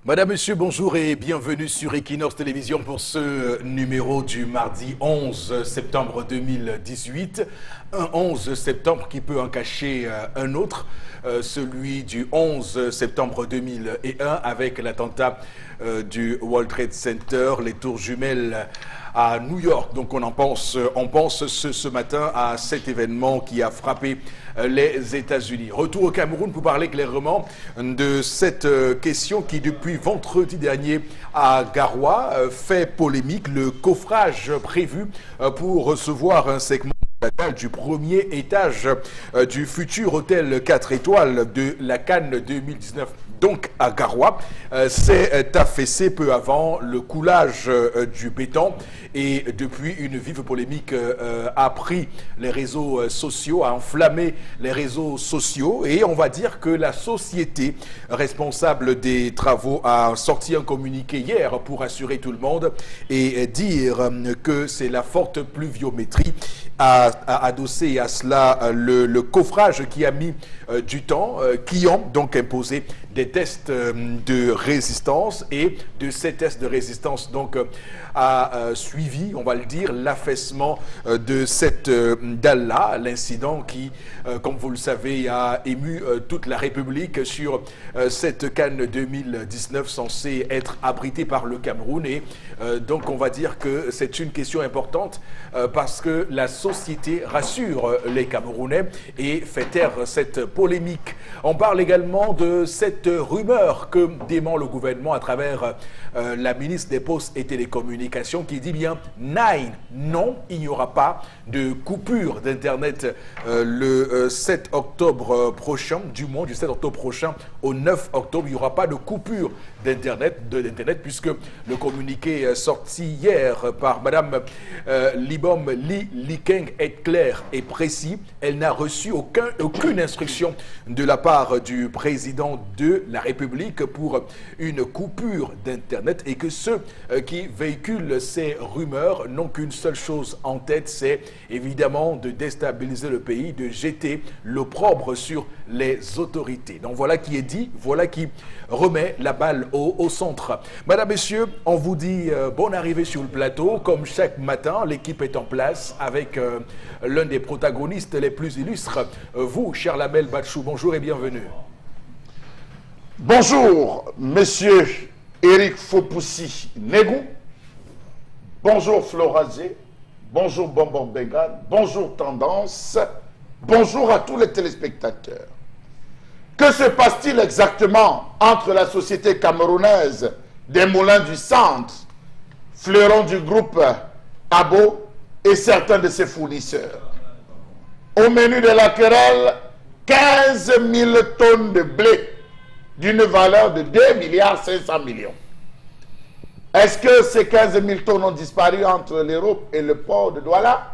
Madame, Monsieur, bonjour et bienvenue sur Equinox Télévision pour ce numéro du mardi 11 septembre 2018. Un 11 septembre qui peut en cacher un autre, celui du 11 septembre 2001 avec l'attentat du World Trade Center, les tours jumelles à New York. Donc on pense ce matin à cet événement qui a frappé les États-Unis. Retour au Cameroun pour parler clairement de cette question qui depuis vendredi dernier à Garoua fait polémique. Le coffrage prévu pour recevoir un segment du premier étage du futur hôtel 4 étoiles de la Cannes 2019. Donc à Garoua, s'est affaissé peu avant le coulage du béton et depuis une vive polémique a pris les réseaux sociaux, a enflammé les réseaux sociaux et on va dire que la société responsable des travaux a sorti un communiqué hier pour assurer tout le monde et dire que c'est la forte pluviométrie à adosser à cela le coffrage qui a mis du temps, qui ont donc imposé des tests de résistance et de ces tests de résistance donc a suivi, on va le dire, l'affaissement de cette dalle-là, l'incident qui, comme vous le savez, a ému toute la République sur cette Cannes 2019 censée être abritée par le Cameroun et donc on va dire que c'est une question importante parce que la société rassure les Camerounais et fait taire cette polémique. On parle également de cette rumeur que dément le gouvernement à travers la ministre des Postes et Télécommunications qui dit bien non, il n'y aura pas de coupure d'Internet le 7 octobre prochain, du 7 octobre prochain au 9 octobre, il n'y aura pas de coupure d'Internet puisque le communiqué sorti hier par Madame Libom Li Likeng est clair et précis. Elle n'a reçu aucune instruction de la part du président de la République pour une coupure d'Internet et que ceux qui véhiculent ces rumeurs n'ont qu'une seule chose en tête, c'est évidemment de déstabiliser le pays, de jeter l'opprobre sur les autorités. Donc voilà qui est dit, voilà qui remet la balle au centre. Madame, Messieurs, on vous dit bonne arrivée sur le plateau. Comme chaque matin, l'équipe est en place avec l'un des protagonistes les plus illustres. Vous, Charlamel Batchou, bonjour et bienvenue. Bonjour, monsieur Eric Fopoussi Negou. Bonjour Florazé. Bonjour Bonbon Bengal. Bonjour Tendance. Bonjour à tous les téléspectateurs. Que se passe-t-il exactement entre la société camerounaise des Moulins du Centre, fleuron du groupe Abo, et certains de ses fournisseurs? Au menu de la querelle, 15 000 tonnes de blé d'une valeur de 2,5 milliards. Est-ce que ces 15 000 tonnes ont disparu entre l'Europe et le port de Douala?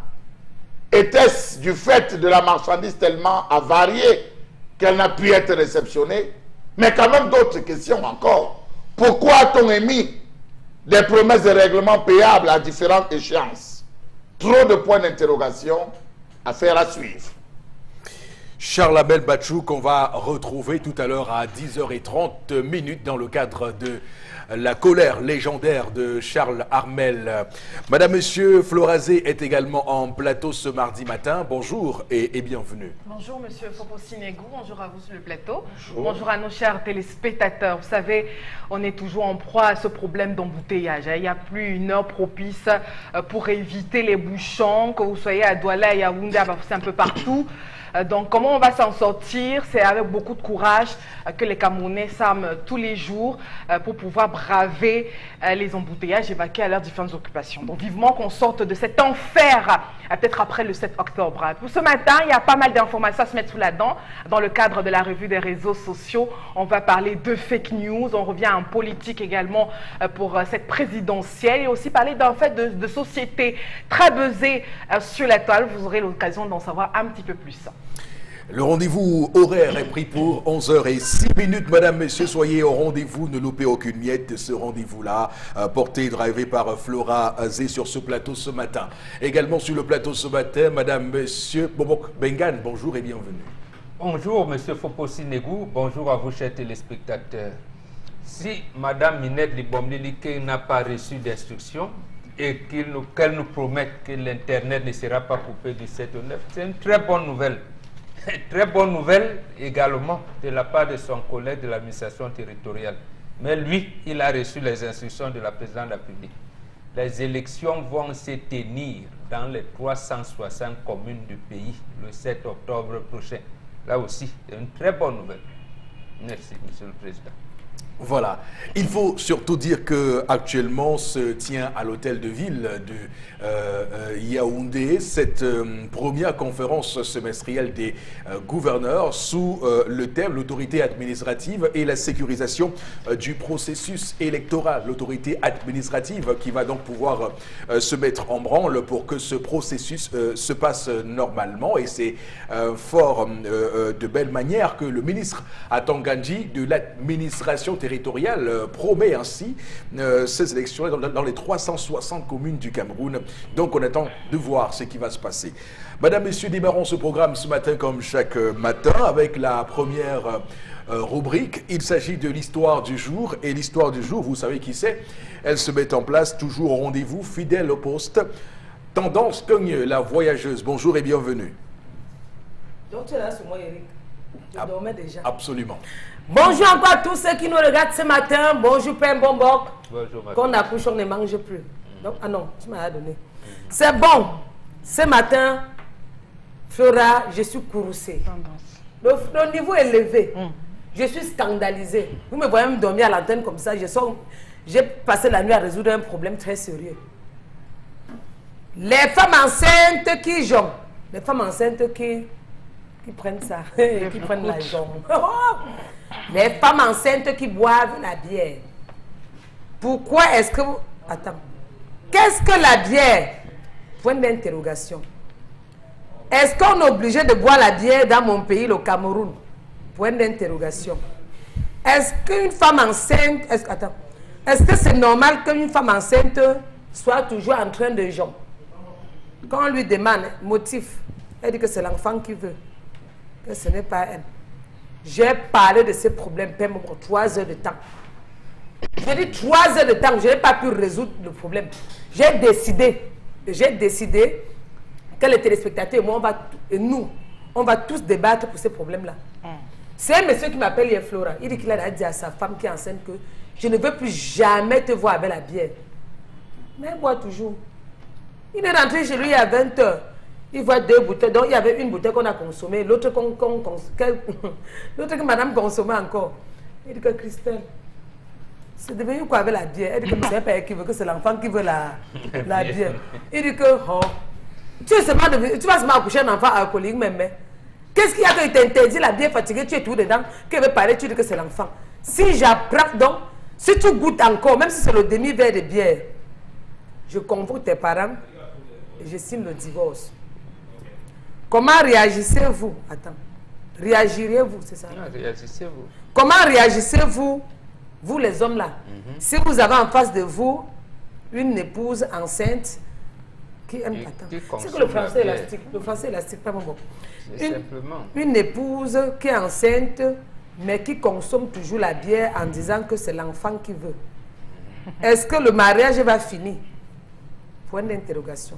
Était-ce du fait de la marchandise tellement avariée qu'elle n'a pu être réceptionnée? Mais quand même d'autres questions encore. Pourquoi a-t-on émis des promesses de règlement payables à différentes échéances? Trop de points d'interrogation, affaire à suivre. Charlamel Batchou qu'on va retrouver tout à l'heure à 10h30 dans le cadre de la colère légendaire de Charles Armel. Madame, Monsieur, Florazé est également en plateau ce mardi matin. Bonjour et bienvenue. Bonjour Monsieur Fopoussi Negou, bonjour à vous sur le plateau. Bonjour à nos chers téléspectateurs. Vous savez, on est toujours en proie à ce problème d'embouteillage. Il n'y a plus une heure propice pour éviter les bouchons, que vous soyez à Douala, Yaoundé, c'est un peu partout. Donc, comment on va s'en sortir? C'est avec beaucoup de courage que les Camerounais s'arment tous les jours pour pouvoir braver les embouteillages et vaquer à leurs différentes occupations. Donc, vivement qu'on sorte de cet enfer, peut-être après le 7 octobre. Pour ce matin, il y a pas mal d'informations à se mettre sous la dent. Dans le cadre de la revue des réseaux sociaux, on va parler de fake news. On revient en politique également pour cette présidentielle et aussi parler d'un fait de société très buzzée sur la toile. Vous aurez l'occasion d'en savoir un petit peu plus. Le rendez-vous horaire est pris pour 11h06. Madame, Messieurs, soyez au rendez-vous, ne loupez aucune miette de ce rendez-vous-là, porté et drivé par Flora Zé sur ce plateau ce matin. Également sur le plateau ce matin, Madame, Monsieur Bobok Bengan, bonjour et bienvenue. Bonjour, Monsieur Fopoussi Negou, bonjour à vous, chers téléspectateurs. Si Mme Minette Libomlilike n'a pas reçu d'instruction et qu'elle nous promette que l'Internet ne sera pas coupé du 7 au 9, c'est une très bonne nouvelle. Très bonne nouvelle également de la part de son collègue de l'administration territoriale. Mais lui, il a reçu les instructions de la présidente de la République. Les élections vont se tenir dans les 360 communes du pays le 7 octobre prochain. Là aussi, c'est une très bonne nouvelle. Merci, Monsieur le Président. Voilà. Il faut surtout dire qu'actuellement se tient à l'hôtel de ville de Yaoundé cette première conférence semestrielle des gouverneurs sous le thème l'autorité administrative et la sécurisation du processus électoral. L'autorité administrative qui va donc pouvoir se mettre en branle pour que ce processus se passe normalement. Et c'est fort de belle manière que le ministre Atangandji de l'administration territoriale promet ainsi ces élections dans les 360 communes du Cameroun. Donc on attend de voir ce qui va se passer. Madame, Messieurs, démarrons ce programme ce matin comme chaque matin avec la première rubrique. Il s'agit de l'histoire du jour. Et l'histoire du jour, vous savez qui c'est? Elle se met en place toujours au rendez-vous, fidèle au poste. Tendance Cogne, la voyageuse. Bonjour et bienvenue. Donc tu es là sur moi, Eric. Je dormais déjà. Absolument. Bonjour encore à tous ceux qui nous regardent ce matin. Bonjour Père Bombok. Bonjour, madame. Quand on accouche, on ne mange plus. Donc, ah non, tu m'as donné. C'est bon. Ce matin, Flora, je suis courroucée. Le niveau est élevé. Je suis scandalisée. Vous me voyez me dormir à l'antenne comme ça. J'ai passé la nuit à résoudre un problème très sérieux. Les femmes enceintes qui jonglent. Les femmes enceintes qui prennent ça, qui prennent la jambe. Les femmes enceintes qui boivent la bière. Pourquoi est-ce que vous... Attends. Qu'est-ce que la bière? Point d'interrogation. Est-ce qu'on est obligé de boire la bière dans mon pays, le Cameroun? Point d'interrogation. Est-ce qu'une femme enceinte... Attends. Est-ce que c'est normal qu'une femme enceinte soit toujours en train de jambes? Quand on lui demande motif, elle dit que c'est l'enfant qui veut. Que ce n'est pas elle. J'ai parlé de ces problèmes pour 3 heures de temps. J'ai dit 3 heures de temps, je n'ai pas pu résoudre le problème. J'ai décidé que les téléspectateurs et moi, on va tous débattre pour ces problèmes-là. C'est un monsieur qui m'appelle hier Flora. Il dit qu'il a dit à sa femme qui est enceinte que je ne veux plus jamais te voir avec la bière. Mais elle boit toujours. Il est rentré chez lui à 20 h. Il voit 2 bouteilles. Donc, il y avait une bouteille qu'on a consommée, l'autre que madame consommait encore. Il dit que Christelle, c'est devenu quoi avec la bière? Elle dit que c'est pas elle qui veut, que c'est l'enfant qui veut la bière. Il dit que, oh, tu vas seulement accoucher un enfant alcoolique même. Qu'est-ce qu'il y a que t'interdit la bière fatiguée, tu es tout dedans, qui veut parler, tu dis que c'est l'enfant. Si j'apprends, donc, si tu goûtes encore, même si c'est le demi-verre de bière, je convoque tes parents et je signe le divorce. Comment réagissez-vous? Attends. Réagiriez-vous, c'est ça? Ah, réagissez-vous. Comment réagissez-vous, vous les hommes là, si vous avez en face de vous une épouse enceinte qui aime... Attends. C'est que le français est élastique. Le français est élastique, pas bon. Une épouse qui est enceinte, mais qui consomme toujours la bière en disant que c'est l'enfant qui veut. Est-ce que le mariage va finir? Point d'interrogation.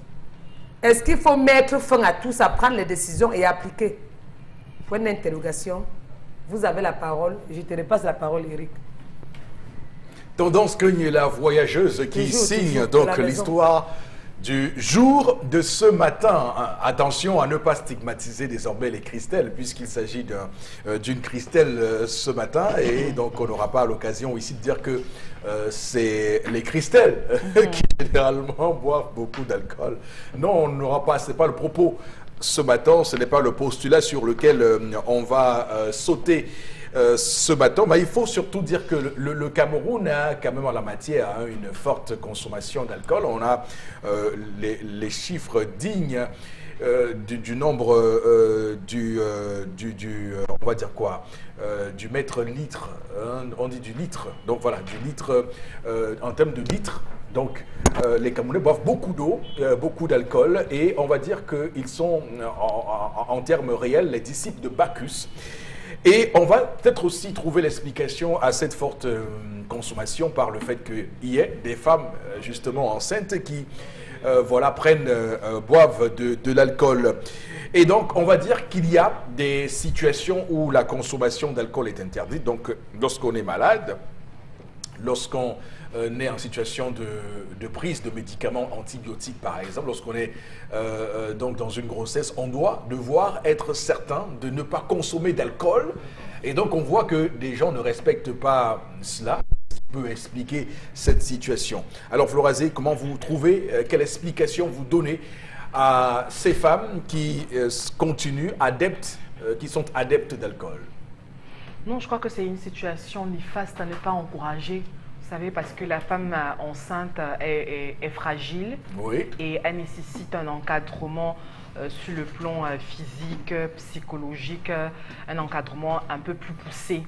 Est-ce qu'il faut mettre fin à tout ça, prendre les décisions et appliquer? Point d'interrogation. Vous avez la parole. Je te repasse la parole, Eric. Tendance Cogne, la voyageuse qui signe donc l'histoire du jour de ce matin. Attention à ne pas stigmatiser désormais les Christelles, puisqu'il s'agit d'une Christelle ce matin. Et donc, on n'aura pas l'occasion ici de dire que c'est les Christelles qui généralement boivent beaucoup d'alcool. Non, on n'aura pas, ce n'est pas le propos ce matin, ce n'est pas le postulat sur lequel on va sauter ce matin. Mais il faut surtout dire que le Cameroun a quand même en la matière une forte consommation d'alcool. On a les chiffres dignes du nombre on va dire quoi, du mètre litre, on dit du litre, donc voilà, du litre en termes de litres. Donc les Camerounais boivent beaucoup d'eau, beaucoup d'alcool, et on va dire qu'ils sont en termes réels les disciples de Bacchus. Et on va peut-être aussi trouver l'explication à cette forte consommation par le fait qu'il y ait des femmes justement enceintes qui voilà, boivent de l'alcool. Et donc, on va dire qu'il y a des situations où la consommation d'alcool est interdite. Donc, lorsqu'on est malade, lorsqu'on est en situation de prise de médicaments antibiotiques, par exemple, lorsqu'on est donc dans une grossesse, on doit devoir être certain de ne pas consommer d'alcool. Et donc, on voit que des gens ne respectent pas cela. Peut expliquer cette situation. Alors, Florazé, comment vous trouvez, quelle explication vous donnez à ces femmes qui continuent qui sont adeptes d'alcool? Non, je crois que c'est une situation néfaste à ne pas encourager. Vous savez, parce que la femme enceinte est fragile, oui, et elle nécessite un encadrement sur le plan physique, psychologique, un encadrement un peu plus poussé.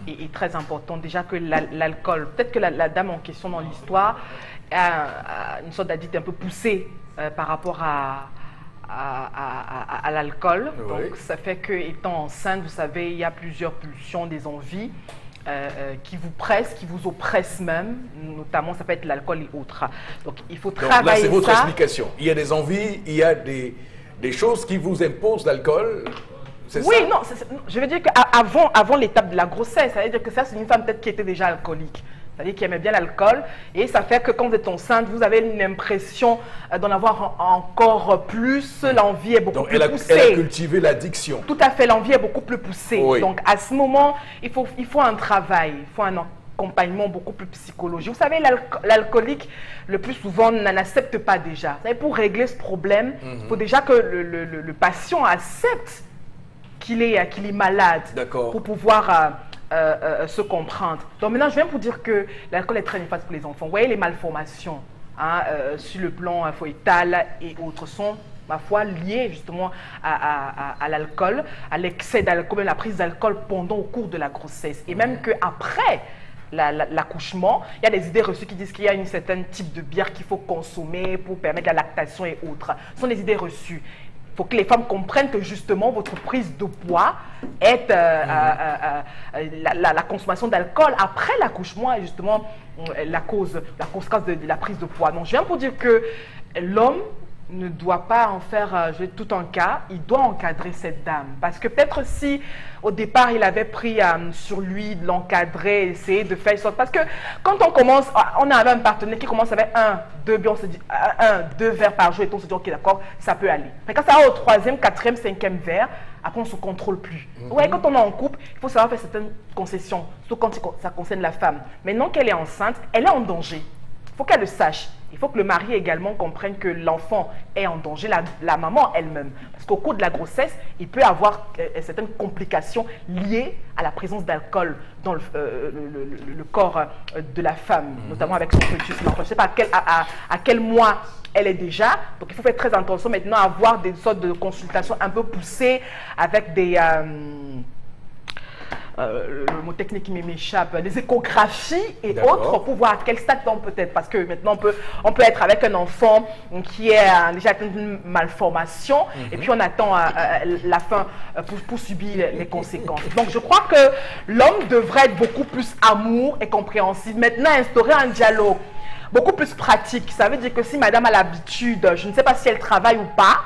Et très important, déjà que l'alcool, peut-être que la dame en question dans l'histoire a une sorte d'addict un peu poussé par rapport à l'alcool. Oui. Donc ça fait que, étant enceinte, vous savez, il y a plusieurs pulsions, des envies qui vous pressent, qui vous oppressent même, notamment ça peut être l'alcool et autres. Donc il faut travailler ça. Là, c'est votre explication. Il y a des envies, il y a des choses qui vous imposent l'alcool. Oui, non, je veux dire qu'avant l'étape de la grossesse, ça veut dire que ça, c'est une femme peut-être qui était déjà alcoolique. C'est-à-dire qui aimait bien l'alcool. Et ça fait que quand vous êtes enceinte, vous avez l'impression d'en avoir encore plus. L'envie est beaucoup plus poussée. Elle a cultivé l'addiction. Tout à fait, l'envie est beaucoup plus poussée. Oui. Donc à ce moment, il faut un travail, il faut un accompagnement beaucoup plus psychologique. Vous savez, l'alcoolique, le plus souvent, n'accepte pas déjà. Vous savez, pour régler ce problème, il faut déjà que le patient accepte qu'il est malade pour pouvoir se comprendre. Donc maintenant, je viens pour dire que l'alcool est très néfaste pour les enfants. Vous voyez, les malformations sur le plan fœtal et autres sont, ma foi, liées justement à l'alcool, à l'excès d'alcool, la prise d'alcool au cours de la grossesse. Et même qu'après l'accouchement, il y a des idées reçues qui disent qu'il y a un certain type de bière qu'il faut consommer pour permettre la lactation et autres. Ce sont des idées reçues. Il faut que les femmes comprennent que justement votre prise de poids est la consommation d'alcool après l'accouchement est justement la cause de la prise de poids. Donc je viens pour dire que l'homme ne doit pas en faire tout un cas, il doit encadrer cette dame. Parce que peut-être si au départ il avait pris sur lui de l'encadrer, essayer de faire une sorte. Parce que quand on commence, on a un partenaire qui commence avec 1, 2, on se dit 2 verres par jour et on se dit ok d'accord, ça peut aller. Mais quand ça va au 3e, 4e, 5e verre, après on ne se contrôle plus. Ouais, quand on est en couple, il faut savoir faire certaines concessions, surtout quand ça concerne la femme. Maintenant qu'elle est enceinte, elle est en danger. Il faut qu'elle le sache. Il faut que le mari également comprenne que l'enfant est en danger, la maman elle-même. Parce qu'au cours de la grossesse, il peut y avoir certaines complications liées à la présence d'alcool dans le corps de la femme, notamment avec son fœtus. Je ne sais pas à quel mois elle est déjà. Donc il faut faire très attention maintenant à avoir des sortes de consultations un peu poussées avec des... le mot technique qui m'échappe, des échographies et autres pour voir à quel stade on peut être. Parce que maintenant, on peut être avec un enfant qui est déjà atteint d'une malformation et puis on attend la fin pour subir les conséquences. Donc, je crois que l'homme devrait être beaucoup plus amour et compréhensif. Maintenant, instaurer un dialogue beaucoup plus pratique. Ça veut dire que si madame a l'habitude, je ne sais pas si elle travaille ou pas,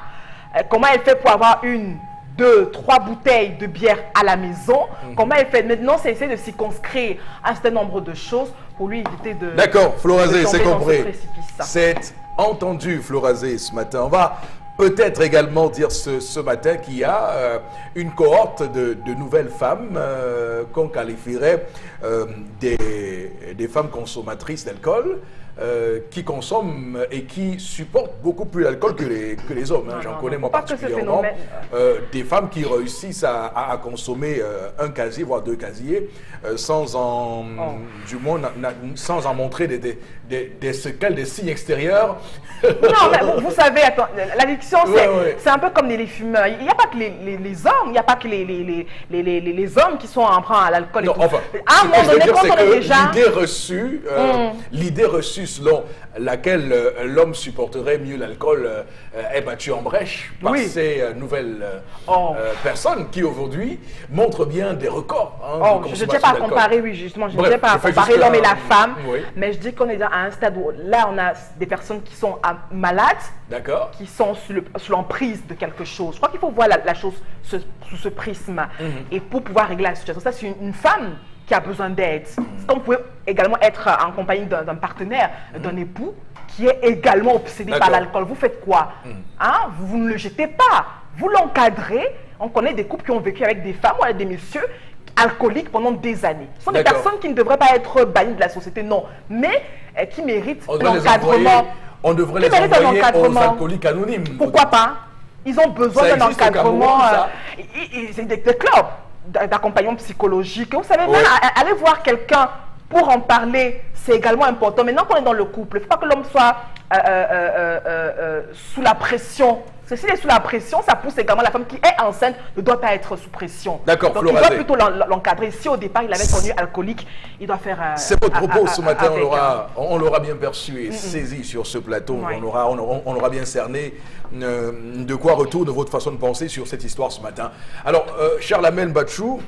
comment elle fait pour avoir 1, 2, 3 bouteilles de bière à la maison. Comment elle fait maintenant? C'est essayer de circonscrire un certain nombre de choses pour lui éviter de... D'accord, Florazé, c'est compris. C'est entendu, Florazé, ce matin. On va peut-être également dire ce matin qu'il y a une cohorte de nouvelles femmes qu'on qualifierait des femmes consommatrices d'alcool. Qui consomment et qui supportent beaucoup plus l'alcool que les hommes. J'en connais moi particulièrement des femmes qui réussissent à consommer un casier, voire 2 casiers, sans en montrer des séquelles, des signes extérieurs. Non, mais vous savez, addiction, c'est un peu comme les fumeurs. Il n'y a pas que les hommes, il n'y a pas que les hommes qui sont en train à l'alcool. Non, enfin, à un moment donné, quand on est déjà... l'idée reçue selon laquelle l'homme supporterait mieux l'alcool est battue en brèche par ces nouvelles personnes qui aujourd'hui montrent bien des records. Hein, je ne tiens pas à comparer, oui, justement, je ne tiens pas à comparer l'homme et la femme, mais je dis qu'on est à un stade où là, on a des personnes qui sont malades, qui sont sous l'emprise de quelque chose. Je crois qu'il faut voir la chose sous ce prisme. Et pour pouvoir régler la situation, ça, c'est une femme qui a besoin d'aide. On peut également être en compagnie d'un partenaire, d'un époux qui est également obsédé par l'alcool. Vous faites quoi? Vous ne le jetez pas, vous l'encadrez. On connaît des couples qui ont vécu avec des femmes ou avec des messieurs alcooliques pendant des années. Ce sont des personnes qui ne devraient pas être bannies de la société, non, mais qui méritent l'encadrement. On devrait les envoyer aux alcooliques anonymes. Pourquoi pas? Ils ont besoin d'un encadrement. C'est des clubs d'accompagnement psychologique. Vous savez, même aller voir quelqu'un pour en parler, c'est également important. Maintenant qu'on est dans le couple, il ne faut pas que l'homme soit sous la pression. S'il est sous la pression, ça pousse également la femme qui est enceinte ne doit pas être sous pression. D'accord, donc il doit plutôt l'encadrer. Si au départ il avait connu alcoolique, il doit faire... C'est votre propos ce matin, on l'aura bien perçu et saisi sur ce plateau. On aura bien cerné de quoi retourne votre façon de penser sur cette histoire ce matin. Alors, Charlamagne Batchou,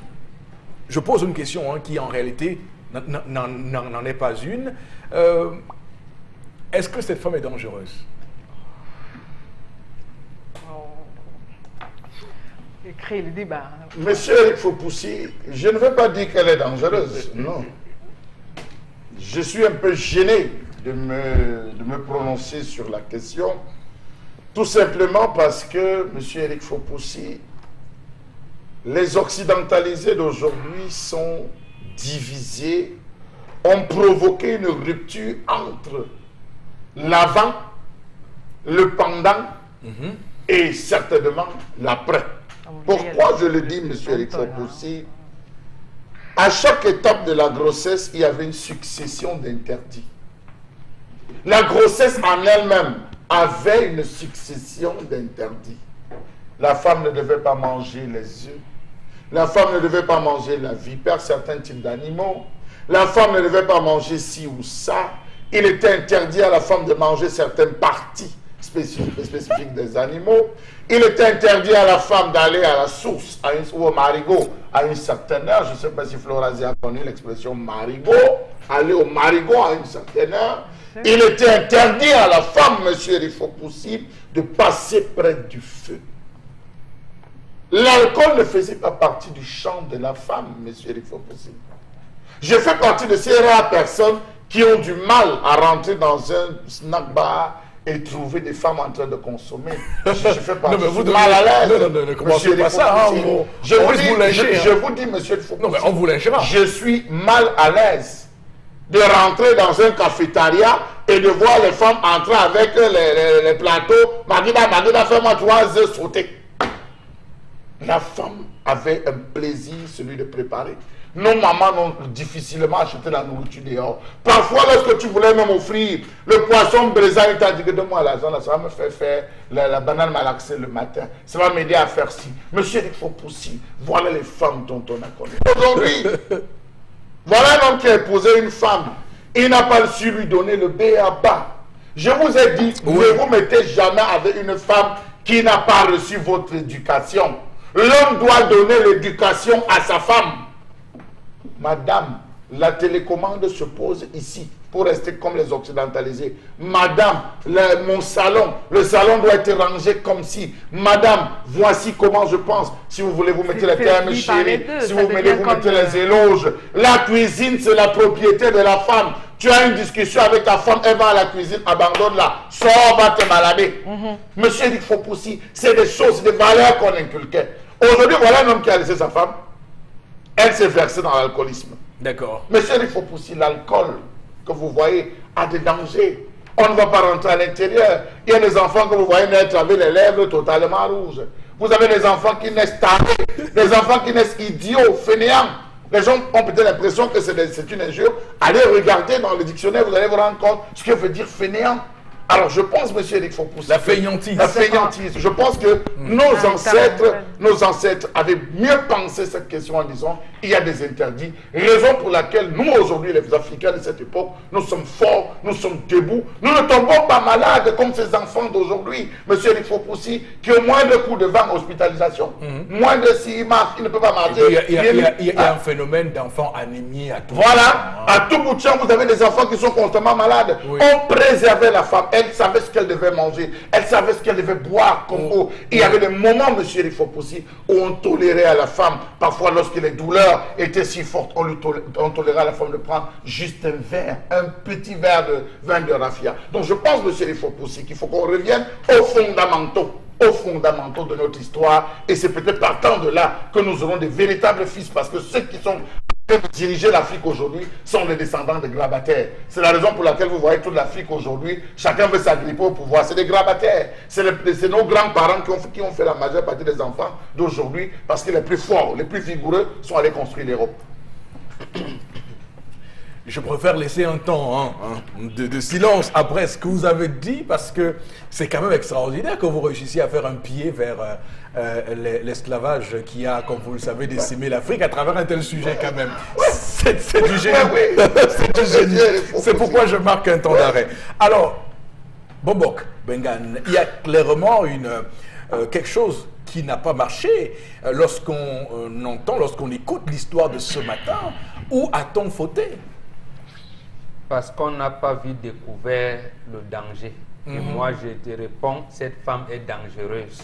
je pose une question qui en réalité n'en est pas une. Est-ce que cette femme est dangereuse? Créer le débat. Monsieur Eric Fopoussi, je ne veux pas dire qu'elle est dangereuse, non. Je suis un peu gêné de me prononcer sur la question, tout simplement parce que, monsieur Eric Fopoussi, les occidentalisés d'aujourd'hui sont divisés, ont provoqué une rupture entre l'avant, le pendant et certainement l'après. Pourquoi je le dis, monsieur Eric Fopoussi? À chaque étape de la grossesse, il y avait une succession d'interdits. La grossesse en elle-même avait une succession d'interdits. La femme ne devait pas manger les œufs. La femme ne devait pas manger la vipère, certains types d'animaux. La femme ne devait pas manger ci ou ça. Il était interdit à la femme de manger certaines parties spécifiques des animaux. Il était interdit à la femme d'aller à la source ou au marigot à une certaine heure. Je ne sais pas si Florazé a connu l'expression marigot. Aller au marigot à une certaine heure. Il était interdit à la femme, monsieur Eric Fopoussi, de passer près du feu. L'alcool ne faisait pas partie du champ de la femme, monsieur Eric Fopoussi. Je fais partie de ces rares personnes qui ont du mal à rentrer dans un snack bar et trouver des femmes en train de consommer. Je fais partie de mal à l'aise. Non, ne commencez pas ça. Je vous dis, monsieur le Fopoussi, non, mais on vous lâchera. Je suis mal à l'aise de rentrer dans un cafétéria et de voir les femmes entrer avec les plateaux. Magida, fais-moi 3 œufs sautés. La femme avait un plaisir, celui de préparer. Nos mamans ont difficilement acheté la nourriture dehors. Parfois, lorsque tu voulais même offrir le poisson brisant, il t'a dit que donne-moi l'argent, ça va me faire faire la banane malaxée le matin. Ça va m'aider à faire ci. Monsieur Eric Fopoussi, voilà les femmes dont on a connu. Aujourd'hui, voilà un homme qui a épousé une femme. Il n'a pas su lui donner le b.a.-ba. Je vous ai dit, ne vous mettez jamais avec une femme qui n'a pas reçu votre éducation. L'homme doit donner l'éducation à sa femme. Madame, la télécommande se pose ici pour rester comme les occidentalisés. Madame, mon salon, le salon doit être rangé comme si. Madame, voici comment je pense. Si vous voulez, vous mettez les termes chéris. Si vous voulez, vous mettez les éloges. La cuisine, c'est la propriété de la femme. Tu as une discussion avec ta femme, elle va à la cuisine, abandonne-la. Sors, va te malader. Monsieur Eric Fopoussi, c'est des choses, des valeurs qu'on inculquait. Aujourd'hui, voilà un homme qui a laissé sa femme. Elle s'est versée dans l'alcoolisme. D'accord. Monsieur Eric Fopoussi, l'alcool que vous voyez a des dangers. On ne va pas rentrer à l'intérieur. Il y a des enfants que vous voyez naître avec les lèvres totalement rouges. Vous avez des enfants qui naissent tarés, des enfants qui naissent idiots, fainéants. Les gens ont peut-être l'impression que c'est une injure. Allez regarder dans le dictionnaire, vous allez vous rendre compte ce que veut dire fainéant. Alors je pense, monsieur Eric Fopoussi, la fainéantise. La fainéantise. Je pense que nos ancêtres avaient mieux pensé cette question en disant il y a des interdits. Raison pour laquelle nous, aujourd'hui, les Africains de cette époque, nous sommes forts, nous sommes debout. Nous ne tombons pas malades comme ces enfants d'aujourd'hui, monsieur Eric Fopoussi, qui ont moins de coups de vent hospitalisation. Moins de 6 marches, ils ne peuvent pas marcher. Il y a un phénomène d'enfants anémiés à tout bout. Voilà, à tout bout de champ, vous avez des enfants qui sont constamment malades. Oui. On préservait la femme. Elle savait ce qu'elle devait manger. Elle savait ce qu'elle devait boire comme eau. Il y avait des moments, monsieur Eric Fopoussi, où on tolérait à la femme, parfois lorsque les douleurs étaient si fortes, on tolérait à la femme de prendre juste un verre, un petit verre de vin de raffia. Donc je pense, monsieur Eric Fopoussi, qu'il faut qu'on revienne aux fondamentaux de notre histoire. Et c'est peut-être partant de là que nous aurons des véritables fils, parce que ceux qui sont diriger l'Afrique aujourd'hui sont les descendants des grabataires. C'est la raison pour laquelle vous voyez toute l'Afrique aujourd'hui, chacun veut s'agripper au pouvoir. C'est des grabataires. C'est nos grands-parents qui ont fait la majeure partie des enfants d'aujourd'hui, parce que les plus forts, les plus vigoureux sont allés construire l'Europe. Je préfère laisser un temps de silence après ce que vous avez dit, parce que c'est quand même extraordinaire que vous réussissiez à faire un pied vers l'esclavage qui a, comme vous le savez, décimé l'Afrique à travers un tel sujet quand même. C'est du génie. C'est du génie. C'est pourquoi je marque un temps d'arrêt. Alors, Bombok Bengan, il y a clairement quelque chose qui n'a pas marché lorsqu'on entend, lorsqu'on écoute l'histoire de ce matin. Où a-t-on fauté? Parce qu'on n'a pas vu découvert le danger. Et moi, je te réponds, cette femme est dangereuse.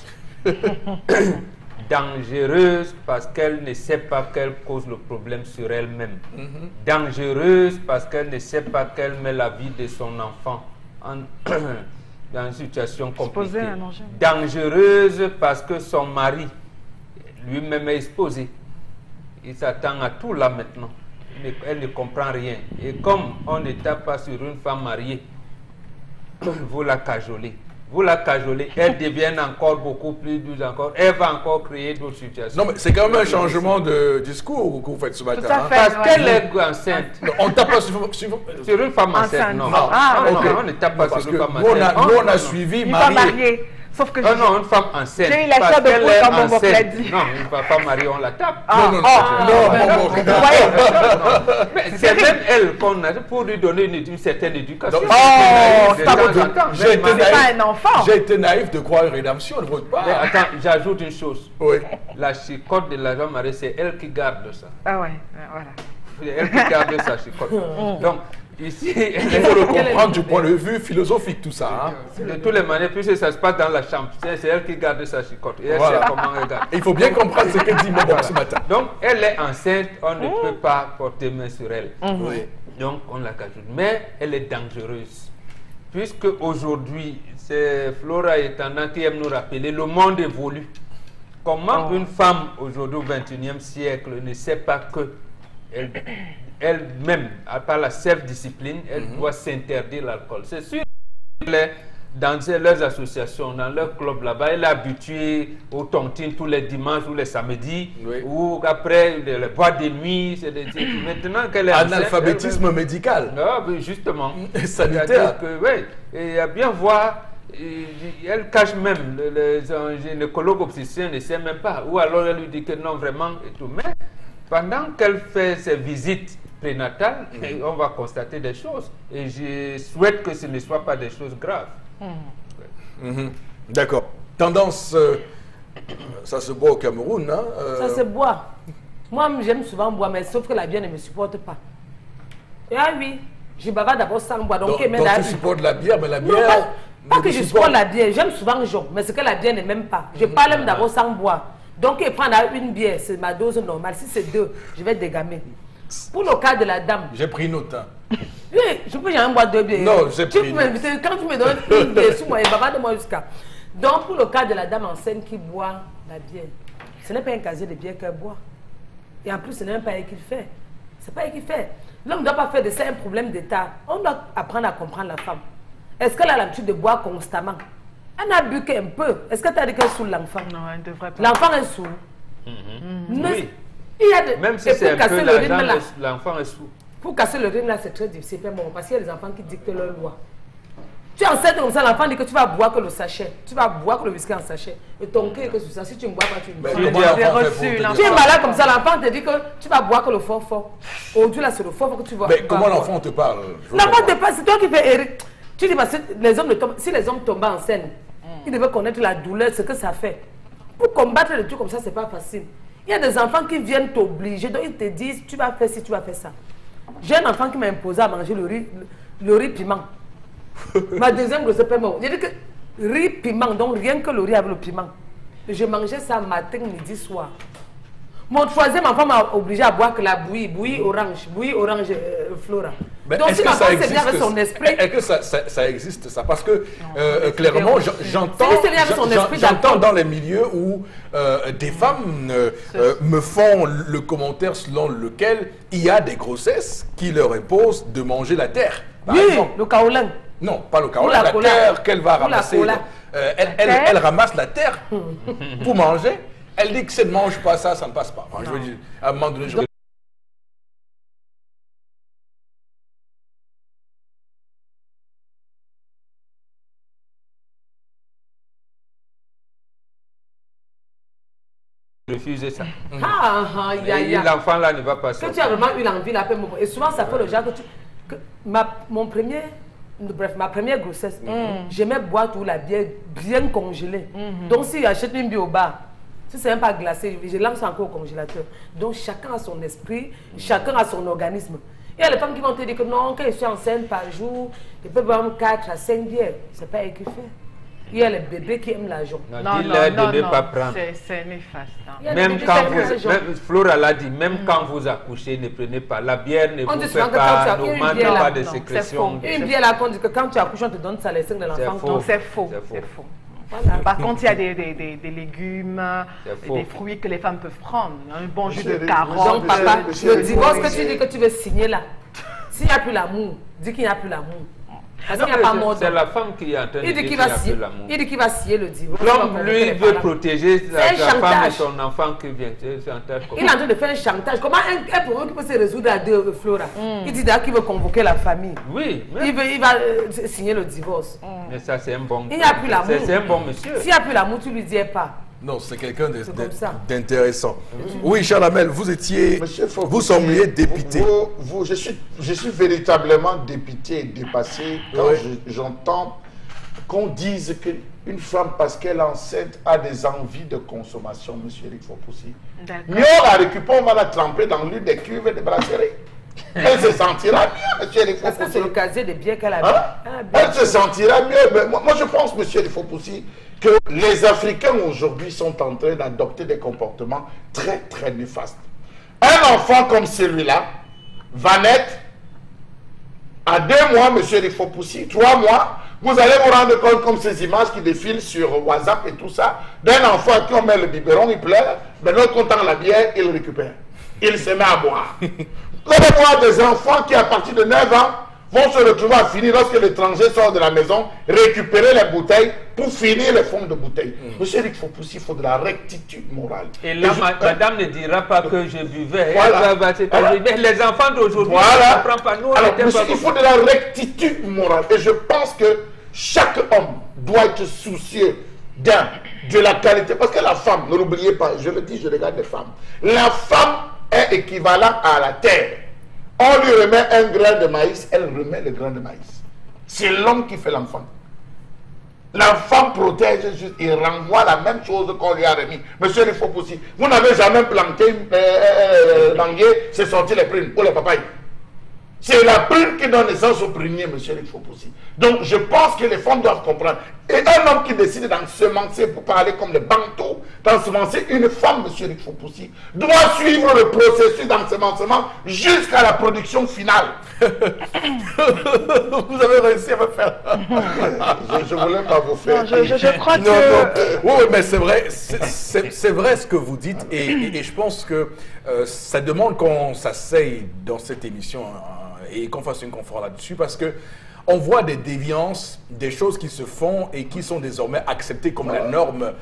Dangereuse parce qu'elle ne sait pas qu'elle cause le problème sur elle-même. Dangereuse parce qu'elle ne sait pas qu'elle met la vie de son enfant dans une situation compliquée. Dangereuse parce que son mari lui-même est exposé. Il s'attend à tout là maintenant. Elle ne comprend rien. Et comme on ne tape pas sur une femme mariée, vous la cajolez. Vous la cajolez, elle devient encore beaucoup plus douce encore. Elle va encore créer d'autres situations. Non, mais c'est quand même un changement de discours que vous faites ce matin. Tout à fait, Parce qu'elle est enceinte. Non, on ne tape pas sur une femme enceinte. Non, on ne tape pas sur une femme enceinte. Nous, on a suivi mariée. Sauf que non, une femme enceinte. J'ai eu la chair de poule comme Bombok l'a dit. Non, une femme mariée, on la tape. C'est même elle qu'on a pour lui donner une certaine éducation. C'est pas un enfant. J'ai été naïf de croire une rédemption de votre part. Mais attends, j'ajoute une chose. Oui. La chicotte de la femme mariée, c'est elle qui garde ça. Ah ouais, voilà. C'est elle qui garde sa chicotte. Donc, ici, il faut le comprendre du point de vue philosophique, tout ça. De toutes les manières, puisque ça se passe dans la chambre, c'est elle qui garde sa chicotte. Et elle sait comment elle garde. Il faut bien comprendre ce qu'elle dit ce matin. Donc, elle est enceinte, on ne peut pas porter main sur elle. Oui. Donc, on la cajoute. Mais elle est dangereuse. Puisque aujourd'hui, c'est Flora étendant qui aime nous rappeler, le monde évolue. Comment une femme aujourd'hui au XXIe siècle ne sait pas que elle-même, par la self-discipline, elle doit s'interdire l'alcool. C'est sûr dans leurs associations, dans leur club là-bas, elle est habituée aux tontines tous les dimanches ou les samedis, ou après les boîtes de nuit. Maintenant qu'elle est analphabétisme médical. Non, justement. Sanitaire. Et il y a bien voir, elle cache même, les gynécologues obstétriciens ne savent même pas, ou alors elle lui dit que non, vraiment, et tout. Mais pendant qu'elle fait ses visites prénatales, on va constater des choses. Et je souhaite que ce ne soit pas des choses graves. D'accord. Tendance, ça se boit au Cameroun, hein Ça se boit. Moi, j'aime souvent boire, mais sauf que la bière ne me supporte pas. Ah oui, je bavarde d'abord sans boire. Donc tu supportes la bière, mais la bière... Pas que je supporte la bière, j'aime souvent jaune, mais c'est que la bière ne m'aime pas. Je parle même d'abord sans boire. Donc, prendre une bière, c'est ma dose normale. Si c'est 2, je vais dégamer. Pour le cas de la dame... J'ai pris note. Oui, je peux jamais boire 2 bières. Non, j'ai pris note. Quand tu me donnes une bière sous moi, bavarde-moi jusqu'à... Donc, pour le cas de la dame enceinte qui boit la bière, ce n'est pas un casier de bière qu'elle boit. Et en plus, ce n'est même pas elle qui le fait. C'est pas elle qui fait. L'homme ne doit pas faire de ça un problème d'état. On doit apprendre à comprendre la femme. Est-ce qu'elle a l'habitude de boire constamment? Elle n'a bu qu'un peu. Est-ce que tu as dit qu'elle saoule l'enfant? Non, elle ne devrait pas. L'enfant est sourd. Oui. Il y a de... Même si c'est un peu l'enfant est sourd. Pour casser le rythme là, c'est très difficile parce qu'il y a des enfants qui dictent leur loi. Tu es enceinte comme ça, l'enfant dit que tu vas boire que le sachet. Tu vas boire que le whisky en sachet. Et ton cœur que c'est ça. Si tu ne bois pas, tu ne bois pas. Tu es malade comme ça, l'enfant te dit que tu vas boire que le fort. Aujourd'hui, là, c'est le fort que tu vois. Mais comment l'enfant te parle? L'enfant te parle, c'est toi qui fais Eric. Tu dis, parce que si les hommes tombent en scène, ils devaient connaître la douleur, ce que ça fait. Pour combattre les trucs comme ça, c'est pas facile. Il y a des enfants qui viennent t'obliger, donc ils te disent, tu vas faire ci, tu vas faire ça. J'ai un enfant qui m'a imposé à manger le riz piment. Ma deuxième grossesse, j'ai dit que riz piment, donc rien que le riz avec le piment. Je mangeais ça matin, midi, soir. Mon troisième enfant m'a obligé à boire que la bouillie orange Flora. Donc si l'enfant s'est bien avec son esprit... Est-ce que ça existe ça? Parce que clairement, j'entends dans les milieux où des femmes me font le commentaire selon lequel il y a des grossesses qui leur imposent de manger la terre. Oui, le kaolin. Non, pas le kaolin, la terre qu'elle va ramasser. Elle ramasse la terre pour manger. Elle dit que si elle ne mange pas ça, ça ne passe pas. Enfin, je veux dire, à un moment donné, je refuser ça. L'enfant là ne va pas sortir. Que tu as vraiment eu l'envie, la peine. Et souvent, ça fait le genre que ma première grossesse, j'aimais boire tout la bière bien congelée. Donc, si j'achète une bière au bar, si ce n'est même pas glacé, je lance encore au congélateur. Donc, chacun a son esprit, chacun a son organisme. Il y a les femmes qui vont te dire que non, quand je suis enceinte par jour, je peux boire 4 à 5 bières. Ce n'est pas elle qui fait. Il y a les bébés qui aiment l'argent. Non, dis-leur pas prendre. C'est néfaste. Même quand Flora l'a dit, même quand vous accouchez, ne prenez pas. La bière ne vous fait pas, n'augmente pas de sécrétion. Une bière là, qu'on dit que quand tu accouches, on te donne ça les seins de l'enfant. Donc c'est faux. Voilà. Par contre, il y a des légumes, des fruits que les femmes peuvent prendre. Un bon jus de carotte. Donc, papa, le divorce que tu dis que tu veux signer là, s'il n'y a plus l'amour, dis qu'il n'y a plus l'amour. C'est la femme qui est en train de dire qu'il n'y a plus l'amour. Il dit qu'il va scier le divorce. L'homme, lui, veut protéger sa femme et son enfant qui vient. Il est en train de faire un chantage. Comment un pour eux qui peut se résoudre à deux, Flora? Il dit d'ailleurs qu'il veut convoquer la famille. Oui. Il va signer le divorce. Mais ça, c'est un bon... Il n'y a plus l'amour. C'est un bon monsieur. S'il n'y a plus l'amour, tu ne lui dis pas. Non, c'est quelqu'un d'intéressant. Oui, Charles Hamel, vous sembliez dépité. Je suis véritablement dépité et dépassé quand j'entends qu'on dise qu'une femme, parce qu'elle est enceinte, a des envies de consommation, monsieur Eric Fopoussi. Mieux la récupérer, on va la tremper dans l'huile des cuves et des brasseries. Elle se sentira mieux, monsieur Eric Fopoussi. Parce que c'est le casier des biens qu'elle a. Elle se sentira mieux. Mais moi, je pense, monsieur Eric Fopoussi, que les Africains aujourd'hui sont en train d'adopter des comportements très, très néfastes. Un enfant comme celui-là va naître à 2 mois, monsieur Eric Fopoussi, 3 mois. Vous allez vous rendre compte comme ces images qui défilent sur WhatsApp et tout ça, d'un enfant à qui on met le biberon, il pleure, de l'autre côté la bière, il récupère. Il se met à boire. Vous allez voir des enfants qui, à partir de 9 ans, vont se retrouver à finir, lorsque l'étranger sort de la maison, récupérer les bouteilles pour finir les fonds de bouteilles. Monsieur Eric Fopoussi, il faut de la rectitude morale. Et là, madame ne dira pas que je buvais. Voilà. Mais les enfants d'aujourd'hui, voilà. ne comprennent pas. Nous, alors, monsieur, il faut de la rectitude morale. Et je pense que chaque homme doit être soucieux de la qualité. Parce que la femme, ne l'oubliez pas, je le dis, je regarde les femmes. La femme est équivalente à la terre. On lui remet un grain de maïs, elle remet le grain de maïs. C'est l'homme qui fait l'enfant. La femme protège juste, il renvoie la même chose qu'on lui a remis. Monsieur il faut aussi. Vous n'avez jamais planté l'anguier, c'est sorti les prunes pour les papayes. C'est la prune qui donne naissance au prunier, monsieur il faut aussi. Donc je pense que les femmes doivent comprendre. Et un homme qui décide d'ensemencer, pour parler comme le banteau, d'ensemencer une femme, monsieur il faut aussi, doit suivre le processus d'ensemencement jusqu'à la production finale. Vous avez réussi à me faire. Je ne voulais pas vous faire. Non, je crois que... Oui, mais c'est vrai, c'est vrai ce que vous dites. Et je pense que ça demande qu'on s'asseye dans cette émission et qu'on fasse une conférence là-dessus, parce que on voit des déviances, des choses qui se font et qui sont désormais acceptées comme la norme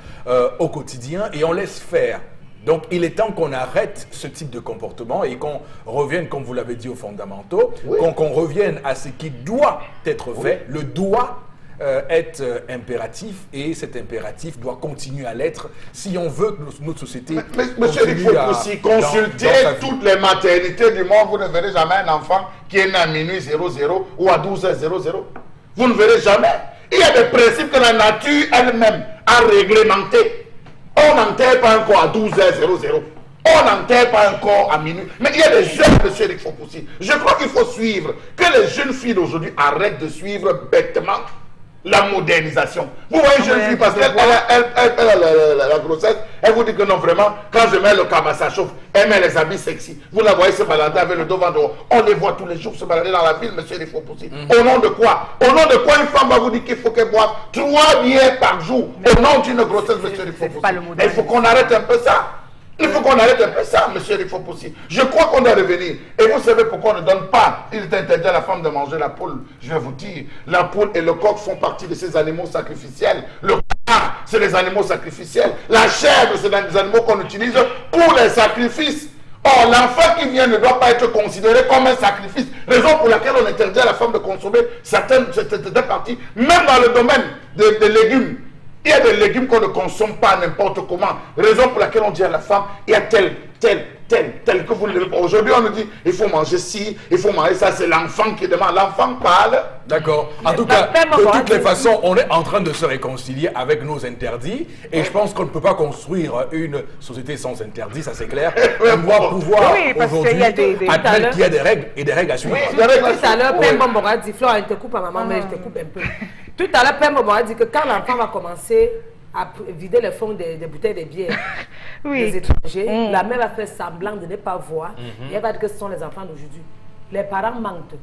au quotidien, et on laisse faire. Donc, il est temps qu'on arrête ce type de comportement et qu'on revienne, comme vous l'avez dit, aux fondamentaux, qu'on revienne à ce qui doit être fait, le doigt, est impératif et cet impératif doit continuer à l'être si on veut que notre société Monsieur, il faut aussi consulter toutes les maternités du monde. Vous ne verrez jamais un enfant qui est né à minuit 00 ou à 12h00. Vous ne verrez jamais. Il y a des principes que la nature elle-même a réglementés. On n'enterre pas un corps à 12h00. On n'enterre pas un corps à minuit. Mais il y a des jeunes, monsieur Eric Fopoussi. Je crois qu'il faut suivre. Que les jeunes filles d'aujourd'hui arrêtent de suivre bêtement la modernisation. Vous voyez une jeune fille, parce qu'elle a la grossesse, elle vous dit que non, vraiment, quand je mets le kama, ça chauffe. Elle met les habits sexy. Vous la voyez se balader avec le dos ventre. On les voit tous les jours se balader dans la ville, monsieur Eric Fopoussi. Au nom de quoi? Au nom de quoi une femme va vous dire qu'il faut qu'elle boive 3 bières par jour au nom d'une grossesse, monsieur Eric Fopoussi? Il faut qu'on arrête un peu ça. Il faut qu'on arrête un peu ça, monsieur Eric Fopoussi. Je crois qu'on doit revenir. Et vous savez pourquoi on ne donne pas? Il est interdit à la femme de manger la poule. Je vais vous dire, la poule et le coq font partie de ces animaux sacrificiels. Le canard, c'est les animaux sacrificiels. La chèvre, c'est des animaux qu'on utilise pour les sacrifices. Or, l'enfant qui vient ne doit pas être considéré comme un sacrifice. Raison pour laquelle on interdit à la femme de consommer certaines parties, même dans le domaine des légumes. Il y a des légumes qu'on ne consomme pas n'importe comment. Raison pour laquelle on dit à la femme, il y a tel que vous ne l'avez pas. Aujourd'hui, on nous dit, il faut manger ci, il faut manger ça. C'est l'enfant qui demande. L'enfant parle. D'accord. En tout cas, de toutes les façons, on est en train de se réconcilier avec nos interdits. Et je pense qu'on ne peut pas construire une société sans interdits, ça c'est clair. On doit pouvoir aujourd'hui admettre qu'il y a des règles et des règles à suivre. Tout à l'heure, Pembo Mbongo dit, Flora, il te coupe à maman, mais je te coupe un peu. Tout à l'heure, Pembo Mbongo dit que quand l'enfant va commencer à vider les fonds des bouteilles de bière des étrangers, la mère va faire semblant de ne pas voir. Et elle va dire que ce sont les enfants d'aujourd'hui. Les parents mentent.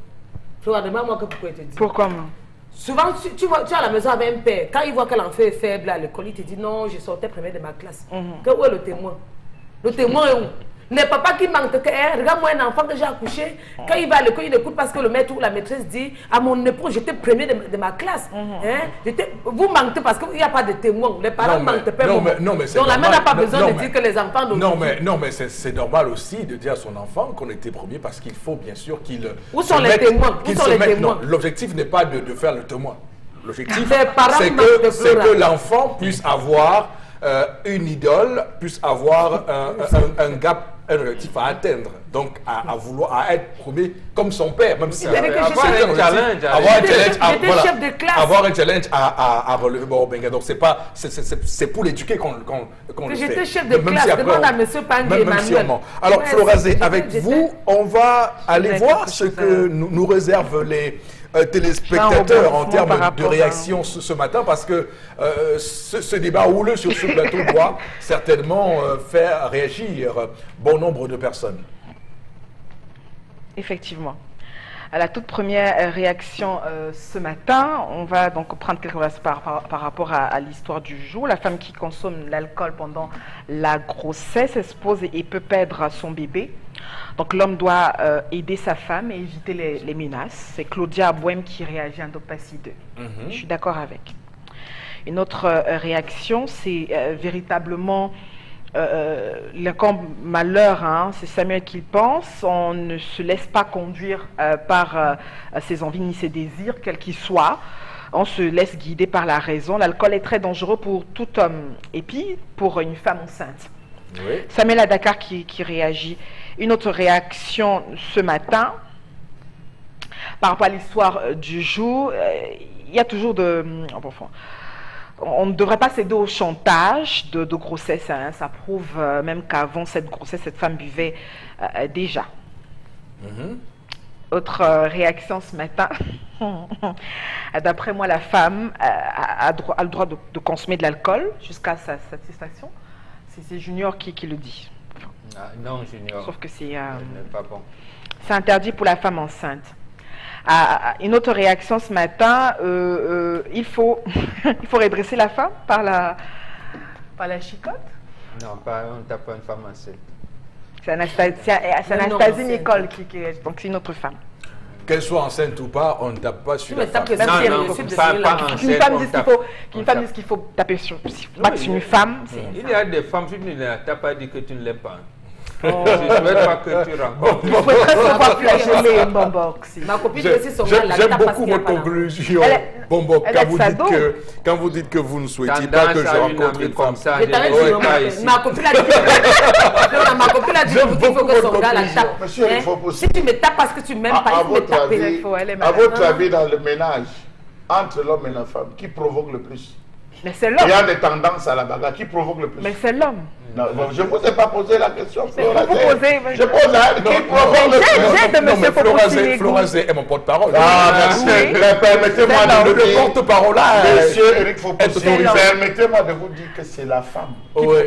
Flora, demande-moi que pourquoi il te dit. Pourquoi? Souvent, tu es à la maison avec un père. Quand il voit que l'enfant est faible à l'école, il te dit non, je sortais premier de ma classe. Où est le témoin? Le témoin est où? Les papas qui mentent que, regarde-moi un enfant que j'ai accouché, quand il va à l'école, il écoute parce que le maître ou la maîtresse dit à mon époux, j'étais premier de ma classe. Vous mentez parce qu'il n'y a pas de témoin. Les parents mentent pas. Donc la mère n'a pas besoin de dire que les enfants Non, mais c'est normal aussi de dire à son enfant qu'on était premier parce qu'il faut bien sûr qu'il. Où sont les témoins? Non, l'objectif n'est pas de faire le témoin. L'objectif, c'est que l'enfant puisse avoir une idole, puisse avoir un gap, un objectif à atteindre, donc à être premier comme son père, même si avoir un challenge à relever. Bon, donc c'est pour l'éduquer qu'on le fait. J'étais chef de classe, demande à M. Pangé Emmanuel. Alors Florazé, avec vous, on va aller voir ce que nous réservent les téléspectateurs en termes de réaction ce matin, parce que ce débat houleux sur ce plateau doit certainement faire réagir bon nombre de personnes. Effectivement. À la toute première réaction ce matin, on va donc prendre quelques choses par rapport à l'histoire du jour. La femme qui consomme l'alcool pendant la grossesse expose et peut perdre son bébé. Donc l'homme doit aider sa femme et éviter les menaces. C'est Claudia Abouem qui réagit en Dopassi 2. Je suis d'accord avec. Une autre réaction, c'est véritablement le grand malheur, hein, c'est Samuel qui le pense. On ne se laisse pas conduire par ses envies ni ses désirs, quels qu'ils soient. On se laisse guider par la raison. L'alcool est très dangereux pour tout homme et puis pour une femme enceinte. Oui. Samuel à Dakar qui réagit. Une autre réaction ce matin, par rapport à l'histoire du jour, il y a toujours on ne devrait pas céder au chantage de grossesse. Hein. Ça prouve même qu'avant cette grossesse, cette femme buvait déjà. Autre réaction ce matin. D'après moi, la femme a le droit de consommer de l'alcool jusqu'à sa satisfaction. C'est Junior qui le dit. Non, Junior. Sauf que c'est pas bon. C'est interdit pour la femme enceinte. Une autre réaction ce matin, il faut redresser la femme par la chicotte. Non, on ne tape pas une femme enceinte. C'est Anastasie Nicole qui est, donc c'est une autre femme. Qu'elle soit enceinte ou pas, on ne tape pas sur la femme. Qu'une femme dise qu'il faut taper sur une femme. Il y a des femmes, tu ne t'as pas dit que tu ne l'aimes pas. Je ne souhaite pas que tu rencontres. Il faudrait savoir flasher les Mbombox. Ma copine aussi son gars là. J'aime beaucoup votre conclusion. Bon, quand vous dites que vous ne souhaitez pas que je rencontre une femme. Comme ça, ma copine a dit ma copine a dit qu'il faut que son gars la tape. Monsieur, il faut si tu me tapes parce que tu m'aimes pas, il faut me taper. À votre avis, dans le ménage, entre l'homme et la femme, qui provoque le plus? Mais c'est l'homme. Il y a des tendances à la bagarre. Qui provoque le plus? Mais c'est l'homme. Non, je ne vous ai pas posé la question. Vous posez. Je pose à elle. Qui provoque le plus? J'ai de monsieur Florazé est mon porte-parole. Ah, merci. Permettez-moi de vous le dire. porte-parole là. Monsieur Eric Fopoussi, permettez-moi de vous dire que c'est la femme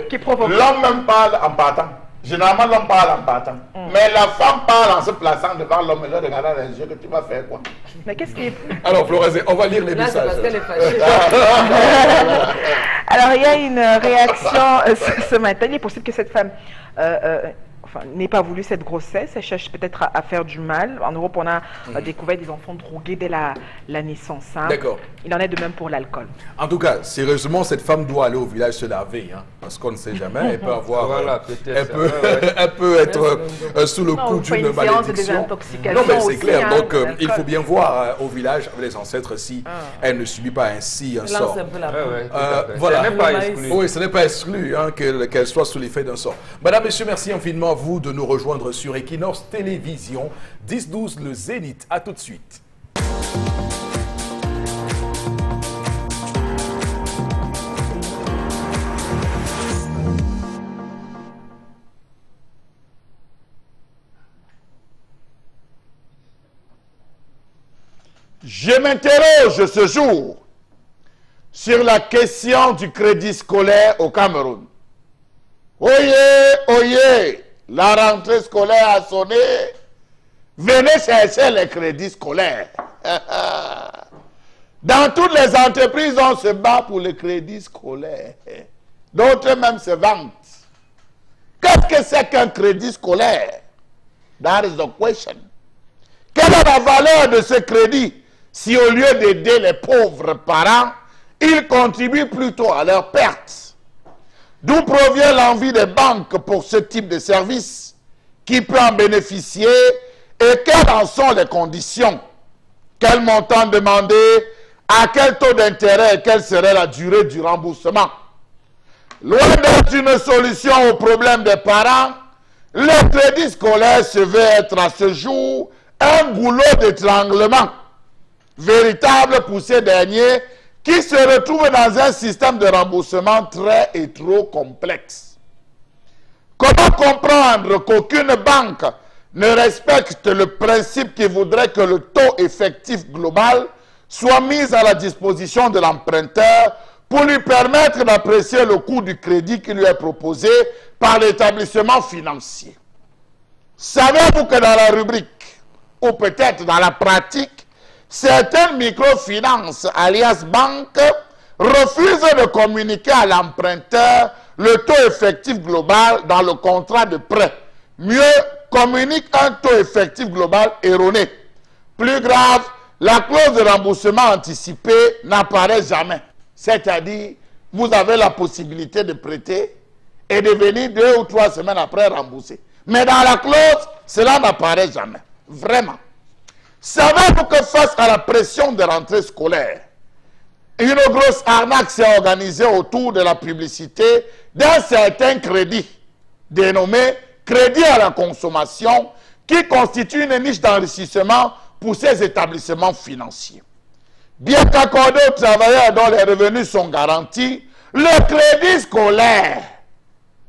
qui provoque. L'homme même parle en partant. Généralement, l'homme parle en partant. Mais la femme parle en se plaçant devant l'homme et le regardant dans les yeux que tu vas faire quoi? Mais qu'est-ce qui est plus? Alors, Florazé, on va lire les messages. Là, c'est parce qu'elle est fâchée. Alors, il y a une réaction ce matin. Il est possible que cette femme n'ait pas voulu cette grossesse. Elle cherche peut-être à faire du mal. En Europe, on a découvert des enfants drogués dès la naissance. Hein. D'accord. Il en est de même pour l'alcool. En tout cas, sérieusement, cette femme doit aller au village se laver, hein, parce qu'on ne sait jamais. Elle peut avoir, Voilà, elle peut être sous le coup d'une malédiction. Non, mais c'est clair. Donc, il faut bien voir au village avec les ancêtres si elle ne subit pas ainsi un sort. Voilà. Ce n'est pas exclu. Oui, ce n'est pas exclu hein, qu'elle soit sous l'effet d'un sort. Madame, Messieurs, merci infiniment à vous de nous rejoindre sur Equinox Télévision 10-12 le Zénith. À tout de suite. Je m'interroge ce jour sur la question du crédit scolaire au Cameroun. Oyez, oyez, la rentrée scolaire a sonné. Venez chercher les crédits scolaires. Dans toutes les entreprises, on se bat pour le crédit scolaire. D'autres même se vantent. Qu'est-ce que c'est qu'un crédit scolaire? That is the question. Quelle est la valeur de ce crédit si au lieu d'aider les pauvres parents, ils contribuent plutôt à leur perte? D'où provient l'envie des banques pour ce type de service? Qui peut en bénéficier et quelles en sont les conditions? Quel montant demander? À quel taux d'intérêt et quelle serait la durée du remboursement? Loin d'être une solution au problème des parents, le crédit scolaire se veut être à ce jour un goulot d'étranglement véritable pour ces derniers qui se retrouvent dans un système de remboursement très et trop complexe. Comment comprendre qu'aucune banque ne respecte le principe qui voudrait que le taux effectif global soit mis à la disposition de l'emprunteur pour lui permettre d'apprécier le coût du crédit qui lui est proposé par l'établissement financier? Savez-vous que dans la rubrique, ou peut-être dans la pratique, certaines microfinances, alias banques, refusent de communiquer à l'emprunteur le taux effectif global dans le contrat de prêt. Mieux, communiquent un taux effectif global erroné. Plus grave, la clause de remboursement anticipé n'apparaît jamais. C'est-à-dire, vous avez la possibilité de prêter et de venir 2 ou 3 semaines après rembourser. Mais dans la clause, cela n'apparaît jamais. Vraiment. Savez-vous que face à la pression de rentrée scolaire, une grosse arnaque s'est organisée autour de la publicité d'un certain crédit, dénommé crédit à la consommation, qui constitue une niche d'enrichissement pour ces établissements financiers. Bien qu'accordé aux travailleurs dont les revenus sont garantis, le crédit scolaire,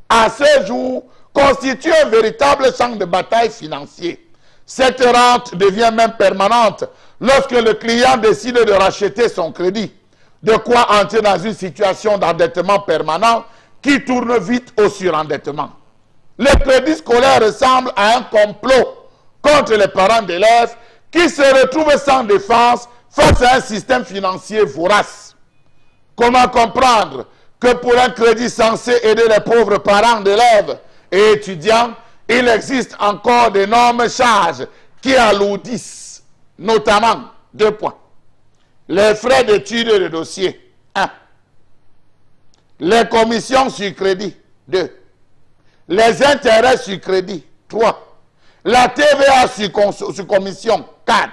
à ce jour, constitue un véritable champ de bataille financier. Cette rente devient même permanente lorsque le client décide de racheter son crédit. De quoi entrer dans une situation d'endettement permanent qui tourne vite au surendettement. Le crédit scolaire ressemble à un complot contre les parents d'élèves qui se retrouvent sans défense face à un système financier vorace. Comment comprendre que pour un crédit censé aider les pauvres parents d'élèves et étudiants, il existe encore d'énormes charges qui alourdissent, notamment 2 points. Les frais d'études et de dossier, 1. Les commissions sur crédit, 2. Les intérêts sur crédit, 3. La TVA sur commission, 4.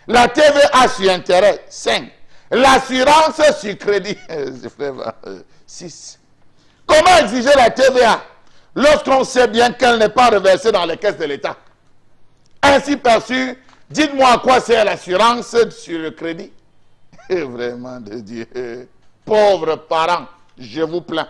La TVA sur intérêt, 5. L'assurance sur crédit, 6. Comment exiger la TVA lorsqu'on sait bien qu'elle n'est pas reversée dans les caisses de l'État? Ainsi perçu, dites-moi à quoi sert l'assurance sur le crédit? Vraiment de Dieu. Pauvres parents, je vous plains.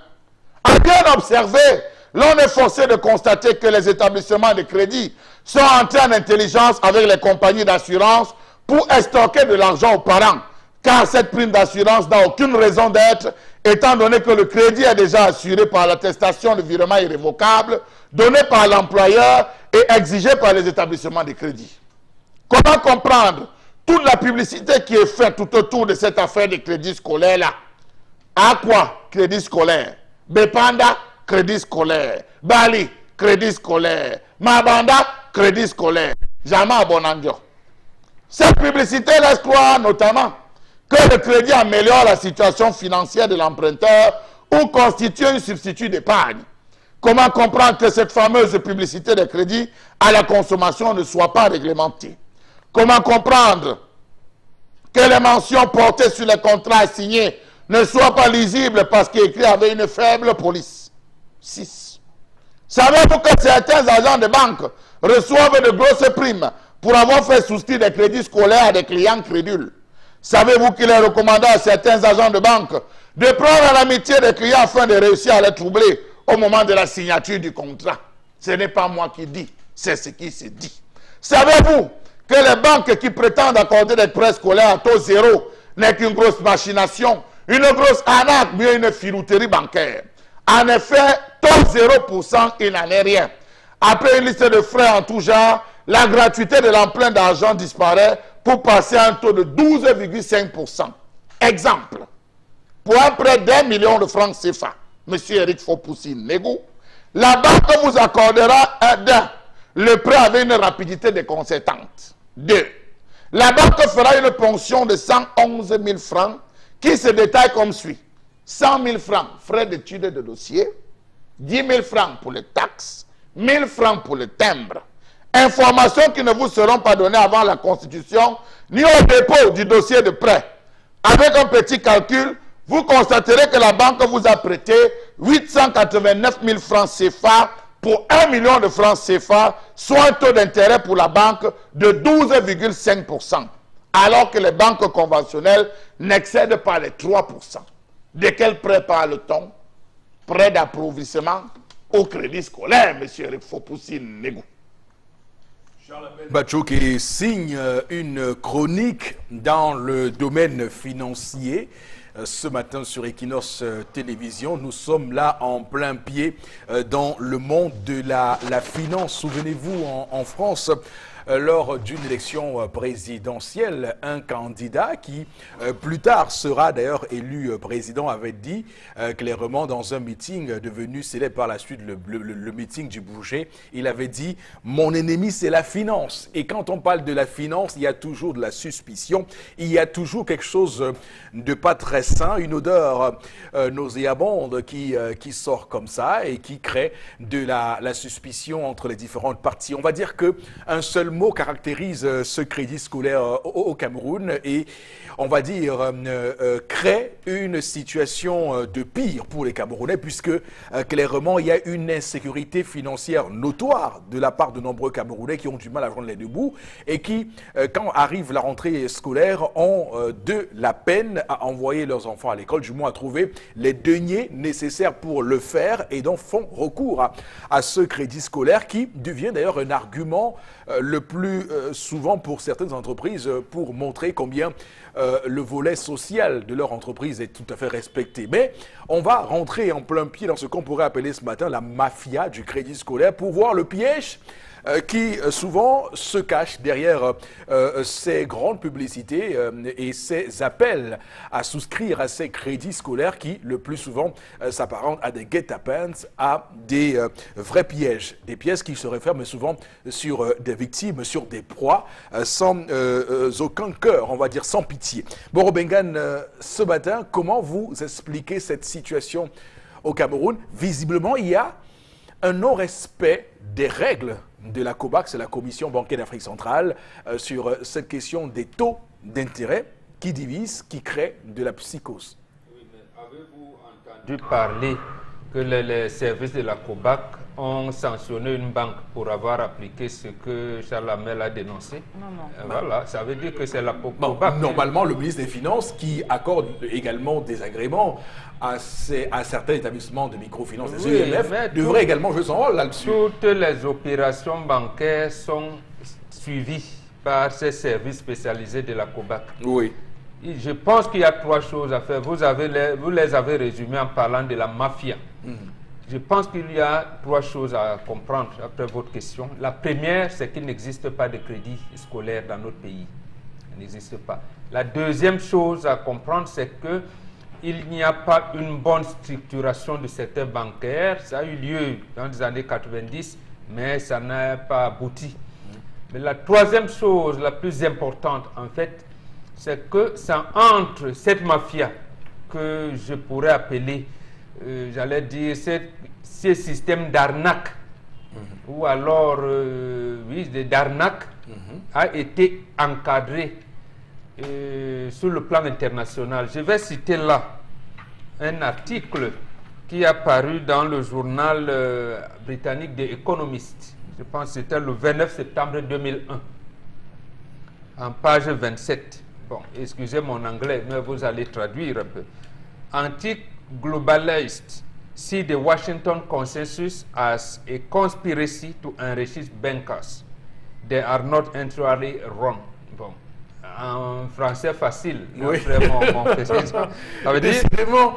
À bien observer, l'on est forcé de constater que les établissements de crédit sont entrés en intelligence avec les compagnies d'assurance pour estorquer de l'argent aux parents. Car cette prime d'assurance n'a aucune raison d'être, étant donné que le crédit est déjà assuré par l'attestation de virement irrévocable donnée par l'employeur et exigée par les établissements de crédit. Comment comprendre toute la publicité qui est faite tout autour de cette affaire de crédit scolaire-là? À quoi? Crédit scolaire. Bepanda, crédit scolaire. Bali, crédit scolaire. Mabanda, crédit scolaire. Jamais abonandio. Cette publicité laisse croire notamment que le crédit améliore la situation financière de l'emprunteur ou constitue un substitut d'épargne. Comment comprendre que cette fameuse publicité de crédit à la consommation ne soit pas réglementée? Comment comprendre que les mentions portées sur les contrats signés ne soient pas lisibles parce qu'il est écrit avec une faible police? 6. Savez-vous que certains agents de banque reçoivent de grosses primes pour avoir fait souscrire des crédits scolaires à des clients crédules? Savez-vous qu'il est recommandé à certains agents de banque de prendre l'amitié des clients afin de réussir à les troubler au moment de la signature du contrat? Ce n'est pas moi qui dis, c'est ce qui se dit. Savez-vous que les banques qui prétendent accorder des prêts scolaires à taux zéro n'est qu'une grosse machination, une grosse arnaque, mais une filouterie bancaire? En effet, taux 0%, il n'en est rien. Après une liste de frais en tout genre, la gratuité de l'emprunt d'argent disparaît pour passer à un taux de 12,5%. Exemple, pour un prêt d'1 million de francs CFA, M. Eric Fopoussi-Negou, la banque vous accordera le prêt avec une rapidité déconcertante. 2. La banque fera une ponction de 111 000 francs qui se détaille comme suit. 100 000 francs, frais d'étude de dossier, 10 000 francs pour les taxes, 1 000 francs pour le timbre. Informations qui ne vous seront pas données avant la constitution ni au dépôt du dossier de prêt. Avec un petit calcul, vous constaterez que la banque vous a prêté 889 000 francs CFA pour 1 million de francs CFA, soit un taux d'intérêt pour la banque de 12,5%, alors que les banques conventionnelles n'excèdent pas les 3%. De quel prêt parle-t-on? Prêt d'appauvrissement au crédit scolaire, M. Eric Fopoussi-Negou. Bacho qui signe une chronique dans le domaine financier. Ce matin sur Equinox Télévision, nous sommes là en plein pied dans le monde de la finance. Souvenez-vous, en France, lors d'une élection présidentielle, un candidat qui plus tard sera d'ailleurs élu président avait dit clairement dans un meeting devenu célèbre par la suite, le meeting du Bouger, il avait dit « Mon ennemi, c'est la finance ». Et quand on parle de la finance, il y a toujours de la suspicion, il y a toujours quelque chose de pas très sain, une odeur nauséabonde qui sort comme ça et qui crée de la suspicion entre les différentes parties. On va dire qu'un seul mot caractérise ce crédit scolaire au Cameroun et on va dire crée une situation de pire pour les Camerounais puisque clairement il y a une insécurité financière notoire de la part de nombreux Camerounais qui ont du mal à joindre les deux bouts et qui quand arrive la rentrée scolaire ont de la peine à envoyer leurs enfants à l'école, du moins à trouver les deniers nécessaires pour le faire et donc font recours à ce crédit scolaire qui devient d'ailleurs un argument le plus souvent pour certaines entreprises pour montrer combien le volet social de leur entreprise est tout à fait respecté. Mais on va rentrer en plein pied dans ce qu'on pourrait appeler ce matin la mafia du crédit scolaire pour voir le piège qui souvent se cache derrière ces grandes publicités et ces appels à souscrire à ces crédits scolaires qui, le plus souvent, s'apparentent à des guet-apens, à des vrais pièges. Des pièges qui se referment souvent sur des victimes, sur des proies, sans aucun cœur, on va dire sans pitié. Boro Bengan, ce matin, comment vous expliquez cette situation au Cameroun? Visiblement, il y a un non-respect des règles de la COBAC, c'est la Commission bancaire d'Afrique centrale, sur cette question des taux d'intérêt qui divisent, qui créent de la psychose. Oui, mais avez-vous entendu parler que les services de la COBAC ont sanctionné une banque pour avoir appliqué ce que Charles Hamel a dénoncé? Non, non. Voilà, ça veut dire que c'est la Bon, COBAC. normalement, le ministre des Finances qui accorde également des agréments à certains établissements de microfinance, des Oui, EMF, mais devrait également jouer son rôle là-dessus. Toutes les opérations bancaires sont suivies par ces services spécialisés de la COBAC. Oui. Je pense qu'il y a trois choses à faire. Vous les avez résumées en parlant de la mafia. Je pense qu'il y a trois choses à comprendre après votre question. La première, c'est qu'il n'existe pas de crédit scolaire dans notre pays. Il n'existe pas. La deuxième chose à comprendre, c'est qu'il n'y a pas une bonne structuration de secteur bancaire. Ça a eu lieu dans les années 90, mais ça n'a pas abouti. Mais la troisième chose, la plus importante, en fait, c'est que ça entre cette mafia que je pourrais appeler, j'allais dire, ces systèmes d'arnaque, ou alors, oui, d'arnaque, a été encadré sur le plan international. Je vais citer là un article qui est apparu dans le journal britannique The Economist. Je pense que c'était le 29 septembre 2001, en page 27. Bon, excusez mon anglais, mais vous allez traduire un peu. Anti-globalists see the Washington consensus as a conspiracy to enrich bankers. They are not entirely wrong. Bon, en français facile. Oui. Ça veut dire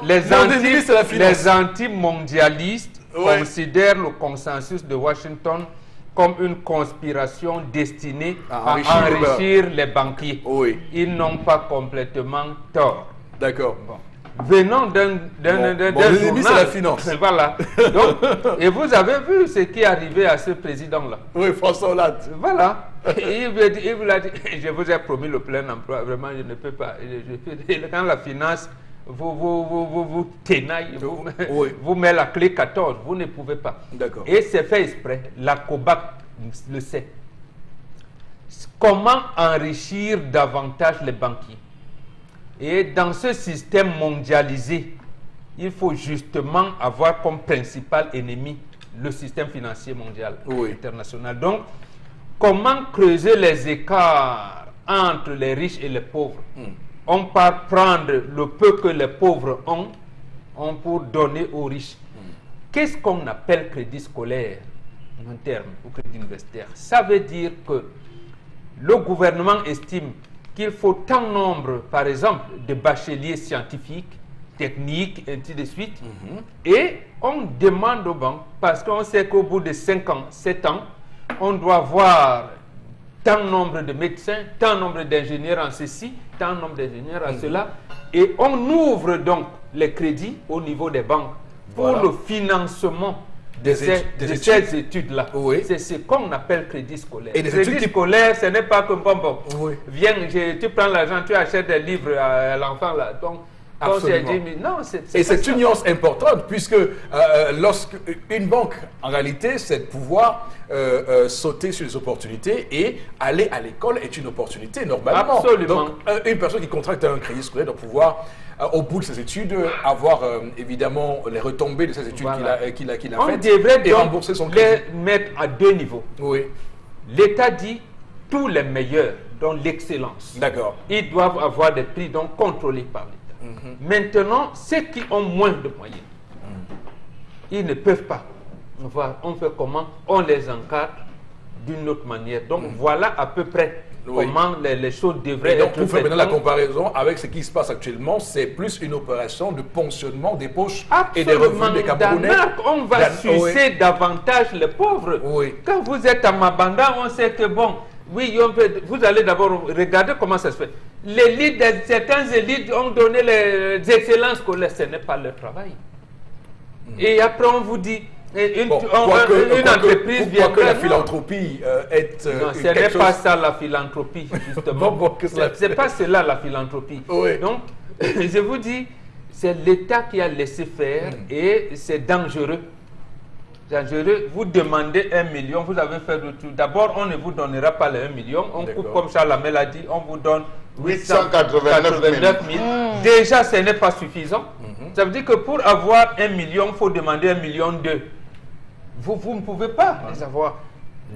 les anti-mondialistes considèrent le consensus de Washington comme une conspiration destinée à enrichir les banquiers. Oui. Ils n'ont pas complètement tort. D'accord. Bon. Venant d'un l'ennemi, c'est la finance. Voilà. Donc, et vous avez vu ce qui est arrivé à ce président-là. Oui, François Hollande. Voilà. Il vous a dit, je vous ai promis le plein emploi. Vraiment, je ne peux pas. Quand la finance vous tenaille, vous met la clé 14, vous ne pouvez pas. D'accord. Et c'est fait exprès. La COBAC le sait. Comment enrichir davantage les banquiers? Et dans ce système mondialisé, il faut justement avoir comme principal ennemi le système financier mondial, international. Donc, comment creuser les écarts entre les riches et les pauvres? On peut prendre le peu que les pauvres ont pour donner aux riches. Qu'est-ce qu'on appelle crédit scolaire en termes ou crédit universitaire? Ça veut dire que le gouvernement estime qu'il faut tant nombre, par exemple, de bacheliers scientifiques, techniques, et ainsi de suite. Et on demande aux banques, parce qu'on sait qu'au bout de 5 ans, 7 ans, on doit avoir tant nombre de médecins, tant nombre d'ingénieurs en ceci, tant nombre d'ingénieurs en cela. Et on ouvre donc les crédits au niveau des banques pour le financement de ces études-là. C'est ce qu'on appelle crédit scolaire. Et crédit scolaire, ce n'est pas comme bon. Viens, tu prends l'argent, tu achètes des livres à l'enfant là. Donc, non, et c'est une nuance importante puisque lorsque une banque, en réalité, c'est de pouvoir sauter sur les opportunités et aller à l'école est une opportunité normalement. Absolument. Donc, une personne qui contracte un crédit scolaire doit pouvoir, au bout de ses études, avoir évidemment les retombées de ses études qu'il a faites et rembourser son crédit. Les mettre à deux niveaux. Oui. L'État dit tous les meilleurs, dont l'excellence. D'accord. Ils doivent avoir des prix donc contrôlés par l'État. Maintenant, ceux qui ont moins de moyens, ils ne peuvent pas. On fait comment? On les encadre d'une autre manière. Donc voilà à peu près comment les choses devraient être faites. Pour faire maintenant la comparaison avec ce qui se passe actuellement, c'est plus une opération de ponctionnement des poches et des revenus des Camerounais. On va sucer davantage les pauvres. Quand vous êtes à Mabanda, on sait que bon, oui, vous allez d'abord regarder comment ça se fait. L'élite, certains élites ont donné les excellences scolaires, ce n'est pas leur travail. Et après on vous dit, une entreprise vient que la philanthropie est non, ce n'est pas ça la philanthropie, justement. C'est pas cela la philanthropie. Donc, je vous dis, c'est l'État qui a laissé faire et c'est dangereux. dangereux. Vous demandez 1 million, vous avez fait le tout. D'abord, on ne vous donnera pas les 1 million. On coupe, comme Charles Lamel a dit, on vous donne 889 000. Déjà, ce n'est pas suffisant. Ça veut dire que pour avoir 1 million, il faut demander 1,2 million. Vous ne pouvez pas les avoir.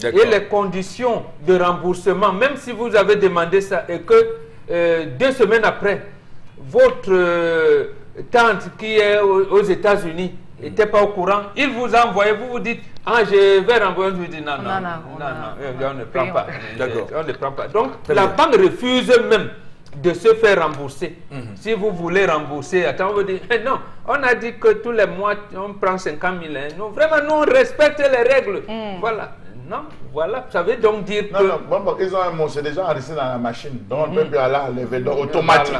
Et les conditions de remboursement, même si vous avez demandé ça et que 2 semaines après, votre tante qui est aux États-Unis n'était pas au courant, il vous a envoyé, vous vous dites, ah, je vais renvoyer, je vous dis non, on ne prend pas. On ne prend pas. Donc, la banque refuse même de se faire rembourser. Si vous voulez rembourser, attends, on vous dit, non, on a dit que tous les mois, on prend 50 000. Non, vraiment, nous, on respecte les règles. Voilà. Non, voilà, ça veut donc dire que... Non, bon, ils ont un mot, c'est déjà enregistré dans la machine. Donc, on peut aller enlever automatique.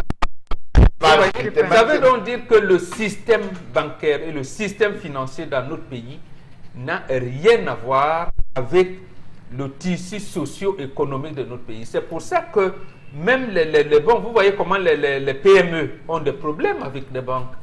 Ça veut donc dire que le système bancaire et le système financier dans notre pays n'a rien à voir avec le tissu socio-économique de notre pays. C'est pour ça que même les banques, vous voyez comment les PME ont des problèmes avec les banques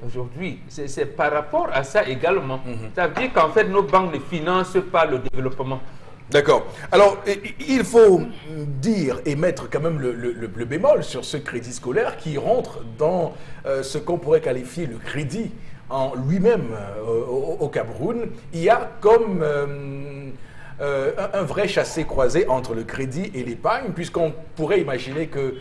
aujourd'hui. C'est par rapport à ça également. Ça veut dire qu'en fait, nos banques ne financent pas le développement. D'accord. Alors, il faut dire et mettre quand même le bémol sur ce crédit scolaire qui rentre dans ce qu'on pourrait qualifier le crédit en lui-même au Cameroun. Il y a comme un vrai chassé-croisé entre le crédit et l'épargne, puisqu'on pourrait imaginer que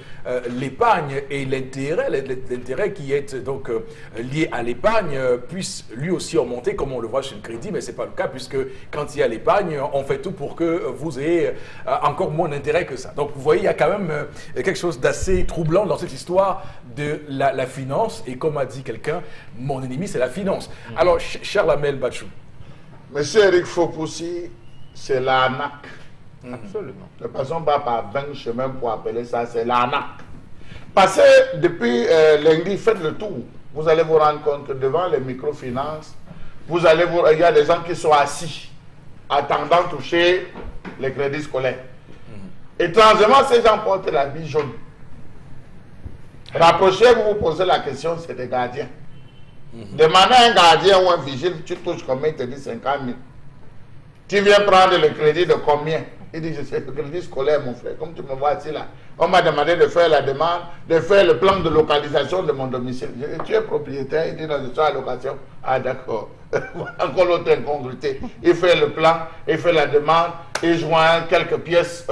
l'épargne et l'intérêt qui est donc lié à l'épargne puisse lui aussi augmenter comme on le voit chez le crédit, mais ce n'est pas le cas, puisque quand il y a l'épargne, on fait tout pour que vous ayez encore moins d'intérêt que ça. Donc vous voyez, il y a quand même quelque chose d'assez troublant dans cette histoire de la finance, et comme a dit quelqu'un, mon ennemi c'est la finance. Alors, Charles Lamel Bachou. Monsieur Eric Fopoussi, c'est l'arnaque. Absolument. Ne passons pas par 20 chemins pour appeler ça, c'est l'arnaque. Parce que depuis lundi, faites le tour. Vous allez vous rendre compte que devant les microfinances, il y a des gens qui sont assis, attendant de toucher les crédits scolaires. Étrangement, ces gens portent la bille jaune. Rapprochez-vous, vous posez la question, c'est des gardiens. Demandez à un gardien ou un vigile, tu touches combien, il te dit 50 000. Tu viens prendre le crédit de combien? Il dit, je sais le crédit scolaire, mon frère. Comme tu me vois ici là, on m'a demandé de faire la demande, de faire le plan de localisation de mon domicile. Je dis, tu es propriétaire? Il dit, non, je suis à location. Ah, d'accord. Encore l'autre incongruité. Il fait le plan, il fait la demande, il joint quelques pièces,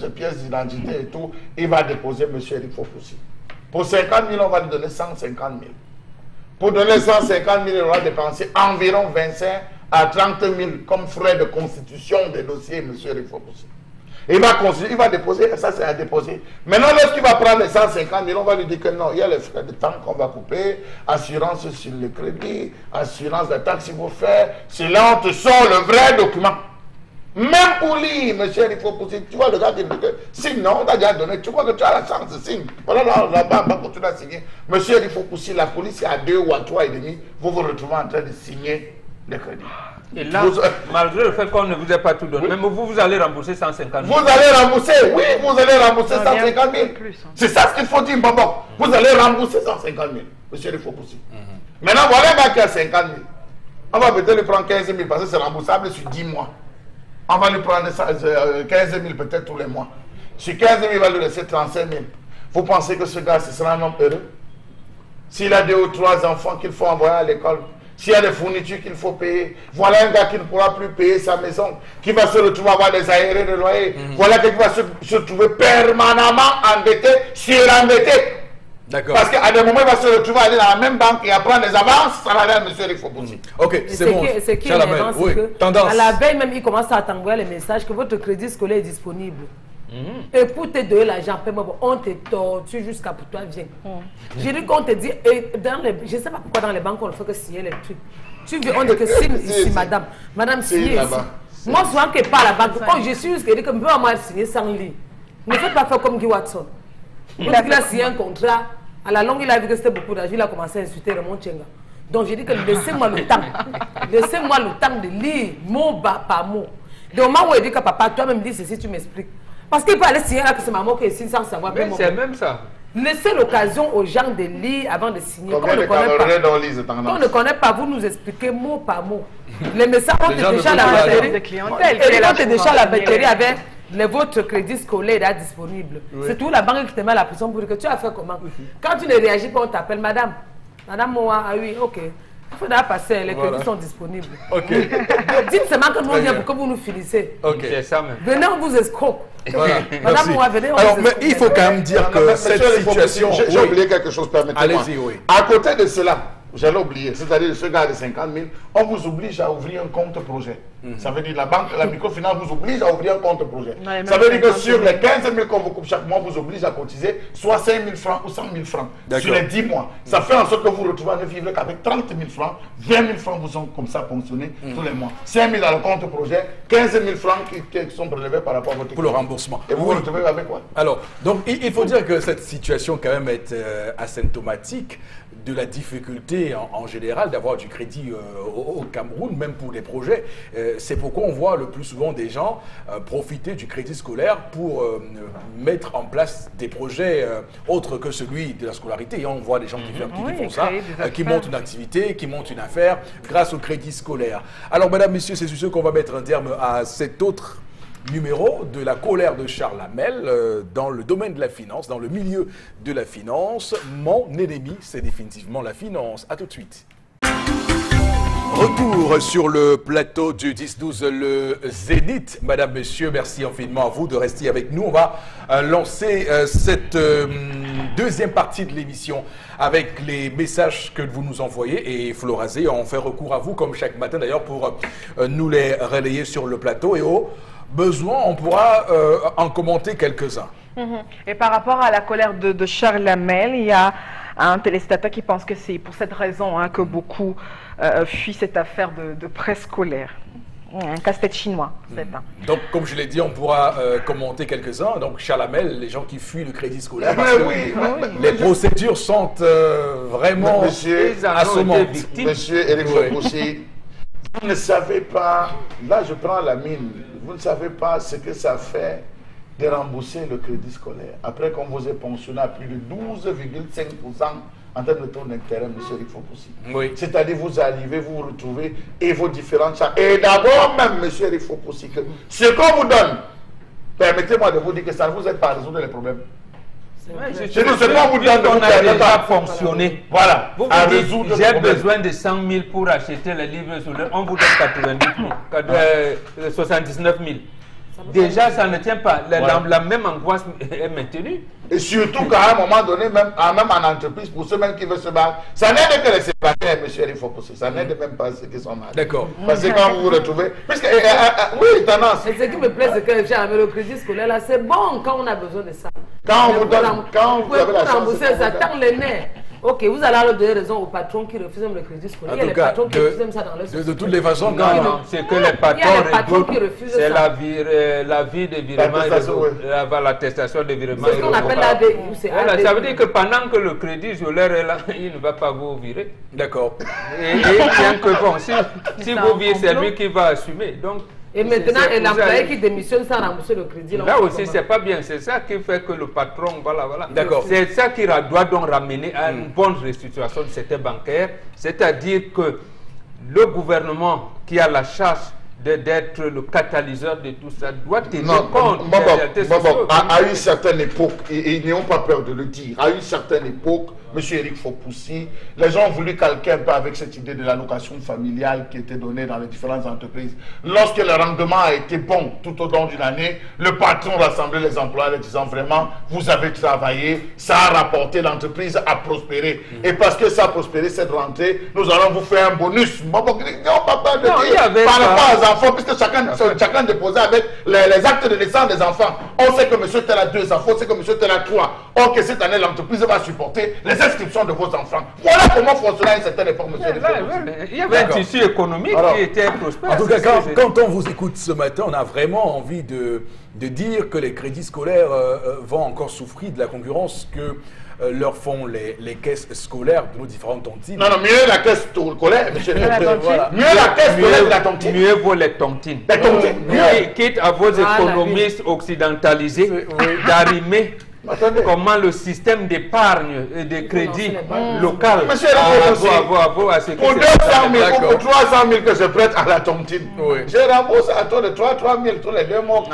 ces pièces d'identité et tout. Il va déposer M. Eric Fopoussi. Pour 50 000, on va lui donner 150 000. Pour donner 150 000, il aura dépensé environ 25 à 30 000 comme frais de constitution des dossiers, M. Eric Fopoussi. Il va déposer, ça c'est à déposer. Maintenant, lorsqu'il va prendre les 150 000, on va lui dire que non, il y a les frais de temps qu'on va couper, assurance sur le crédit, assurance de taxe qu'il faut faire. C'est là on te sort le vrai document. Même pour lire, M. Eric Fopoussi, tu vois le gars qui dit que signe, non, on t'a déjà donné, tu vois que tu as la chance de signer. Voilà, là-bas, quand tu as signé. M. Eric Fopoussi, la police est à 2 ou à 3,5, vous vous retrouvez en train de signer le crédit. Et là, malgré le fait qu'on ne vous ait pas tout donné, même vous allez rembourser 150 000. Vous allez rembourser, oui, vous allez rembourser 150 000. C'est ça ce qu'il faut dire, Bobo. Vous allez rembourser 150 000, monsieur Eric Fopoussi. Maintenant, voilà un gars qui a 50 000. On va peut-être lui prendre 15 000 parce que c'est remboursable sur 10 mois. On va lui prendre 15 000 peut-être tous les mois. Sur 15 000, il va lui laisser 35 000. Vous pensez que ce gars, ce sera un homme heureux? S'il a 2 ou 3 enfants qu'il faut envoyer à l'école, s'il y a des fournitures qu'il faut payer, voilà un gars qui ne pourra plus payer sa maison, qui va se retrouver à avoir des aérés de loyer. Voilà quelqu'un qui va se trouver permanemment endetté, surendetté. D'accord. Parce qu'à des moments, il va se retrouver à aller dans la même banque et à prendre des avances salariales, M. Eric Fopoussi. Ok, c'est bon. Ce qui est énervant, c'est que à la veille même, il commence à t'envoyer les messages que votre crédit scolaire est disponible. Et pour te donner l'argent, on te torture jusqu'à pour toi, viens. J'ai dit qu'on te dit, je ne sais pas pourquoi dans les banques on ne fait que signer les trucs. Tu veux, on dit que signe ici, madame. Madame, signe ici. Moi, souvent que pas la banque, quand je suis jusqu'à dire que je peux moi signer sans lit. Ne faites pas faire comme Guy Watson. Il a signé un contrat. À la longue, il a vu que c'était beaucoup d'argent. Il a commencé à insulter Raymond Tchenga. Donc, j'ai dit que laissez-moi le temps. Laissez-moi le temps de lire mot par mot. Du moment où il dit que papa, toi-même dis ceci, tu m'expliques. Parce qu'il peut aller signer là que c'est maman qui signe sans savoir. Mais c'est même ça. Laissez l'occasion aux gens de lire avant de signer. Combien de Camerounais dont lisent tendance? Quand on ne connaît pas, vous nous expliquez mot par mot. Les messages ont déjà la de batterie. clientèle. Et quand tu es déjà la batterie avec votre crédit scolaire là disponible, c'est tout la banque qui te met la pression pour dire que tu as fait comment. Quand tu ne réagis pas, on t'appelle madame. Madame Moa, ah oui, ok. Il faudra passer, les crédits sont disponibles. Ok. Dites seulement que nous on vient pour que vous nous finissez. Ok. C'est ça même. Venez, on vous escroque. Voilà. Madame Merci. Moa, venez, on Alors, vous mais escroque. il faut quand même dire que cette situation... J'ai Oui. oublié quelque chose, permettez-moi. Allez-y, oui. À côté de cela, j'allais oublier, c'est-à-dire ce gars de 50 000, on vous oblige à ouvrir un compte projet. Ça veut dire la banque, la microfinance vous oblige à ouvrir un compte projet. Ouais, Ça veut dire que 50 000. sur les 15 000 qu'on vous coupe chaque mois, vous oblige à cotiser soit 5 000 francs ou 100 000 francs sur les 10 mois. Ça fait en sorte que vous retrouvez à ne vivre qu'avec 30 000 francs, 20 000 francs vous sont comme ça ponctionnés tous les mois. 5 000 à le compte projet, 15 000 francs qui sont prélevés par rapport à votre Pour le remboursement. Et vous vous Oui. retrouvez avec quoi? Alors, donc il faut dire que cette situation quand même est asymptomatique de la difficulté en général d'avoir du crédit au Cameroun, même pour les projets. C'est pourquoi on voit le plus souvent des gens profiter du crédit scolaire pour mettre en place des projets autres que celui de la scolarité. Et on voit des gens qui font ça, créer des qui affaires. montent une activité, qui montent une affaire grâce au crédit scolaire. Alors, mesdames, messieurs, c'est sur ce qu'on va mettre un terme à cet autre numéro de la colère de Charles Hamel dans le domaine de la finance, dans le milieu de la finance. Mon ennemi, c'est définitivement la finance. À tout de suite. Retour sur le plateau du 10-12, le Zénith. Madame, Monsieur, merci infiniment à vous de rester avec nous. On va lancer cette deuxième partie de l'émission avec les messages que vous nous envoyez. Et Florazé, on fait recours à vous comme chaque matin d'ailleurs pour nous les relayer sur le plateau. Et au besoin, on pourra en commenter quelques-uns. Et par rapport à la colère de Charles Hamel, il y a un téléspectateur qui pense que c'est pour cette raison que beaucoup fuient cette affaire de presse scolaire. Un casse-tête chinois, c'est ça. Donc, comme je l'ai dit, on pourra commenter quelques-uns. Donc, Charles Hamel, les gens qui fuient le crédit scolaire, Mais parce que oui, les procédures sont vraiment Monsieur, Ils en ont assommantes. été victimes. Monsieur Eric Ouais. Fopoussi, vous ne savez pas, là je prends la mine, vous ne savez pas ce que ça fait de rembourser le crédit scolaire. Après qu'on vous ait pensionné à plus de 12,5% en termes de taux d'intérêt, monsieur Eric Fopoussi. Oui. C'est-à-dire vous arrivez, vous vous retrouvez et vos différentes charges. Et d'abord même, monsieur Eric Fopoussi, que ce qu'on vous donne, permettez-moi de vous dire que ça ne vous aide pas à résoudre les problèmes. Je dis, c'est pas vous donne de on vous a permettre déjà à- fonctionné. Voilà, Vous à vous dites, résoudre les j'ai problèmes. besoin de 100 000 pour acheter les livres sur le... On vous donne 90 000, 79 000. Déjà, ça ne tient pas. La même angoisse est maintenue. Et surtout qu'à un moment donné, même en entreprise, pour ceux même qui veulent se battre, ça n'aide que les célibataires, monsieur Eric Fopoussi. Ça n'aide même pas ceux qui sont malades. D'accord. Parce que quand vous vous retrouvez. Puisque, oui, tendance. Et ce qui me plaît, c'est que j'ai avec le crédit scolaire là, c'est bon quand on a besoin de ça. Quand on Mais vous pour donne, quand vous pouvez avez la pas chance. rembourser, ça tend les nerfs. Ok, vous allez alors donner raison aux patrons qui refusent même le crédit scolaire. En Il y a tout les cas, patrons qui refusent même ça dans leur de société. toutes les façons, Non, quand non, c'est que les Il y a les patrons patrons redoutent. qui refusent C'est ça. la vie de virement. L'attestation, oui. L'attestation de virement. C'est ce qu'on appelle l'ADI. C'est Voilà, ADI. ça veut dire que pendant que le crédit scolaire est là, il ne va pas vous virer. d'accord. Et bien que bon, si C'est vous un virez, c'est complot. lui qui va assumer. Donc, Et maintenant, c'est- et l'employé vous qui démissionne sans rembourser le crédit. Là on fait aussi, comment? c'est pas bien. C'est ça qui fait que le patron, voilà. D'accord. C'est ça qui doit donc ramener à une bonne restitution de secteur bancaire. C'est-à-dire que le gouvernement qui a la charge d'être le catalyseur de tout ça doit tenir Non, compte des réalités sociales. à une certaine époque, et n'ayons pas peur de le dire, à une certaine époque, M. Eric Fopoussi, les gens ont voulu calquer un peu avec cette idée de l'allocation familiale qui était donnée dans les différentes entreprises. Lorsque le rendement a été bon tout au long d'une année, le patron rassemblait les employés en disant vraiment, vous avez travaillé, ça a rapporté, l'entreprise a prospéré. Et parce que ça a prospéré cette rentrée, nous allons vous faire un bonus. N'ayons pas peur de Non, il y dire avait par ça. rapport aux enfants, puisque chacun déposait avec les actes de naissance des enfants. On sait que monsieur tel a 2 enfants, on sait que monsieur tel a 3. Or que cette année, l'entreprise va supporter les inscriptions de vos enfants. Voilà comment fonctionnait une certaine époque, monsieur. Il y avait un D'accord. tissu économique Alors, qui était prospère. En tout cas, C'est ça que quand on vous écoute ce matin, on a vraiment envie de dire que les crédits scolaires vont encore souffrir de la concurrence que leur font les caisses scolaires de nos différentes tontines. Non, mieux la caisse scolaire, monsieur. La tontine. Voilà. Mieux la caisse scolaire de la tontine. Mieux vaut les tontines. Les tontines. Quitte à vos Ah, économistes occidentalisés d'arrimer comment le système d'épargne et de crédit local Monsieur à ce que pour 200 000 ou pour 300 000 que je prête à la tontine, je rembourse à toi de 3 000 tous les 2 mois.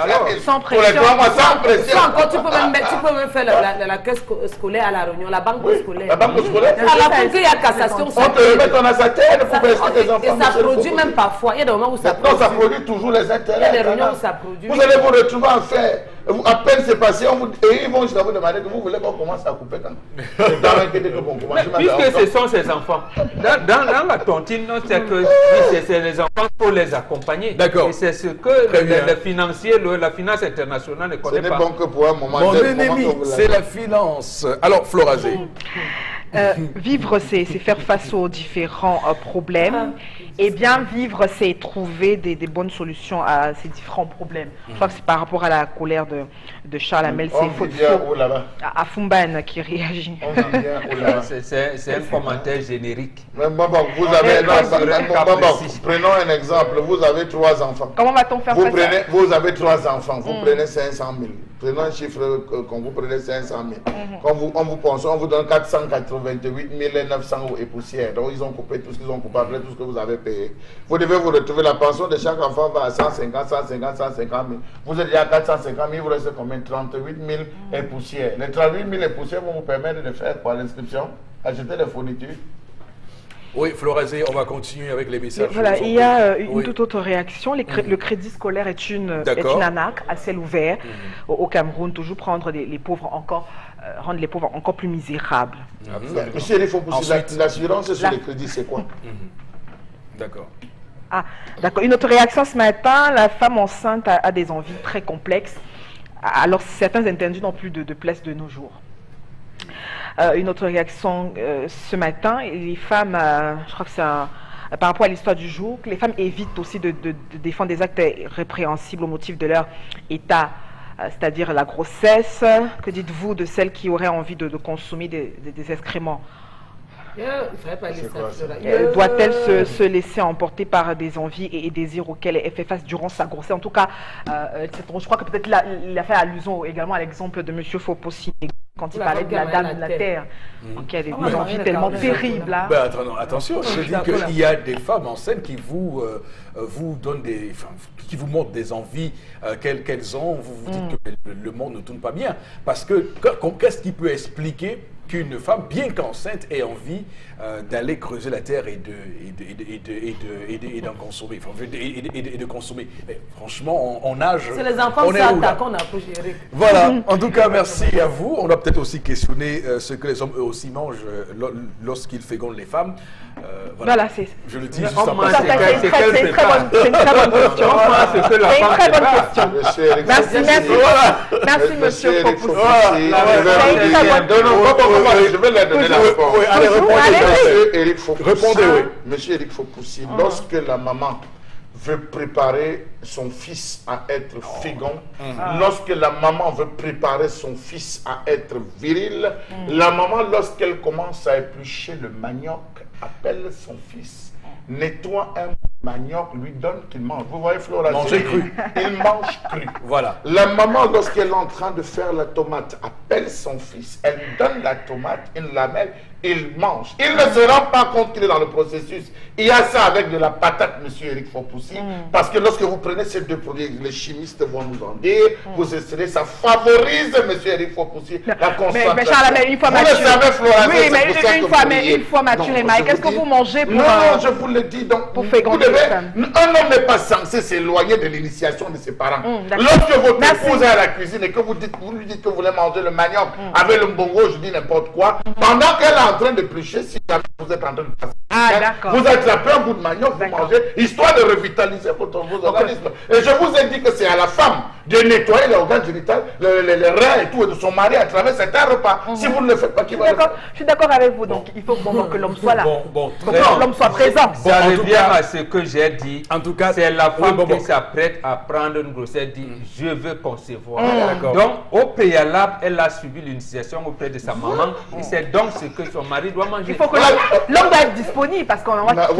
Sans Pour les pression. 3 mois, sans pression. Encore, tu peux même faire la caisse scolaire à la réunion, la banque scolaire. La banque scolaire. À la fin qu'il y a cassation, On te remet ton assateur pour verser tes enfants. et ça produit même parfois. Il y a des moments où ça Non, ça produit. produit toujours les intérêts. Il y a des réunions où ça produit. Vous allez vous retrouver en fait. À peine c'est passé, et ils vont jusqu'à vous demander que vous voulez qu'on commence à couper quand même. Puisque ce sont ces enfants. Dans la tontine, c'est que c'est les enfants pour les accompagner. D'accord. Et c'est ce que le financier, la finance internationale ne Ce connaît n'est pas. bon que pour un moment. Mon ennemi, c'est la finance. Alors, Florazé. Vivre, c'est faire face aux différents problèmes. Et bien vivre, c'est trouver des bonnes solutions à ces différents problèmes. Je crois que c'est par rapport à la colère de Charles Hamel. C'est à Fumban qui réagit. C'est un commentaire générique. Vous avez, prenons un exemple. Vous avez 3 enfants. Comment va-t-on faire face Vous avez 3 enfants. Vous prenez 500 000. Prenons un chiffre quand vous prenez 500 000. Quand on vous pense, on vous donne 488 900 euros et poussière. Donc ils ont coupé tout ce qu'ils ont coupé après tout ce que vous avez payé. Vous devez vous retrouver, la pension de chaque enfant va à 150 000. Vous êtes déjà à 450 000, il vous reste combien? 38 000 et poussière. Les 38 000 et poussière vont vous permettre de faire quoi? L'inscription? Acheter des fournitures? Oui, Florazé, on va continuer avec les messages. Voilà, il y a une toute autre réaction. Le crédit scolaire est une arnaque à ciel ouvert au Cameroun. Toujours prendre les pauvres encore, rendre les pauvres encore plus misérables. Monsieur, il faut pousser l'assurance sur les crédits, c'est quoi? D'accord. Ah, d'accord. Une autre réaction ce matin, la femme enceinte a des envies très complexes. Alors certains interdits n'ont plus de place de nos jours. Une autre réaction ce matin, les femmes, je crois que c'est par rapport à l'histoire du jour, que les femmes évitent aussi de défendre des actes répréhensibles au motif de leur état, c'est-à-dire la grossesse. Que dites-vous de celles qui auraient envie de consommer des excréments? Doit-elle se laisser emporter par des envies et désirs auxquels elle fait face durant sa grossesse? En tout cas, je crois que peut-être il a fait allusion également à l'exemple de M. Fopossi quand il parlait de la dame de la terre, qui a des envies tellement terribles. Ben, attention, je dis qu'il y a des femmes enceintes qui vous donnent qui vous montrent des envies qu'elles ont. Vous dites que le monde ne tourne pas bien. Parce que qu'est-ce qui peut expliquer qu'une femme, bien qu'enceinte, ait envie d'aller creuser la terre et d'en consommer, et de consommer. Mais franchement, on nage. C'est les enfants qu'on approche, Eric. Voilà. En tout cas, merci à vous. On a peut-être aussi questionné ce que les hommes eux aussi mangent lorsqu'ils fécondent les femmes. Voilà, je le dis juste en passant. C'est une très bonne question. C'est une très bonne question. Merci, monsieur Fopossi. Je vais leur donner la réponse. Monsieur Eric Fopossi, lorsque la maman veut préparer son fils à être fécond, lorsque la maman veut préparer son fils à être viril, la maman, lorsqu'elle commence à éplucher le manioc, appelle son fils, nettoie un manioc, lui donne qu'il mange. Vous voyez, Flora, manger cru. Il mange cru. Voilà. La maman, lorsqu'elle est en train de faire la tomate, appelle son fils, elle lui donne la tomate, il la met, il mange. Il ne se rend pas compte qu'il est dans le processus. Il y a ça avec de la patate, monsieur Eric Fopossi, parce que lorsque vous prenez ces deux produits, les chimistes vont nous en dire, vous essayez, ça favorise, monsieur Eric Fopossi, la concentration. Mais Charles, une fois mature. Oui, mais une fois mature, qu'est-ce que vous mangez pour... Non, je vous le dis, donc, pour féconder les femmes. Un homme n'est pas censé s'éloigner de l'initiation de ses parents. Lorsque votre épouse est à la cuisine et que vous lui dites que vous voulez manger le manioc avec le mbongo, je dis n'importe quoi, pendant qu'elle est en train de plucher, si vous êtes en train de passer, vous attrapez un bout de manioc, vous mangez, histoire de revitaliser vos organismes. Et je vous ai dit que c'est à la femme de nettoyer les organes génitaux, les reins et tout, et de son mari à travers certains repas. Si vous ne le faites pas, qui va le faire? Je suis d'accord avec vous, donc il faut que l'homme soit là. Que l'homme soit présent. Ça revient à ce que j'ai dit. En tout cas, c'est la femme qui s'apprête à prendre une grossesse, dit je veux concevoir. Donc, au préalable, elle a suivi l'initiation auprès de sa maman. Et c'est donc ce que son mari doit manger. Il faut que l'homme doit être disponible. disponible parce qu'on envoie Mais tout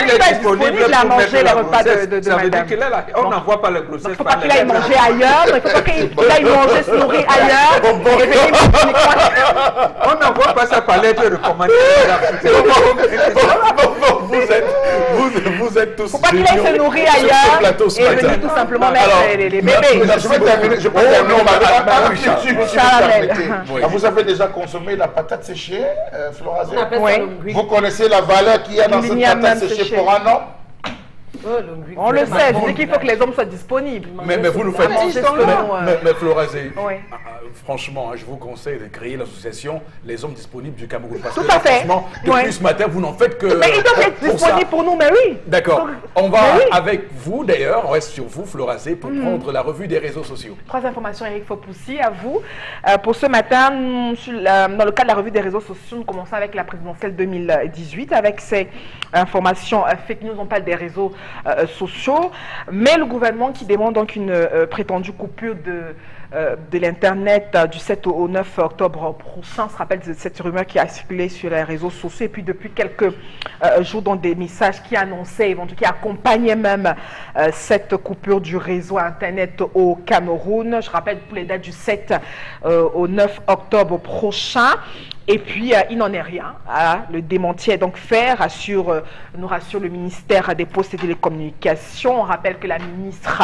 il est disponible à manger les repas de ça veut dire madame. qu'il est là. On n'envoie pas les Il ne grossesses faut pas par qu'il les aille manger ailleurs, il ne faut pas qu'il aille manger, se nourrir ailleurs. Et venir On n'envoie pas ça par lettre recommandée. Vous êtes tous. faut pas qu'il aille se nourrir ailleurs et venir tout simplement mettre les bébés. Je vais terminer. Je peux terminer. Chalamel. Vous avez déjà consommé la patate séchée, Florazé? On appelle Oui. ça le ngui. Vous connaissez la valeur qu'il y a dans cette L'igname patate séchée séchée. pour un homme? Oh, le ngui. On le C'est sait, ma je dis qu'il faut que les hommes soient disponibles. Mais vous nous faites. Manger selon, Mais Florazé, Oui. franchement, je vous conseille de créer l'association Les Hommes Disponibles du Cameroun. Parce Tout que à fait. franchement, depuis Oui. ce matin, vous n'en faites que. Mais ils doivent être pour ça. disponibles pour nous, mais oui. D'accord. Donc, On va mais oui. avec vous d'ailleurs, on reste sur vous, Florazé, pour prendre la revue des réseaux sociaux. 3 informations, Eric Fopoussi, à vous. Pour ce matin, dans le cadre de la revue des réseaux sociaux, nous commençons avec la présidentielle 2018, avec ces informations fake news, on parle des réseaux sociaux, mais le gouvernement qui demande donc une prétendue coupure de l'Internet du 7 au 9 octobre prochain. On se rappelle de cette rumeur qui a circulé sur les réseaux sociaux et puis depuis quelques jours dans des messages qui annonçaient, qui accompagnaient même cette coupure du réseau Internet au Cameroun. Je rappelle pour les dates du 7 au 9 octobre prochain. Et puis, il n'en est rien. Le démenti est donc fait, nous rassure le ministère des Postes et Télécommunications. On rappelle que la ministre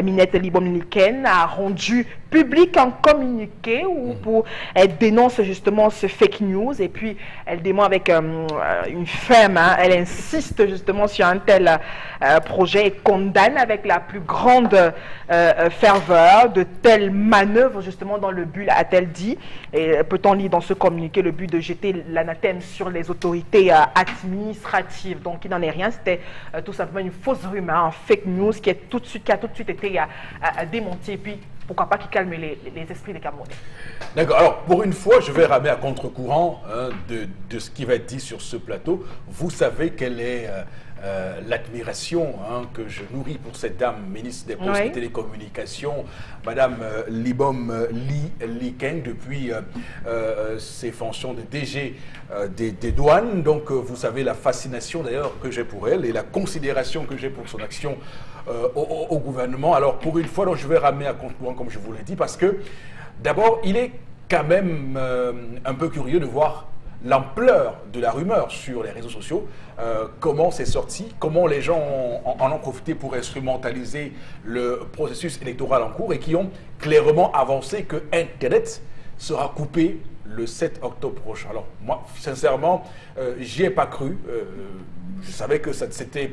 Minette Libom-Liken a rendu public un communiqué où elle dénonce justement ce fake news et puis elle dément avec une ferme, elle insiste justement sur un tel projet et condamne avec la plus grande ferveur de telles manœuvres justement dans le but, a-t-elle dit, et peut-on lire dans ce communiqué le but de jeter l'anathème sur les autorités administratives. Donc il n'en est rien, c'était tout simplement une fausse rumeur, un fake news qui a tout de suite été démenti et puis pourquoi pas qu'il calme les esprits des Camerounais. D'accord. Alors, pour une fois, je vais ramer à contre-courant de ce qui va être dit sur ce plateau. Vous savez quelle est l'admiration que je nourris pour cette dame, ministre des Postes et Télécommunications, Madame Liken, depuis ses fonctions de DG des douanes. Donc, vous savez la fascination d'ailleurs que j'ai pour elle et la considération que j'ai pour son action au gouvernement. Alors, pour une fois, donc, je vais ramener à contre-courant, comme je vous l'ai dit, parce que, d'abord, il est quand même un peu curieux de voir l'ampleur de la rumeur sur les réseaux sociaux, comment c'est sorti, comment les gens en ont profité pour instrumentaliser le processus électoral en cours et qui ont clairement avancé que Internet sera coupé le 7 octobre prochain. Alors, moi, sincèrement, j'y ai pas cru. Je savais que c'était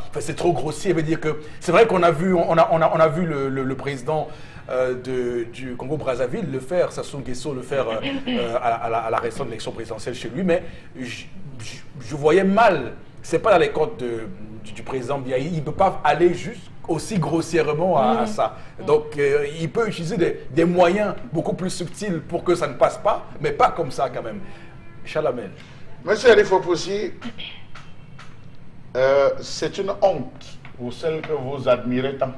c'est trop grossier. Veut dire que c'est vrai qu'on a vu, on a vu le président du Congo-Brazzaville le faire, Sassou Nguesso le faire à la récente élection présidentielle chez lui, mais je voyais mal. C'est pas dans les codes du président Biaï. Il ne peut pas aller juste aussi grossièrement à ça. Donc, il peut utiliser des moyens beaucoup plus subtils pour que ça ne passe pas, mais pas comme ça quand même. Chalamel. Monsieur Eric Fopoussi, c'est une honte pour celle que vous admirez tant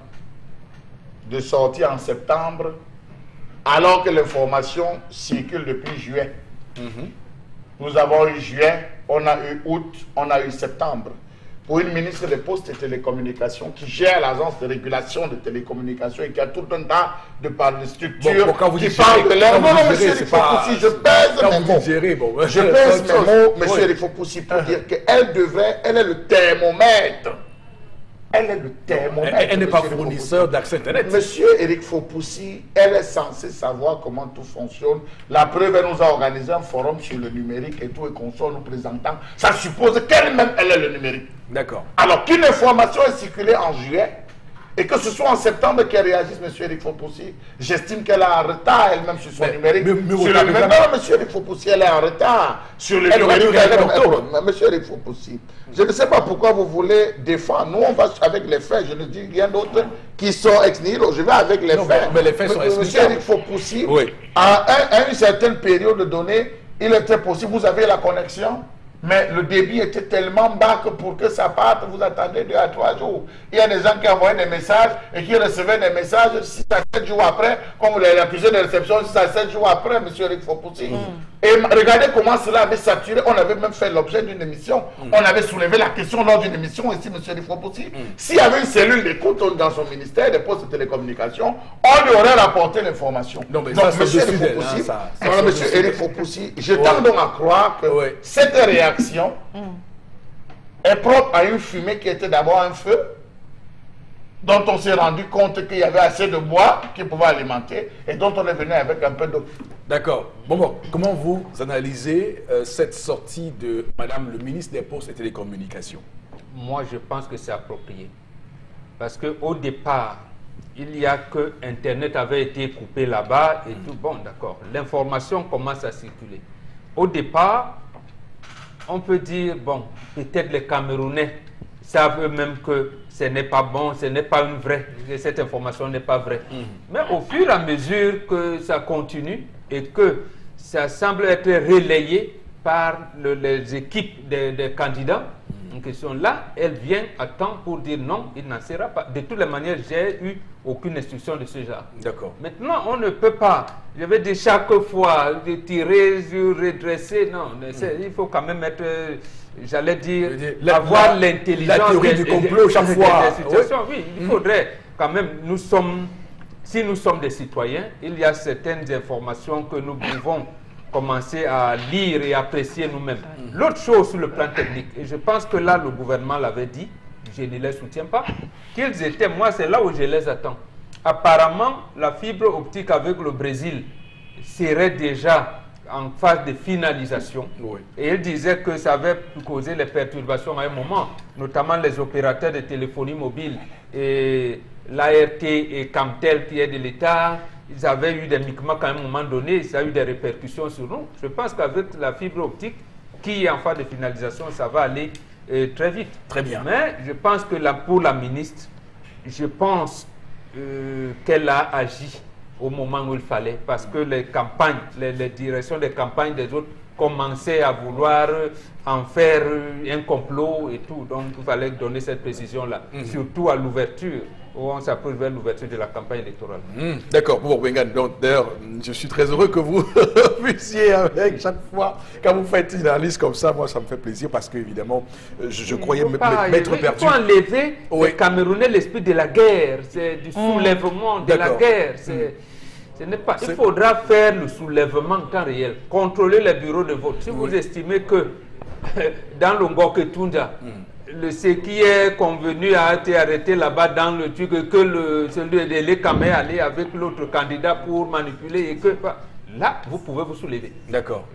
de sortir en septembre alors que l'information circule depuis juillet. Nous avons eu juillet, on a eu août, on a eu septembre. Pour une ministre des Postes et Télécommunications qui gère l'agence de régulation de télécommunications et qui a tout un tas de structures qui parlent de l'air. Non, monsieur Eric Fopoussi, je pèse mes mots. Je pèse mes mots, monsieur Eric Fopoussi, pour dire qu'elle est le thermomètre. Elle est le thermomètre. Elle n'est pas fournisseur d'accès Internet. Monsieur Eric Fopoussi, elle est censée savoir comment tout fonctionne. La preuve, elle nous a organisé un forum sur le numérique et tout, et qu'on soit nous présentant. Ça suppose qu'elle-même, elle est le numérique. D'accord. Alors qu'une information est circulée en juillet, et que ce soit en septembre qu'elle réagisse, monsieur Eric Fopoussi, j'estime qu'elle est en retard elle-même sur son numérique. Non, monsieur Eric Fopoussi, elle est en retard sur le numérique. Monsieur Eric Fopoussi, je ne sais pas pourquoi vous voulez défendre. Nous, on va avec les faits. Je ne dis rien d'autre qui sont ex nihilo. Je vais avec les faits. Mais les faits sont explicables. Monsieur Eric Fopoussi, à une certaine période donnée, il était possible, vous avez la connexion, mais le débit était tellement bas que pour que ça parte, vous attendez 2 à 3 jours. Il y a des gens qui envoyaient des messages et qui recevaient des messages 6 à 7 jours après, comme vous l'avez accusé de réception 6 à 7 jours après, monsieur Eric Fopoussi. Et regardez comment cela avait saturé. On avait même fait l'objet d'une émission. On avait soulevé la question lors d'une émission ici, M. Rifopoussi. S'il y avait une cellule d'écoute dans son ministère des Postes et Télécommunications, on lui aurait rapporté l'information. Non, mais donc, ça, c'est M. Eric Fopoussi, je tends donc à croire que cette réaction est propre à une fumée qui était d'abord un feu, dont on s'est rendu compte qu'il y avait assez de bois qui pouvait alimenter et dont on est venu avec un peu d'eau. D'accord. Bon, comment vous analysez cette sortie de Madame le ministre des Postes et Télécommunications? Moi, je pense que c'est approprié. Parce qu'au départ, il y a que Internet avait été coupé là-bas et tout. Bon, d'accord. L'information commence à circuler. Au départ, on peut dire, bon, peut-être les Camerounais savent eux-mêmes que ce n'est pas bon, ce n'est pas une vraie, cette information n'est pas vraie. Mais au fur et à mesure que ça continue et que ça semble être relayé par les équipes des candidats en question, là, elle vient à temps pour dire non, il n'en sera pas. De toutes les manières, j'ai eu aucune instruction de ce genre. D'accord. Maintenant, on ne peut pas, je vais dire chaque fois, de tirer, redresser, non, il faut quand même être... J'allais dire, avoir l'intelligence. La théorie du complot chaque fois. Oui, il faudrait quand même, si nous sommes des citoyens, il y a certaines informations que nous pouvons commencer à lire et apprécier nous-mêmes. L'autre chose sur le plan technique, et je pense que là, le gouvernement l'avait dit, je ne les soutiens pas, qu'ils étaient, moi, c'est là où je les attends. Apparemment, la fibre optique avec le Brésil serait déjà en phase de finalisation. Oui. Et il disait que ça avait causé les perturbations à un moment, notamment les opérateurs de téléphonie mobile et l'ART et Camtel qui est de l'État. Ils avaient eu des micmacs à un moment donné, ça a eu des répercussions sur nous. Je pense qu'avec la fibre optique, qui est en phase de finalisation, ça va aller très vite. Très bien. Mais je pense que pour la ministre, je pense qu'elle a agi au moment où il fallait, parce que les campagnes, les directions des campagnes des autres commençaient à vouloir en faire un complot et tout. Donc, il fallait donner cette précision-là, surtout à l'ouverture, où on s'approche vers l'ouverture de la campagne électorale. D'accord. Bon, Wengan, d'ailleurs, je suis très heureux que vous puissiez avec chaque fois, quand vous faites une analyse comme ça, moi, ça me fait plaisir, parce qu'évidemment, je croyais m'être perdu. Il faut enlever les Camerounais l'esprit de la guerre, c'est du soulèvement de la guerre. Ce n'est pas. Il faudra faire le soulèvement en temps réel, contrôler les bureaux de vote. Si vous estimez que dans le Ngoke Tunda, ce qui est convenu a été arrêté là-bas dans le truc, que celui de l'Ekame est allé avec l'autre candidat pour manipuler, et que là, vous pouvez vous soulever. D'accord.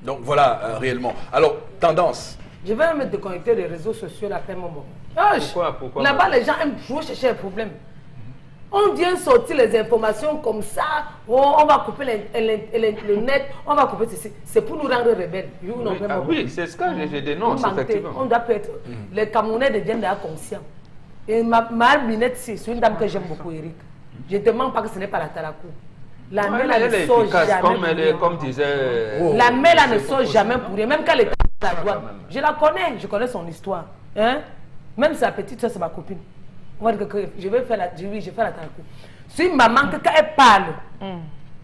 Donc voilà, réellement. Alors, tendance. Je vais me déconnecter des réseaux sociaux après mon moment. Pourquoi là-bas, les gens aiment toujours chercher un problème. On vient sortir les informations comme ça, on va couper le net, on va couper ceci. C'est pour nous rendre rebelles. Oui, c'est ce que je dénonce, effectivement. On doit être... Les Camerounais deviennent d'ailleurs conscients. Et ma lunette, c'est une dame que j'aime beaucoup, Eric. Je ne te mens pas que ce n'est pas la Talakou. La main là ne sort jamais comme disait... La main là ne sort jamais pour rien. Même quand elle est à la douane. Je connais son histoire. Hein? Même sa petite soeur, c'est ma copine. Je vais faire la Talakou. C'est une maman que quand elle parle,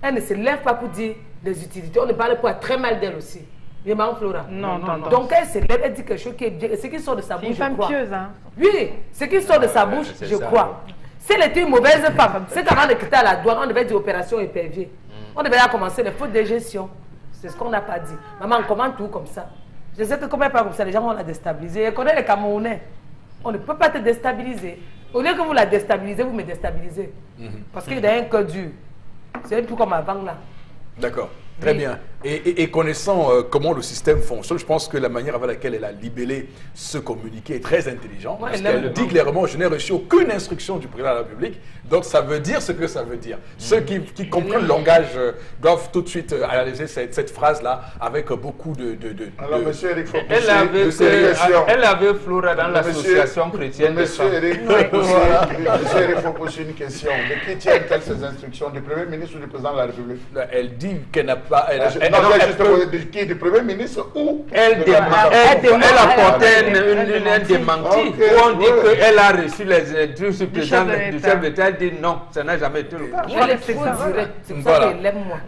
elle ne se lève pas pour dire des utilités. On ne parle pas très mal d'elle aussi. Et maman Flora. Non. Donc elle se lève, elle dit quelque chose qui est bien. Ce qui sort de sa bouche, je crois. C'est une femme pieuse, hein. Oui, ce qui sort de sa bouche, je crois. Si elle était une mauvaise femme, c'est qu'avant de quitter à la douane, on devait dire opération épervier. On devait commencer les fautes de gestion. C'est ce qu'on n'a pas dit. Maman, on commande tout comme ça. Je sais que comme elle parle comme ça, les gens vont la déstabiliser. Elle connaît les Camerounais. On ne peut pas te déstabiliser. Au lieu que vous la déstabilisez, vous me déstabilisez. Parce qu'il y a un cœur dur. C'est un peu comme avant là. D'accord. Très bien. Et connaissant comment le système fonctionne, je pense que la manière avec laquelle elle a libellé ce communiqué est très intelligente. Parce qu'elle dit clairement, je n'ai reçu aucune instruction du président de la République. Donc ça veut dire ce que ça veut dire. Ceux qui comprennent le langage doivent tout de suite analyser cette phrase-là avec beaucoup de... Alors, monsieur Eric Fopoussi, elle avait Flora dans l'association chrétienne. Monsieur Eric Fopoussi, une question. De qui tiennent-elles ces instructions? Du Premier ministre ou du Président de la République? Elle dit qu'elle n'a Qui du Premier ministre ou elle apportait un démenti où on dit qu'elle a reçu les instructions du chef d'État. Elle dit non, ça n'a jamais été le cas. Elle est trop directe, c'est pour ça qu'elle aime moi.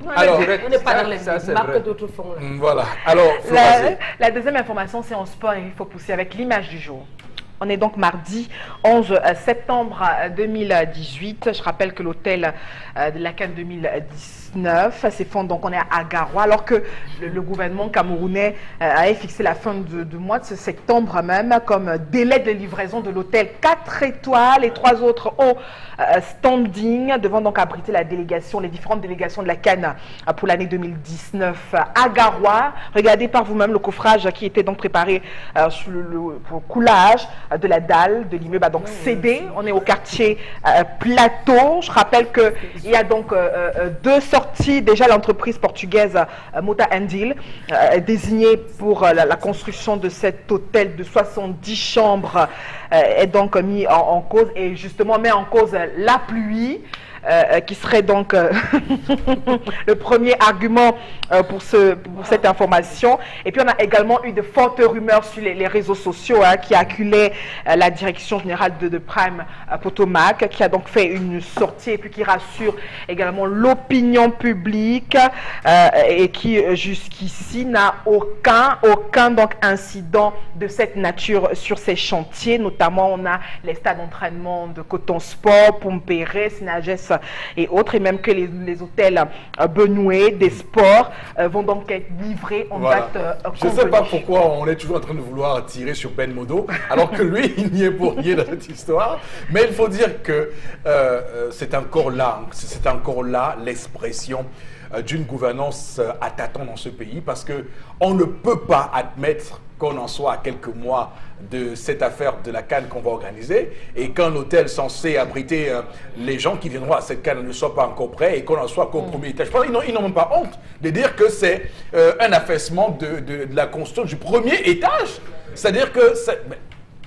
On n'est pas dans les marques que d'autres font. Voilà. Alors, la deuxième information, c'est en sport et il faut pousser avec l'image du jour. On est donc mardi 11 septembre 2018. Je rappelle que l'hôtel de la CAN 2019 s'effondre, donc on est à Garoua, alors que le gouvernement camerounais avait fixé la fin du mois de septembre même comme délai de livraison de l'hôtel 4 étoiles et 3 autres au standing, devant donc abriter la délégation, les différentes délégations de la CAN pour l'année 2019 à Garoua. Regardez par vous-même le coffrage qui était donc préparé pour le coulage de la dalle de l'immeuble a donc cédé. On est au quartier Plateau. Je rappelle qu'il y a donc 2 sorties. Déjà, l'entreprise portugaise Mota Andil, désignée pour la construction de cet hôtel de 70 chambres, est donc mis en cause et justement met en cause la pluie. Qui serait donc le premier argument pour cette information. Et puis on a également eu de fortes rumeurs sur les réseaux sociaux qui acculaient la direction générale de Prime Potomac, qui a donc fait une sortie et puis qui rassure également l'opinion publique et qui jusqu'ici n'a aucun donc incident de cette nature sur ces chantiers. Notamment on a les stades d'entraînement de Coton Sport, Pompéré, Synages et autres, et même que les hôtels Benoué, des sports vont donc être livrés en date Je ne sais pas pourquoi on est toujours en train de vouloir tirer sur Ben Modo, alors que lui, il n'y est pour rien dans cette histoire. Mais il faut dire que c'est encore là l'expression d'une gouvernance à tâtons dans ce pays, parce qu'on ne peut pas admettre qu'on en soit à quelques mois de cette affaire de la CAN qu'on va organiser et qu'un hôtel censé abriter les gens qui viendront à cette CAN ne soit pas encore prêt et qu'on en soit qu'au premier étage. Ils n'ont même pas honte de dire que c'est un affaissement de la construction du premier étage. C'est-à-dire que...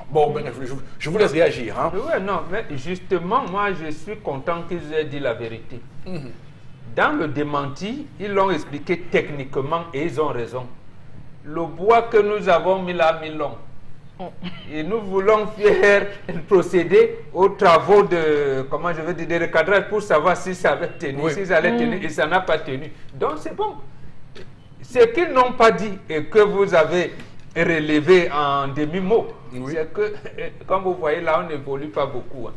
Bon, je vous laisse réagir. Hein. Oui, non, mais justement, moi, je suis content qu'ils aient dit la vérité. Dans le démenti, ils l'ont expliqué techniquement et ils ont raison. Le bois que nous avons mis là, mis long. Et nous voulons faire procéder aux travaux de, comment je veux dire, de recadrage pour savoir si ça avait tenu, si ça allait tenir, et ça n'a pas tenu. Donc c'est bon. Ce qu'ils n'ont pas dit et que vous avez relevé en demi-mot, c'est que, comme vous voyez là, on n'évolue pas beaucoup.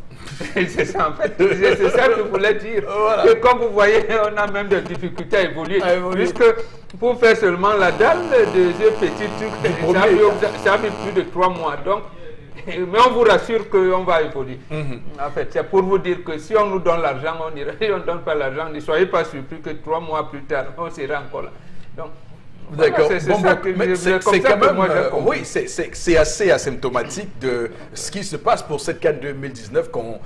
C'est ça, en fait, c'est ça que je voulais dire. Voilà. Que comme vous voyez, on a même des difficultés à évoluer. Puisque pour faire seulement la dalle de ce petit truc, ça a mis plus de 3 mois. Donc, mais on vous rassure qu'on va évoluer. En fait, c'est pour vous dire que si on nous donne l'argent, on ira. Si on ne donne pas l'argent, ne soyez pas surpris que 3 mois plus tard, on sera encore là. Donc, d'accord. C'est quand même, oui, c'est assez asymptomatique de ce qui se passe pour cette CAN 2019 qu'on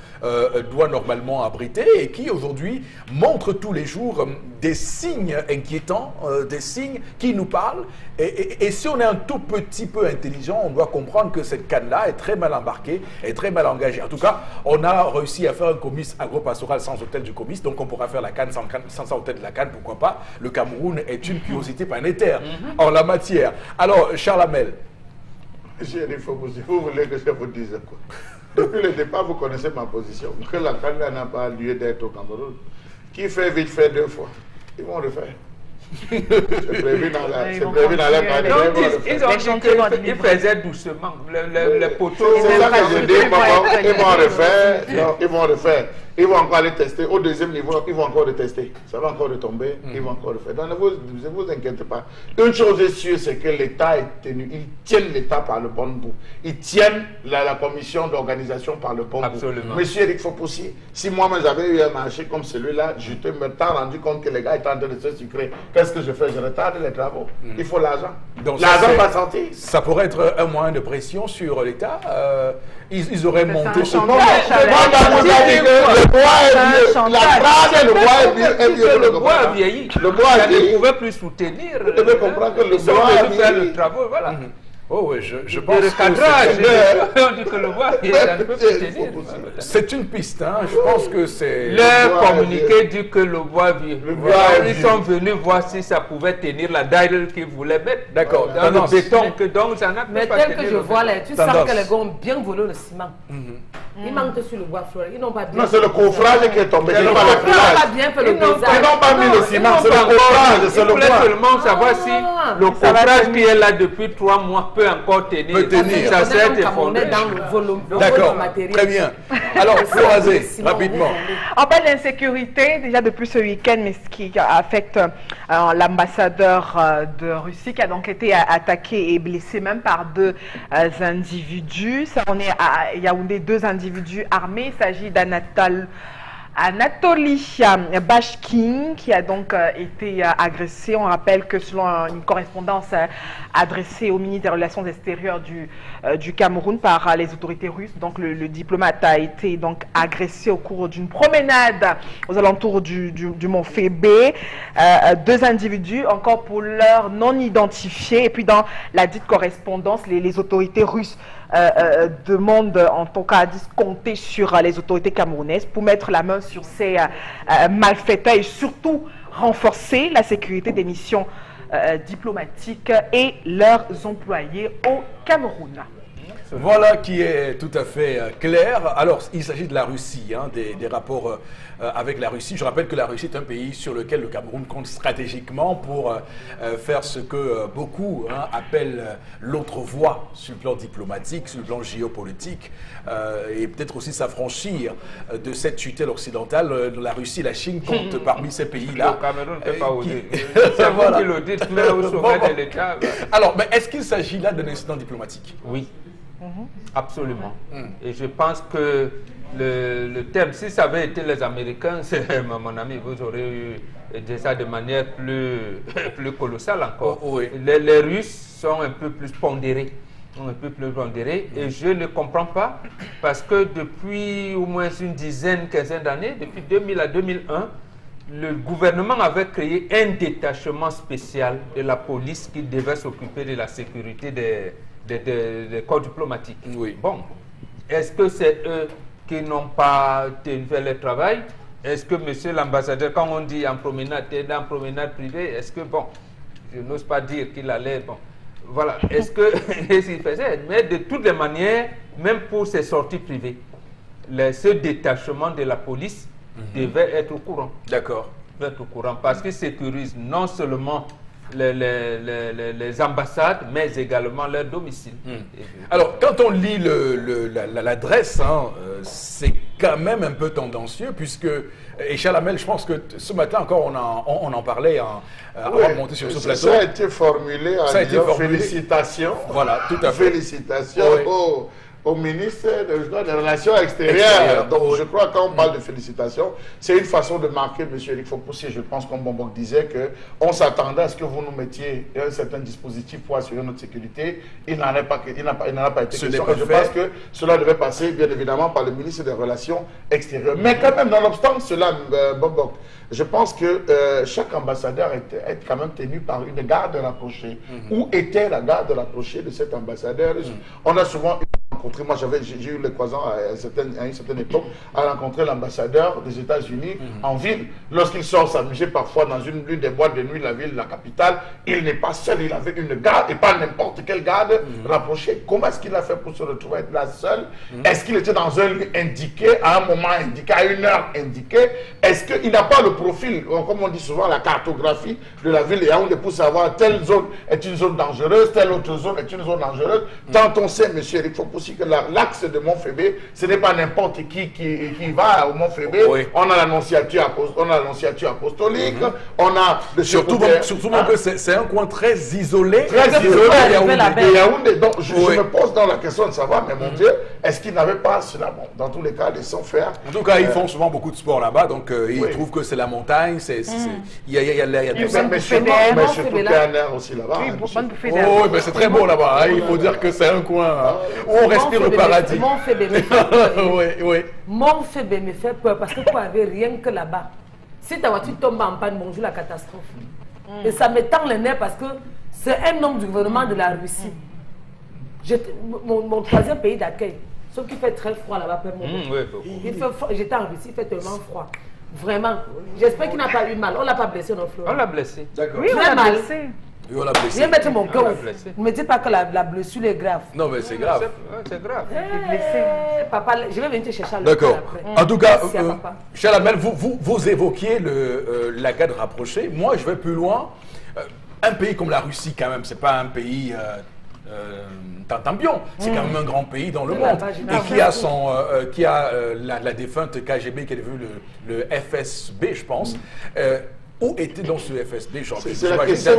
doit normalement abriter et qui aujourd'hui montre tous les jours des signes inquiétants, des signes qui nous parlent. Et si on est un tout petit peu intelligent, on doit comprendre que cette CAN-là est très mal embarquée, est très mal engagée. En tout cas, on a réussi à faire un comice agro-pastoral sans hôtel du comice, donc on pourra faire la CAN sans hôtel de la CAN, pourquoi pas. Le Cameroun est une curiosité planétaire en la matière. Alors, Charles Hamel. Monsieur Fokusi, vous voulez que je vous dise quoi? Depuis le départ, vous connaissez ma position, que la CAN n'a pas lieu d'être au Cameroun. Qui fait vite fait 2 fois. Ils vont le faire. C'est prévu dans la CAN. Ils ont dit qu'ils faisaient doucement. Les poteaux. C'est ça que je dis, ils vont le faire. Ils vont le faire. Ils vont encore aller tester. Au deuxième niveau, ils vont encore le tester. Ça va encore retomber. Ils vont encore le faire. Donc ne vous inquiétez pas. Une chose est sûre, c'est que l'État est tenu. Ils tiennent l'État par le bon bout. Ils tiennent la commission d'organisation par le bon bout. Monsieur Eric Fopoussi, si moi-même j'avais eu un marché comme celui-là, je me suis rendu compte que les gars étaient en train de se sucrer. Qu'est-ce que je fais? Je retarde les travaux. Il faut l'argent. L'argent va sortir. Ça pourrait être un moyen de pression sur l'État. Ils auraient monté ce moment. Le bois a vieilli. Le bois ne pouvait plus soutenir. Vous devez comprendre que le bois a vieilli. Le travail, voilà. Oh oui, je pense Le que cadrage, on dit que le bois, ça ne peut plus tenir. c'est une piste. Hein. Je pense que c'est... Le communiqué dit que le bois vit. Ils sont venus voir si ça pouvait tenir la dalle qu'ils voulaient mettre. D'accord. Dans le béton, que donc ça n'a Mais pas tel tenir que je le vois béton. là, tu sens que les gars ont bien volé le ciment. Ils manquent sur le bois fleur. Ils n'ont pas bien. Non, c'est le coffrage qui est tombé. Ils n'ont pas Ils n'ont pas bien fait le Ils n'ont paysage. pas mis le ciment, c'est le coffrage, c'est Il le voulait bois. seulement savoir si le coffrage qui est là depuis 3 mois peut encore tenir. Peut tenir. Ça On s'est est effondré. dans le volume. D'accord, très bien. Alors, Florazé, rapidement. On parle d'insécurité déjà depuis ce week-end, mais ce qui affecte l'ambassadeur de Russie qui a donc été attaqué et blessé même par 2 individus. Ça, on est à Yaoundé, 2 individus armés. Il s'agit Anatoly Bashkin qui a donc été agressé. On rappelle que selon une correspondance adressée au ministre des Relations extérieures du Cameroun par les autorités russes, donc le diplomate a été donc agressé au cours d'une promenade aux alentours du mont Fébé. 2 individus encore pour l'heure non identifiés. Et puis dans la dite correspondance, les autorités russes demandent en tout cas à compter sur les autorités camerounaises pour mettre la main sur ces malfaiteurs et surtout renforcer la sécurité des missions diplomatiques et leurs employés au Cameroun. Voilà qui est tout à fait clair. Alors, il s'agit de la Russie, hein, des rapports avec la Russie. Je rappelle que la Russie est un pays sur lequel le Cameroun compte stratégiquement pour faire ce que beaucoup appellent l'autre voie sur le plan diplomatique, sur le plan géopolitique, et peut-être aussi s'affranchir de cette tutelle occidentale. La Russie et la Chine comptent parmi ces pays-là. Le Cameroun ne peut pas oser. C'est vous qui le dites, mais au sommet de l'État. Alors, mais est-ce qu'il s'agit là d'un incident diplomatique? Oui. Absolument. Et je pense que le terme, si ça avait été les Américains, mon ami, vous aurez eu dit ça de manière plus colossale encore. Oh, oui. Les Russes sont un peu plus pondérés. Et je ne comprends pas parce que depuis au moins une quinzaine d'années, depuis 2000 à 2001, le gouvernement avait créé un détachement spécial de la police qui devait s'occuper de la sécurité des corps diplomatiques. Oui. Bon, est-ce que c'est eux qui n'ont pas fait le travail? Est-ce que monsieur l'ambassadeur, quand on dit en promenade privée, est-ce que, bon, je n'ose pas dire qu'il allait, bon, voilà, est-ce qu'il faisait? Mais de toutes les manières, même pour ses sorties privées, ce détachement de la police devait être au courant. D'accord. Devait être au courant parce qu'il sécurise non seulement les ambassades, mais également leur domicile. Alors, quand on lit l'adresse, c'est quand même un peu tendancieux, puisque, et Chalamel, je pense que ce matin encore, on en parlait avant de monter sur ce plateau. Ça a été formulé en disant félicitations. Voilà, tout à fait. Félicitations au ministre des Relations extérieures. Donc, je crois que quand on parle de félicitations, c'est une façon de marquer, M. Eric Fopoussi, je pense, comme Bombok disait, qu'on s'attendait à ce que vous nous mettiez un certain dispositif pour assurer notre sécurité. Il n'en a pas été question. Et je pense que cela devait passer, bien évidemment, par le ministre des Relations extérieures. Mais quand même, nonobstant cela, Bombok, je pense que chaque ambassadeur est quand même tenu par une garde rapprochée. Où était la garde rapprochée de cet ambassadeur? On a souvent rencontré, moi j'ai eu l'occasion à une certaine époque à rencontrer l'ambassadeur des États-Unis en ville. Lorsqu'il sort s'amuser parfois dans l'une des boîtes de nuit de la ville, la capitale, il n'est pas seul, il avait une garde et pas n'importe quelle garde rapprochée. Comment est-ce qu'il a fait pour se retrouver être là seul? Est-ce qu'il était dans un lieu indiqué, à un moment indiqué, à une heure indiquée? Est-ce qu'il n'a pas le profil, comme on dit souvent, la cartographie de la ville et Yaoundé pour savoir telle zone est une zone dangereuse, telle autre zone est une zone dangereuse? Tant on sait, monsieur Eric Fopoussi, que l'axe de Mont-Fébé, ce n'est pas n'importe qui va au Mont-Fébé. Oui. On a l'annonciature apostolique, on a le surtout que c'est un coin très isolé. Très isolé de Yaoundé. Donc je me pose dans la question de savoir, mais mon Dieu, est-ce qu'il n'avait pas cela? Bon, dans tous les cas, laissons faire. En tout cas, ils font souvent beaucoup de sport là-bas, donc ils trouvent que c'est la montagne, il y a tout ça. Mais surtout qu'il y a un air aussi là-bas. Oh, mais c'est très beau là-bas. Il faut dire que c'est un coin où on respire le paradis. Mont-Fébé me fait peur. Oui. Mont-Fébé me fait peur parce que vous n'avez rien que là-bas. Si ta voiture tombe en panne, bonjour la catastrophe. Et ça me tend les nerfs parce que c'est un homme du gouvernement de la Russie. Mon troisième pays d'accueil. Sauf qu'il fait très froid là-bas. J'étais en Russie, il fait tellement froid. Vraiment. J'espère qu'il n'a pas eu mal. On ne l'a pas blessé non plus. On l'a blessé. D'accord. Oui, on l'a blessé. Oui, on l'a blessé. Je vais mettre mon cœur. Ne me dites pas que la blessure est grave. Non, mais c'est grave. C'est grave. Papa, je vais venir te chercher à D'accord. après. En tout cas, Merci à papa. cher Lamel, vous évoquiez la garde rapprochée. Moi, je vais plus loin. Un pays comme la Russie, quand même, c'est pas un pays tantambion. C'est quand même un grand pays dans le monde. Et qui a la défunte KGB qui est devenue le FSB, je pense. Où était dans ce FSB?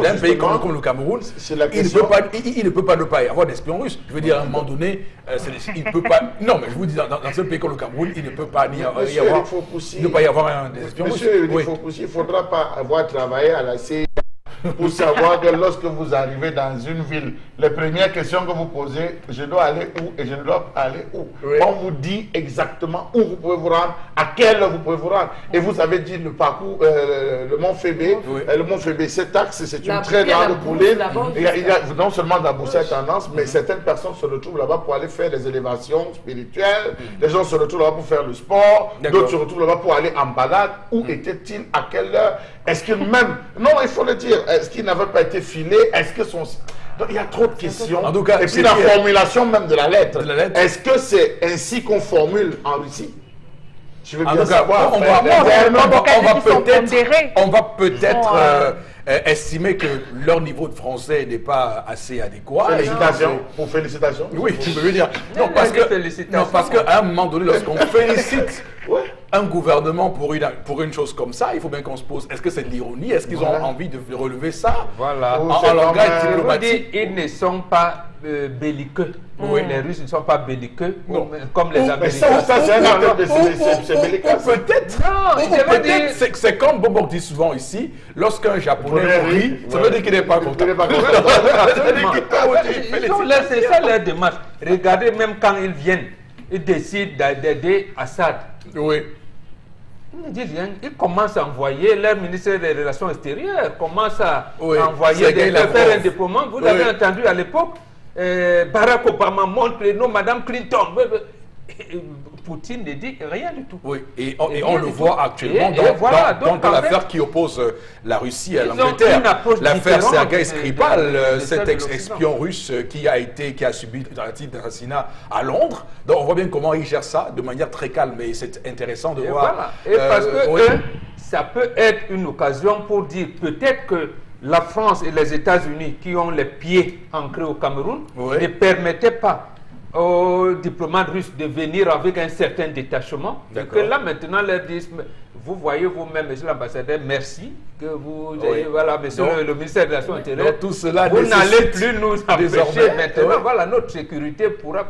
D'un pays comme le Cameroun, il ne peut pas ne pas y avoir d'espions russes. Je veux dire, à un moment donné, il ne peut pas. Non, mais je vous dis, dans un pays comme le Cameroun, il ne peut pas y avoir des espions russes. Monsieur, il ne faudra pas avoir travaillé à la CIA pour savoir que lorsque vous arrivez dans une ville, les premières questions que vous posez, je dois aller où et je ne dois aller où. Oui. On vous dit exactement où vous pouvez vous rendre, à quelle heure vous pouvez vous rendre. Et vous avez dit le parcours, le Mont Fébé. Oui. Le Mont Fébé, cet axe, c'est une très grande colline. Il y a non seulement de la bourse à tendance, mais certaines personnes se retrouvent là-bas pour aller faire des élévations spirituelles. Les gens se retrouvent là-bas pour faire le sport. D'autres se retrouvent là-bas pour aller en balade. Où était-il? À quelle heure? Est-ce que même... Non, il faut le dire. Est-ce qu'il n'avait pas été filé? Est-ce que son... Donc, il y a trop de questions. En tout cas, et puis la formulation même de la lettre. Est-ce que c'est ainsi qu'on formule en Russie? Je veux bien savoir. On va peut-être estimer que leur niveau de français n'est pas assez adéquat. Félicitations. Pour félicitations. Oui, tu veux dire. Non, parce qu'à un moment donné, lorsqu'on félicite un gouvernement pour une chose comme ça, il faut bien qu'on se pose, est-ce que c'est de l'ironie? Est-ce qu'ils ont envie de relever ça en langage diplomatique? Ils ne sont pas belliqueux. Les Russes ne sont pas belliqueux comme les Américains. Peut-être, c'est comme Bobok dit souvent ici, lorsqu'un Japonais rit, ça veut dire qu'il n'est pas content. C'est ça leur démarche. Regardez, même quand ils viennent, ils décident d'aider Assad. Oui. Ils ne disent rien. Ils commencent à envoyer, leur ministère des Relations extérieures commence à envoyer faire un déploiement. Vous l'avez entendu à l'époque, Barack Obama montre les noms, Madame Clinton. Poutine ne dit rien du tout. Oui, et on le voit actuellement dans l'affaire qui oppose la Russie à l'Angleterre. L'affaire Sergei Skripal, cet ex-espion russe qui a subi une tentative d'assassinat à Londres. Donc on voit bien comment il gère ça de manière très calme et c'est intéressant de voir. Voilà. Et parce que ça peut être une occasion pour dire peut-être que la France et les États-Unis qui ont les pieds ancrés au Cameroun ne permettaient pas aux diplomates russes de venir avec un certain détachement. Et que là maintenant leur disent, vous voyez vous-même, monsieur l'ambassadeur, merci que vous ayez, voilà, monsieur le ministère des Relations extérieures, vous n'allez plus nous empêcher maintenant, voilà, notre sécurité pourra.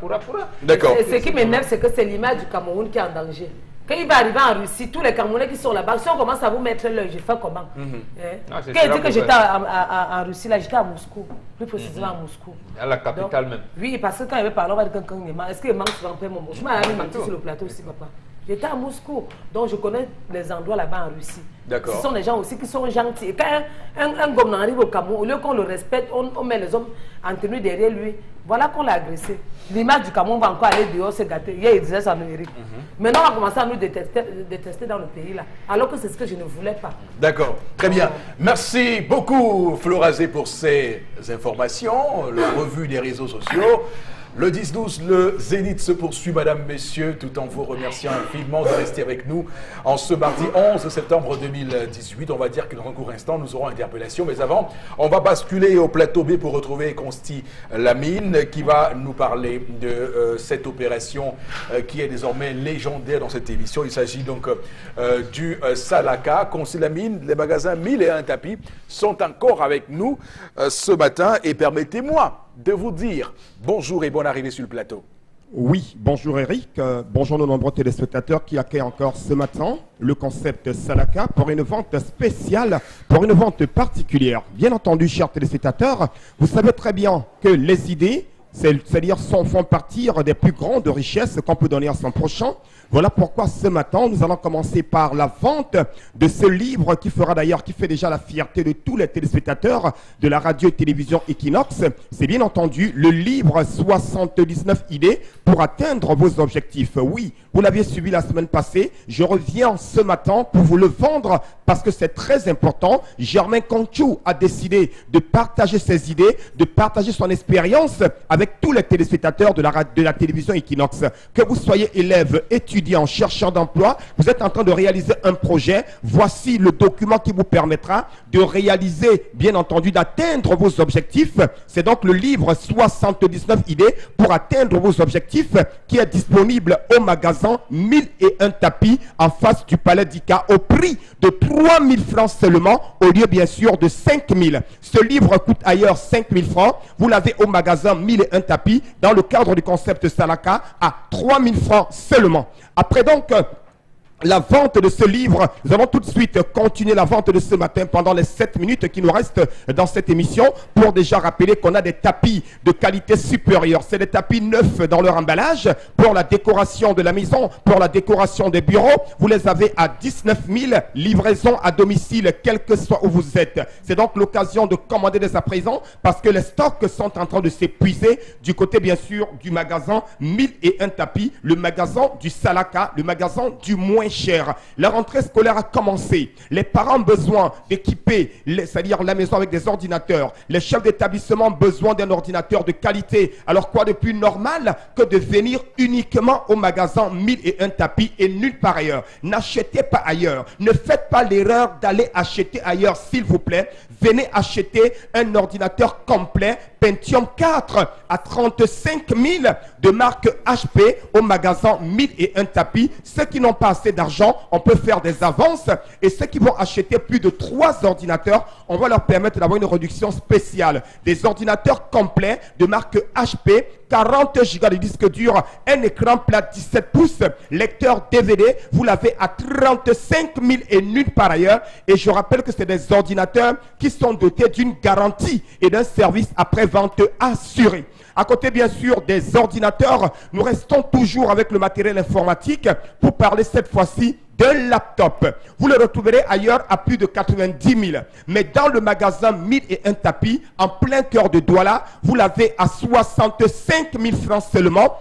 D'accord. Ce qui m'énerve, c'est que c'est l'image du Cameroun qui est en danger. Quand il va arriver en Russie, tous les Camerounais qui sont là-bas, si on commence à vous mettre l'œil, je fais comment? Quand il dit que j'étais en Russie, là, j'étais à Moscou, plus précisément à Moscou. À la capitale même. Oui, parce que quand il veut parler, on va dire quelqu'un qui manque. Est-ce qu'il manque souvent mon mot? Je m'en manqué sur le plateau aussi, papa. J'étais à Moscou, donc je connais les endroits là-bas en Russie. Ce sont des gens aussi qui sont gentils. Et quand un gomme arrive au Cameroun, au lieu qu'on le respecte, on met les hommes en tenue derrière lui. Voilà qu'on l'a agressé. L'image du Cameroun va encore aller dehors se gâter. Hier, il disait ça en Amérique. Maintenant, on va commencer à nous détester dans le pays là. Alors que c'est ce que je ne voulais pas. D'accord, très bien. Merci beaucoup, Florazé, pour ces informations. La revue des réseaux sociaux. Le 10-12, le Zénith se poursuit, mesdames, messieurs, tout en vous remerciant infiniment de rester avec nous en ce mardi 11 septembre 2018. On va dire que dans un court instant, nous aurons interpellation. Mais avant, on va basculer au plateau B pour retrouver Consti Lamine qui va nous parler de cette opération qui est désormais légendaire dans cette émission. Il s'agit donc du Salaka. Consti Lamine, les magasins 1001 tapis sont encore avec nous ce matin. Et permettez-moi de vous dire bonjour et bonne arrivée sur le plateau. Oui, bonjour Eric, bonjour nos nombreux téléspectateurs qui accueillent encore ce matin le concept Salaka pour une vente spéciale, pour une vente particulière. Bien entendu, chers téléspectateurs, vous savez très bien que les idées c'est-à-dire font partir des plus grandes richesses qu'on peut donner à son prochain. Voilà pourquoi ce matin, nous allons commencer par la vente de ce livre qui fait déjà la fierté de tous les téléspectateurs de la radio et télévision Equinox. C'est bien entendu le livre 79 idées pour atteindre vos objectifs. Oui, vous l'aviez suivi la semaine passée. Je reviens ce matin pour vous le vendre parce que c'est très important. Germain Conchou a décidé de partager ses idées, de partager son expérience avec tous les téléspectateurs de la télévision Equinox. Que vous soyez élève, étudiant, chercheur d'emploi, vous êtes en train de réaliser un projet. Voici le document qui vous permettra de réaliser, bien entendu, d'atteindre vos objectifs. C'est donc le livre 79 idées pour atteindre vos objectifs qui est disponible au magasin 1001 tapis en face du Palais d'Ika au prix de 3000 francs seulement au lieu bien sûr de 5000. Ce livre coûte ailleurs 5000 francs. Vous l'avez au magasin 1001 tapis dans le cadre du concept Salaka à 3000 francs seulement. Après donc la vente de ce livre, nous allons tout de suite continuer la vente de ce matin pendant les 7 minutes qui nous restent dans cette émission pour déjà rappeler qu'on a des tapis de qualité supérieure. C'est des tapis neufs dans leur emballage pour la décoration de la maison, pour la décoration des bureaux. Vous les avez à 19 000, livraison à domicile, quel que soit où vous êtes. C'est donc l'occasion de commander dès à présent parce que les stocks sont en train de s'épuiser du côté bien sûr du magasin 1001 tapis, le magasin du Salaka, le magasin du moins cher. La rentrée scolaire a commencé. Les parents ont besoin d'équiper, c'est-à-dire la maison avec des ordinateurs. Les chefs d'établissement ont besoin d'un ordinateur de qualité. Alors quoi de plus normal que de venir uniquement au magasin 1001 tapis et nulle part ailleurs. N'achetez pas ailleurs. Ne faites pas l'erreur d'aller acheter ailleurs, s'il vous plaît. Venez acheter un ordinateur complet Pentium 4 à 35 000 de marque HP au magasin 1001 tapis. Ceux qui n'ont pas assez d'argent, on peut faire des avances. Et ceux qui vont acheter plus de 3 ordinateurs, on va leur permettre d'avoir une réduction spéciale. Des ordinateurs complets de marque HP, 40 Go de disque dur, un écran plat 17 pouces, lecteur DVD, vous l'avez à 35 000 et nulle part ailleurs. Et je rappelle que c'est des ordinateurs qui sont dotés d'une garantie et d'un service après-vente assuré. À côté, bien sûr, des ordinateurs, nous restons toujours avec le matériel informatique pour parler cette fois-ci d'un laptop. Vous le retrouverez ailleurs à plus de 90 000. Mais dans le magasin 1001 tapis, en plein cœur de Douala, vous l'avez à 65 000 francs seulement.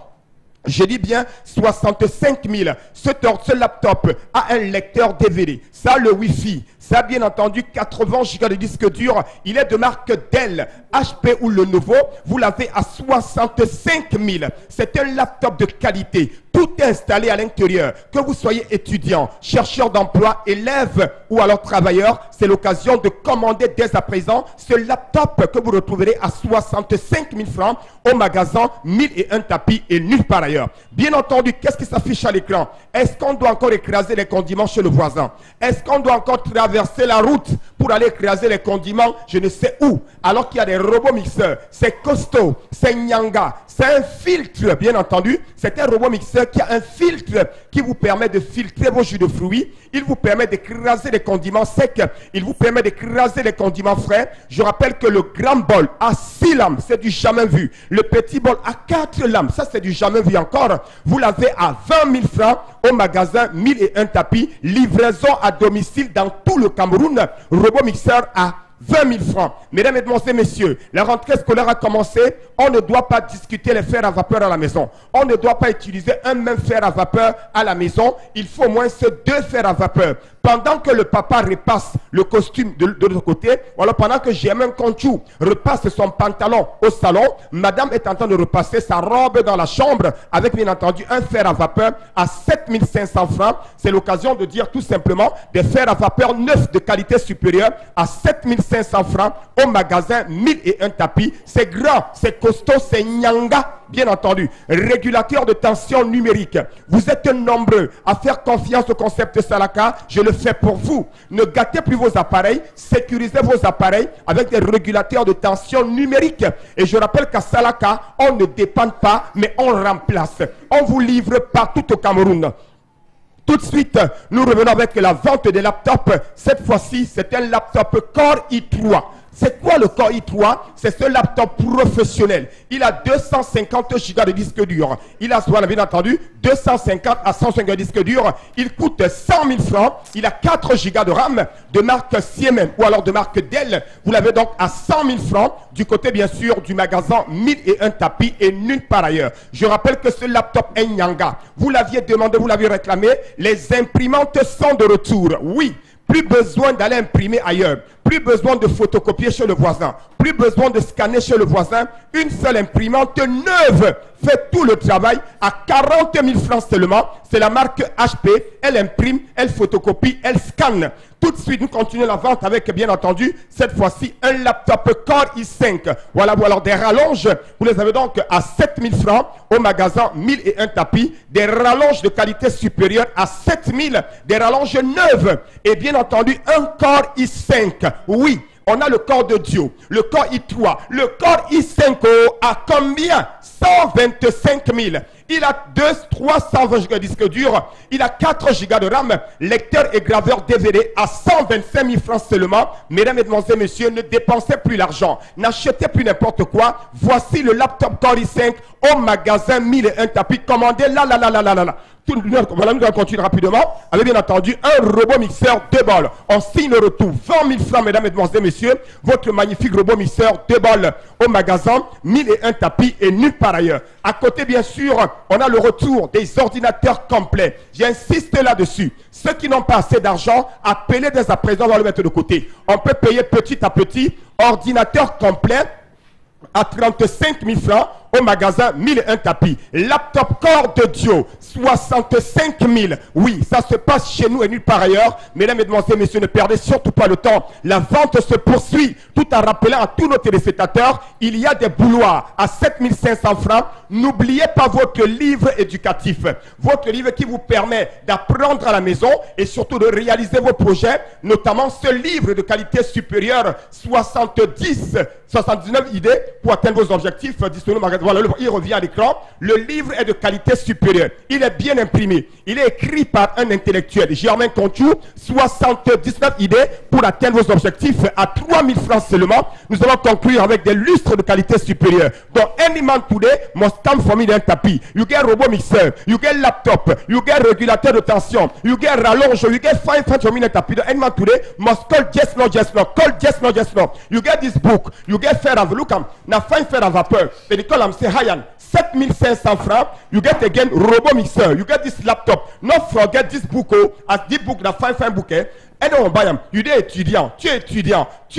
Je dis bien 65 000. Ce laptop a un lecteur DVD. Ça, le Wi-Fi. Ça, bien entendu, 80 Go de disque dur. Il est de marque Dell, HP ou Lenovo. Vous l'avez à 65 000. C'est un laptop de qualité. Tout est installé à l'intérieur. Que vous soyez étudiant, chercheur d'emploi, élève ou alors travailleur, c'est l'occasion de commander dès à présent ce laptop que vous retrouverez à 65 000 francs au magasin 1001 tapis et nulle part ailleurs. Bien entendu, qu'est-ce qui s'affiche à l'écran? Est-ce qu'on doit encore écraser les condiments chez le voisin? Est-ce qu'on doit encore traverser la route pour aller écraser les condiments je ne sais où? Alors qu'il y a des robots mixeurs. C'est costaud, c'est nyanga, c'est un filtre, bien entendu. C'est un robot mixeur qui a un filtre qui vous permet de filtrer vos jus de fruits. Il vous permet d'écraser les condiments secs. Il vous permet d'écraser les condiments frais. Je rappelle que le grand bol a 6 lames, c'est du jamais vu. Le petit bol a 4 lames, ça c'est du jamais vu encore. Vous l'avez à 20 000 francs au magasin 1001 tapis. Livraison à domicile dans tout le Cameroun. Robot mixeur à 20 000 francs. Mesdames, Mesdemoiselles, Messieurs, la rentrée scolaire a commencé. On ne doit pas discuter les fers à vapeur à la maison. On ne doit pas utiliser un même fer à vapeur à la maison. Il faut au moins 2 fers à vapeur. Pendant que le papa repasse le costume de l'autre côté, voilà, pendant que Germain Conchou repasse son pantalon au salon, madame est en train de repasser sa robe dans la chambre avec bien entendu un fer à vapeur à 7 500 francs. C'est l'occasion de dire tout simplement des fers à vapeur neufs de qualité supérieure à 7 500 francs au magasin 1001 tapis. C'est grand, c'est costaud, c'est nyanga. Bien entendu, régulateur de tension numérique. Vous êtes nombreux à faire confiance au concept Salaka. Je le fais pour vous. Ne gâtez plus vos appareils. Sécurisez vos appareils avec des régulateurs de tension numérique. Et je rappelle qu'à Salaka, on ne dépend pas, mais on remplace. On vous livre partout au Cameroun. Tout de suite, nous revenons avec la vente des laptops. Cette fois-ci, c'est un laptop Core i3. C'est quoi le Core i3? C'est ce laptop professionnel. Il a 250 Go de disque dur. Il a, bien entendu, 250 à 150 de disque dur. Il coûte 100 000 francs. Il a 4 Go de RAM de marque Siemens ou alors de marque Dell. Vous l'avez donc à 100 000 francs du côté, bien sûr, du magasin 1001 tapis et nulle part ailleurs. Je rappelle que ce laptop est Nyanga. Vous l'aviez demandé, vous l'aviez réclamé. Les imprimantes sont de retour. Oui. Plus besoin d'aller imprimer ailleurs. Plus besoin de photocopier chez le voisin. Plus besoin de scanner chez le voisin. Une seule imprimante neuve fait tout le travail à 40 000 francs seulement. C'est la marque HP. Elle imprime, elle photocopie, elle scanne. Tout de suite, nous continuons la vente avec, bien entendu, cette fois-ci, un laptop Core i5. Voilà, ou alors des rallonges. Vous les avez donc à 7 000 francs au magasin 1001 tapis. Des rallonges de qualité supérieure à 7 000. Des rallonges neuves. Et bien entendu, un Core i5. Oui. On a le Core de Dieu, le Core i3, le Core i5 à combien? 125 000. Il a 320 Go de disque dur. Il a 4 Go de RAM. Lecteur et graveur DVD à 125 000 francs seulement. Mesdames, Mesdemoiselles, Messieurs, ne dépensez plus l'argent. N'achetez plus n'importe quoi. Voici le laptop Core i5 au magasin 1001 tapis. Commandez là. Voilà, nous allons continuer rapidement avec bien entendu un robot mixeur 2 balles. On signe le retour 20 000 francs, mesdames, mesdemoiselles, messieurs. Votre magnifique robot mixeur 2 balles au magasin 1001 tapis et nulle part ailleurs. À côté, bien sûr, on a le retour des ordinateurs complets. J'insiste là-dessus. Ceux qui n'ont pas assez d'argent, appelez dès à présent, on va le mettre de côté. On peut payer petit à petit. Ordinateur complet à 35 000 francs au magasin 1001 tapis. Laptop Core de Dieu, 65 000. Oui, ça se passe chez nous et nulle part ailleurs. Mesdames, Mesdemoiselles, Messieurs, ne perdez surtout pas le temps. La vente se poursuit tout en rappelant à tous nos téléspectateurs, il y a des bouloirs à 7 500 francs. N'oubliez pas votre livre éducatif. Votre livre qui vous permet d'apprendre à la maison et surtout de réaliser vos projets, notamment ce livre de qualité supérieure, 79 idées pour atteindre vos objectifs. Voilà, il revient à l'écran. Le livre est de qualité supérieure. Il est bien imprimé. Il est écrit par un intellectuel, Germain Conchou. 79 idées pour atteindre vos objectifs à 3 000 francs seulement. Nous allons conclure avec des lustres de qualité supérieure. Donc, any man today must come from me d'un tapis. You get robot mixer, you get laptop, you get régulateur de tension, you get rallonge, you get fine from me d'un tapis. Donc, any man today must call just no. Call just no. You get this book, you get fer à look am, na fine fer à vapeur. They call am say Hayan. 7 500 francs, you get again robot mixer, you get this laptop. Not forget this book, as this book, the fine book, eh? Tu es étudiant, tu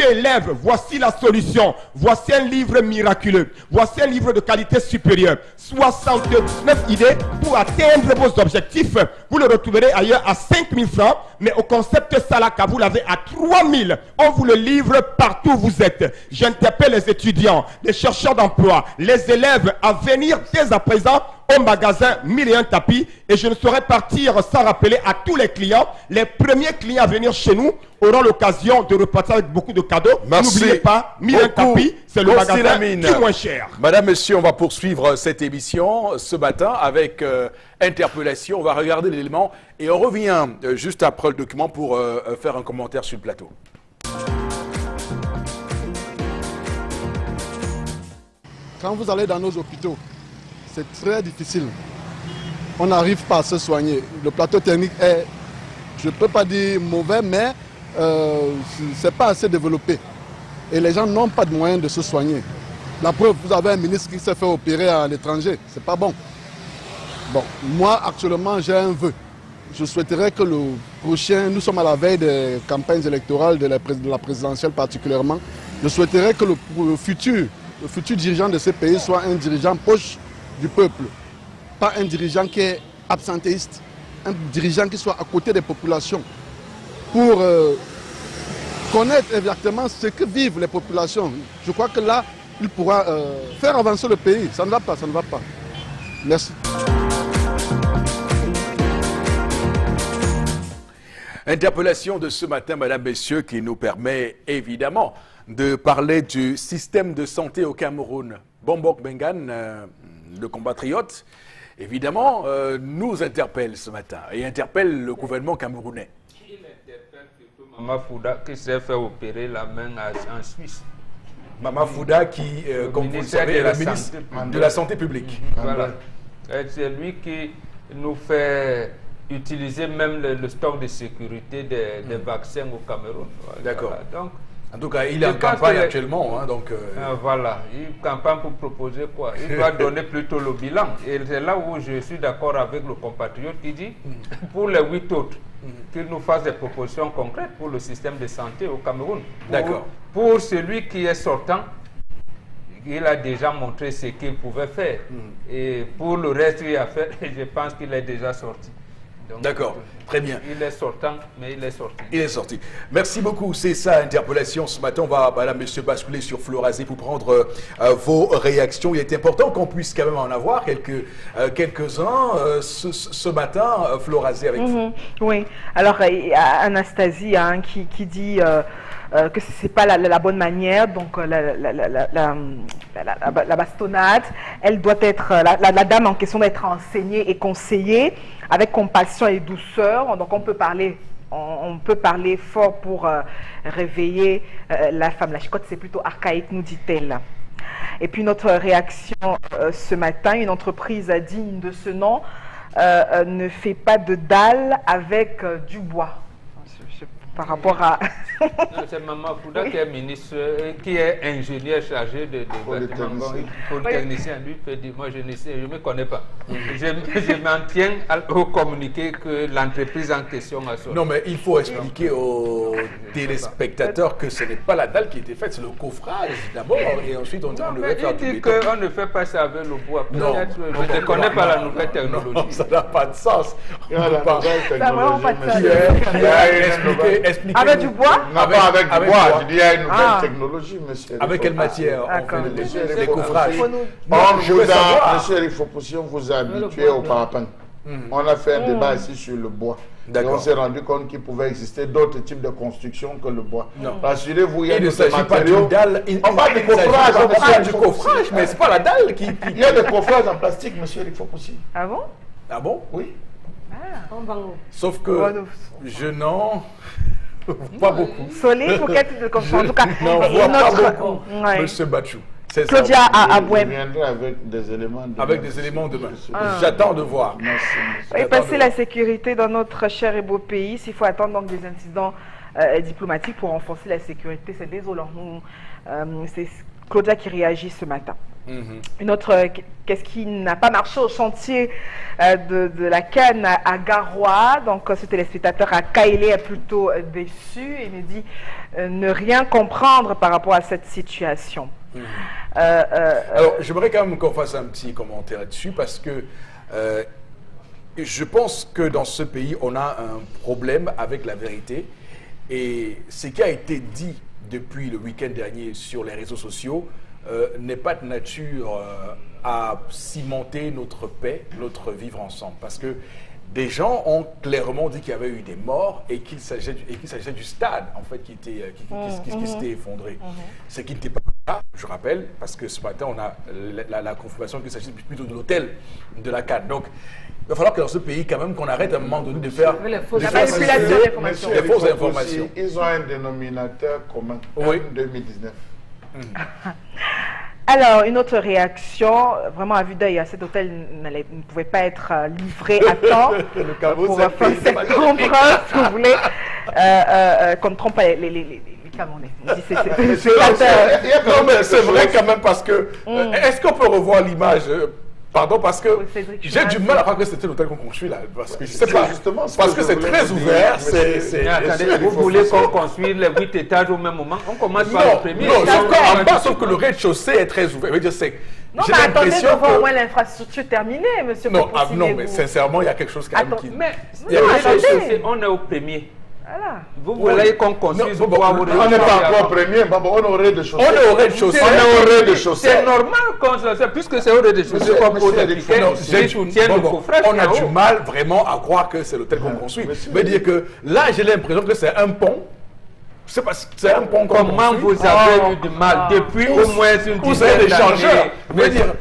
es élève, voici la solution. Voici un livre miraculeux. Voici un livre de qualité supérieure. 79 idées pour atteindre vos objectifs. Vous le retrouverez ailleurs à 5 000 francs, mais au concept Salaka, vous l'avez à 3 000. On vous le livre partout où vous êtes. J'interpelle les étudiants, les chercheurs d'emploi, les élèves à venir dès à présent au magasin 1001 tapis, et je ne saurais partir sans rappeler à tous les clients, les premiers clients à venir chez nous auront l'occasion de repartir avec beaucoup de cadeaux. N'oubliez pas, 1001 tapis, c'est le magasin qui est moins cher. Madame, Monsieur, on va poursuivre cette émission ce matin avec interpellation. On va regarder l'élément et on revient juste après le document pour faire un commentaire sur le plateau. Quand vous allez dans nos hôpitaux, c'est très difficile. On n'arrive pas à se soigner. Le plateau technique est, je ne peux pas dire mauvais, mais ce n'est pas assez développé. Et les gens n'ont pas de moyens de se soigner. La preuve, vous avez un ministre qui s'est fait opérer à l'étranger. Ce n'est pas bon. Bon, moi, actuellement, j'ai un vœu. Je souhaiterais que le prochain, nous sommes à la veille des campagnes électorales, de la présidentielle particulièrement, je souhaiterais que le futur dirigeant de ce pays soit un dirigeant proche du peuple, pas un dirigeant qui est absentéiste, un dirigeant qui soit à côté des populations pour connaître exactement ce que vivent les populations. Je crois que là, il pourra faire avancer le pays. Ça ne va pas, ça ne va pas. Merci. Interpellation de ce matin, Madame, Messieurs, qui nous permet évidemment de parler du système de santé au Cameroun. Bombok Bengan, le compatriote, évidemment, nous interpelle ce matin et interpelle le gouvernement camerounais. Il interpelle plutôt Maman Fouda qui s'est fait opérer la main en Suisse. Maman Fouda qui, comme vous le savez, est le ministre de la Santé publique. Voilà. C'est lui qui nous fait utiliser même le stock de sécurité des vaccins au Cameroun. D'accord. Voilà. Donc, en tout cas, il est en campagne actuellement. Hein, donc, voilà, il campagne pour proposer quoi? Il doit donner plutôt le bilan. Et c'est là où je suis d'accord avec le compatriote qui dit, pour les 8 autres, qu'il nous fasse des propositions concrètes pour le système de santé au Cameroun. D'accord. Pour celui qui est sortant, il a déjà montré ce qu'il pouvait faire. Et pour le reste qu'il a fait, je pense qu'il est déjà sorti. D'accord, très bien. Il est sortant, mais il est sorti. Il est sorti. Merci beaucoup. C'est ça, interpellation. Ce matin, on va, madame, monsieur, basculer sur Florazé pour prendre vos réactions. Il est important qu'on puisse quand même en avoir quelques-uns ce matin, Florazé, avec vous. Oui. Alors, il y a Anastasie qui dit que ce n'est pas la bonne manière, donc la bastonnade, elle doit être, la dame en question doit être enseignée et conseillée avec compassion et douceur. Donc on peut parler fort pour réveiller la femme. La chicotte, c'est plutôt archaïque, nous dit-elle. Et puis notre réaction ce matin, une entreprise digne de ce nom ne fait pas de dalle avec du bois. Par rapport à... C'est Maman Fouda qui est ministre, qui est ingénieur chargé de bâtiment. Polytechnicien, lui peut dire, moi je ne me connais pas. Je m'en tiens au communiqué que l'entreprise en question a sorti. Non, mais il faut expliquer aux téléspectateurs que ce n'est pas la dalle qui a été faite, c'est le coffrage d'abord, et ensuite on devait faire du béton. On ne fait pas ça avec le bois. Non, je ne connais pas la nouvelle technologie. Non, ça n'a pas de sens. Il y a la nouvelle technologie, Expliquez. Avec du bois? Non, pas avec du bois. Je dis, il y a une nouvelle technologie, monsieur. Avec quelle matière on fait les coffrages? Monsieur Rifopoussi, on vous a habitué au parapente. On a fait un débat ici sur le bois. Et on s'est rendu compte qu'il pouvait exister d'autres types de constructions que le bois. Rassurez-vous, il y a des matériaux. On parle du coffrage, on parle du coffrage, mais c'est pas la dalle qui... Il y a des coffrages en plastique, monsieur Rifopoussi. Ah bon? Ah bon? Oui. Sauf que je n'en pas beaucoup. Solide pour quel type de coffrage? En tout cas, non, pas beaucoup. Monsieur Bachou. Claudia Abouem. Je viendrai avec des éléments demain. Avec des éléments demain. J'attends de voir. Et passer la sécurité dans notre cher et beau pays, s'il faut attendre donc des incidents diplomatiques pour renforcer la sécurité, c'est désolant. C'est Claudia qui réagit ce matin. Une autre, qu'est-ce qui n'a pas marché au chantier de la canne à Garoua? Donc ce téléspectateur à Kaélé est plutôt déçu et me dit ne rien comprendre par rapport à cette situation. Alors j'aimerais quand même qu'on fasse un petit commentaire là-dessus parce que je pense que dans ce pays on a un problème avec la vérité et ce qui a été dit depuis le week-end dernier sur les réseaux sociaux n'est pas de nature à cimenter notre paix, notre vivre ensemble. Parce que des gens ont clairement dit qu'il y avait eu des morts et qu'il s'agissait du stade en fait qui s'était effondré. Ce qui n'était pas le cas, je rappelle, parce que ce matin on a la confirmation qu'il s'agit plutôt de l'hôtel de la CAN. Donc il va falloir que dans ce pays, quand même, qu'on arrête à un moment donné de faire des fausses informations. Ils ont un dénominateur commun, oui. 2019. Alors, une autre réaction, vraiment à vue d'œil, cet hôtel ne pouvait pas être livré à temps pour faire cette comprendre, si vous voulez, qu'on ne trompe pas les Camerounais. Non, mais c'est vrai quand même parce que, est-ce qu'on peut revoir l'image? Pardon, parce que j'ai du mal à croire que c'était l'hôtel qu'on construit là. Parce que je sais pas. Parce que c'est très ouvert. Vous voulez qu'on construise les 8 étages au même moment? On commence par le premier. Non, c'est encore en bas, sauf que le rez-de-chaussée est très ouvert. Non, mais attendez de voir au moins l'infrastructure terminée, monsieur. Non, mais sincèrement, il y a quelque chose quand même qui... Mais on est au premier. Voilà. Vous voulez qu'on construise on n'est pas encore premier, on est au rez-de-chaussée. On est au rez-de-chaussée. C'est normal qu'on se... Puisque c'est au rez-de-chaussée qu'on pose des piquets, on a du mal vraiment à croire que c'est l'hôtel qu'on construit. Mais dire que là, j'ai l'impression que c'est un pont C'est un pont Comment vous avez eu du mal depuis au moins une dizaine d'années,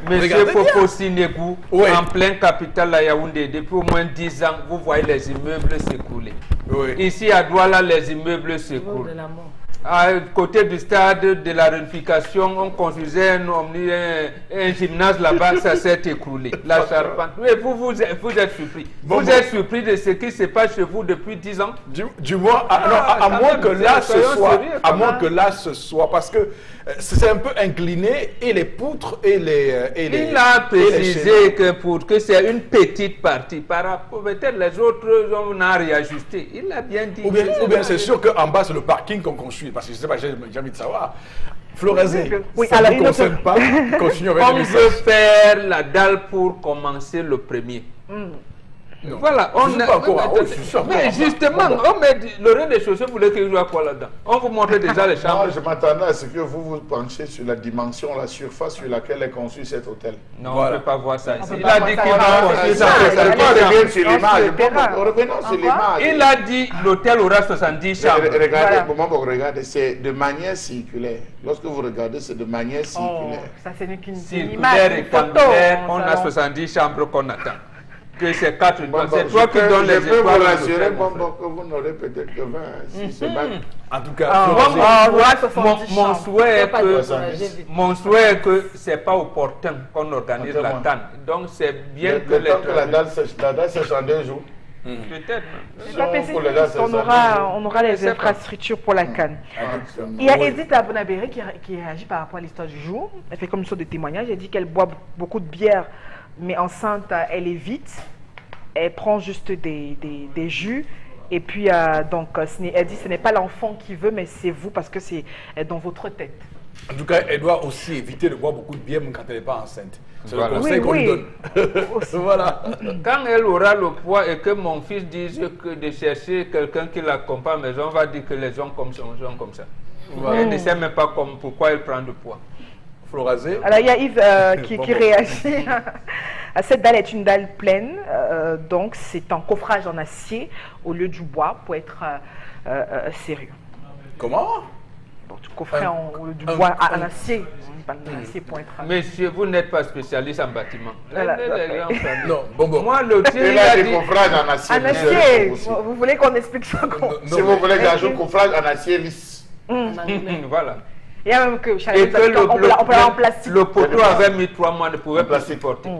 monsieur Fopossi Negou, en plein capital à Yaoundé, depuis au moins 10 ans, vous voyez les immeubles s'écrouler. Ici à Douala, les immeubles s'écroulent. À côté du stade de la réunification, on construisait un gymnase là-bas, ça s'est écroulé. La charpente. Oui, vous êtes surpris. Vous êtes surpris de ce qui se passe chez vous depuis 10 ans? Du moins, à moins que là ce soit, parce que c'est un peu incliné, et les poutres et les... Il a précisé que c'est une petite partie. Par rapport, peut-être les autres, on a réajusté. Il a bien dit. Ou bien c'est sûr qu'en bas, c'est le parking qu'on construit. Parce que je ne sais pas, j'ai envie de savoir. Florazé, ça ne vous concerne pas. Continuons avec on veut faire la dalle pour commencer le premier. Non. Voilà, mais justement, le rez-de-chaussée, vous voulez que je joue à quoi là-dedans? On vous montre déjà les chambres. Moi, je m'attendais à ce que vous vous penchez sur la dimension, la surface sur laquelle est construit cet hôtel. Non, on ne peut pas voir ça. Il a dit qu'il va construire ça. Revenons sur l'image. Il a dit l'hôtel aura 70 chambres. Regardez, c'est de manière circulaire. Lorsque vous regardez, c'est de manière circulaire. Ça, c'est qu'une circulaire et rectangulaire, on a 70 chambres qu'on attend. Que c'est 4 étoiles. C'est toi qui donnes les étoiles. Je peux vous rassurer, que vous n'aurez peut-être que 20. Si c'est en tout cas, mon souhait est que ce n'est pas opportun qu'on organise la TAN. Donc c'est bien que la dalle sèche en 2 jours. Peut-être on aura les infrastructures pour la Cannes. Il y a Edith Abonabéré qui réagit par rapport à l'histoire du jour. Elle fait comme une sorte de témoignage. Elle dit qu'elle boit beaucoup de bière, mais enceinte, elle évite. Elle prend juste des jus. Et puis, donc, elle dit que ce n'est pas l'enfant qui veut, mais c'est vous parce que c'est dans votre tête. En tout cas, elle doit aussi éviter de boire beaucoup de bière même quand elle n'est pas enceinte. C'est le conseil qu'on lui donne. Voilà. Quand elle aura le poids et que mon fils dise que de chercher quelqu'un qui l'accompagne, mais on va dire que les gens comme ça, voilà. Elle ne sait même pas pourquoi elle prend du poids. Florazé. Alors, il y a Yves qui réagit. Cette dalle est une dalle pleine, donc c'est un coffrage en acier au lieu du bois pour être sérieux. Comment? Donc, tu coffrais au lieu du bois en acier. Pour être... Monsieur, vous n'êtes pas spécialiste en bâtiment. Non, bon. Moi, le tir, il a dit coffrage en acier. En acier. Vous voulez qu'on explique ça? Si vous voulez que j'ajoute coffrage en acier lisse. Voilà. Il y a même que on peut en plastique. Le poteau avait mis 3 mois, ne pouvait pas supporter.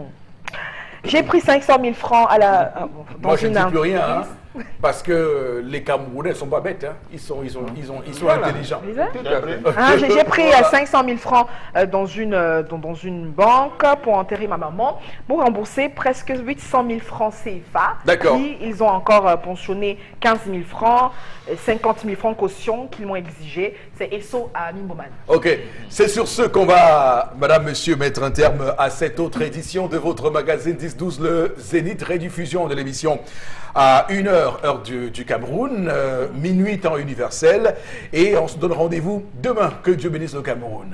J'ai pris 500 000 francs à la. Moi, je ne dis plus rien, hein, parce que les Camerounais ne sont pas bêtes, hein. Ils sont intelligents. J'ai pris 500 000 francs dans une banque pour enterrer ma maman, pour rembourser presque 800 000 francs CFA. D'accord. Puis ils ont encore pensionné 15 000 francs, 50 000 francs de caution qu'ils m'ont exigé. C'est ESSO à Mimboman. Ok, c'est sur ce qu'on va, madame, monsieur, mettre un terme à cette autre édition de votre magazine 10-12, le Zénith, rediffusion de l'émission à 1h, heure du Cameroun, minuit temps universel, et on se donne rendez-vous demain. Que Dieu bénisse le Cameroun.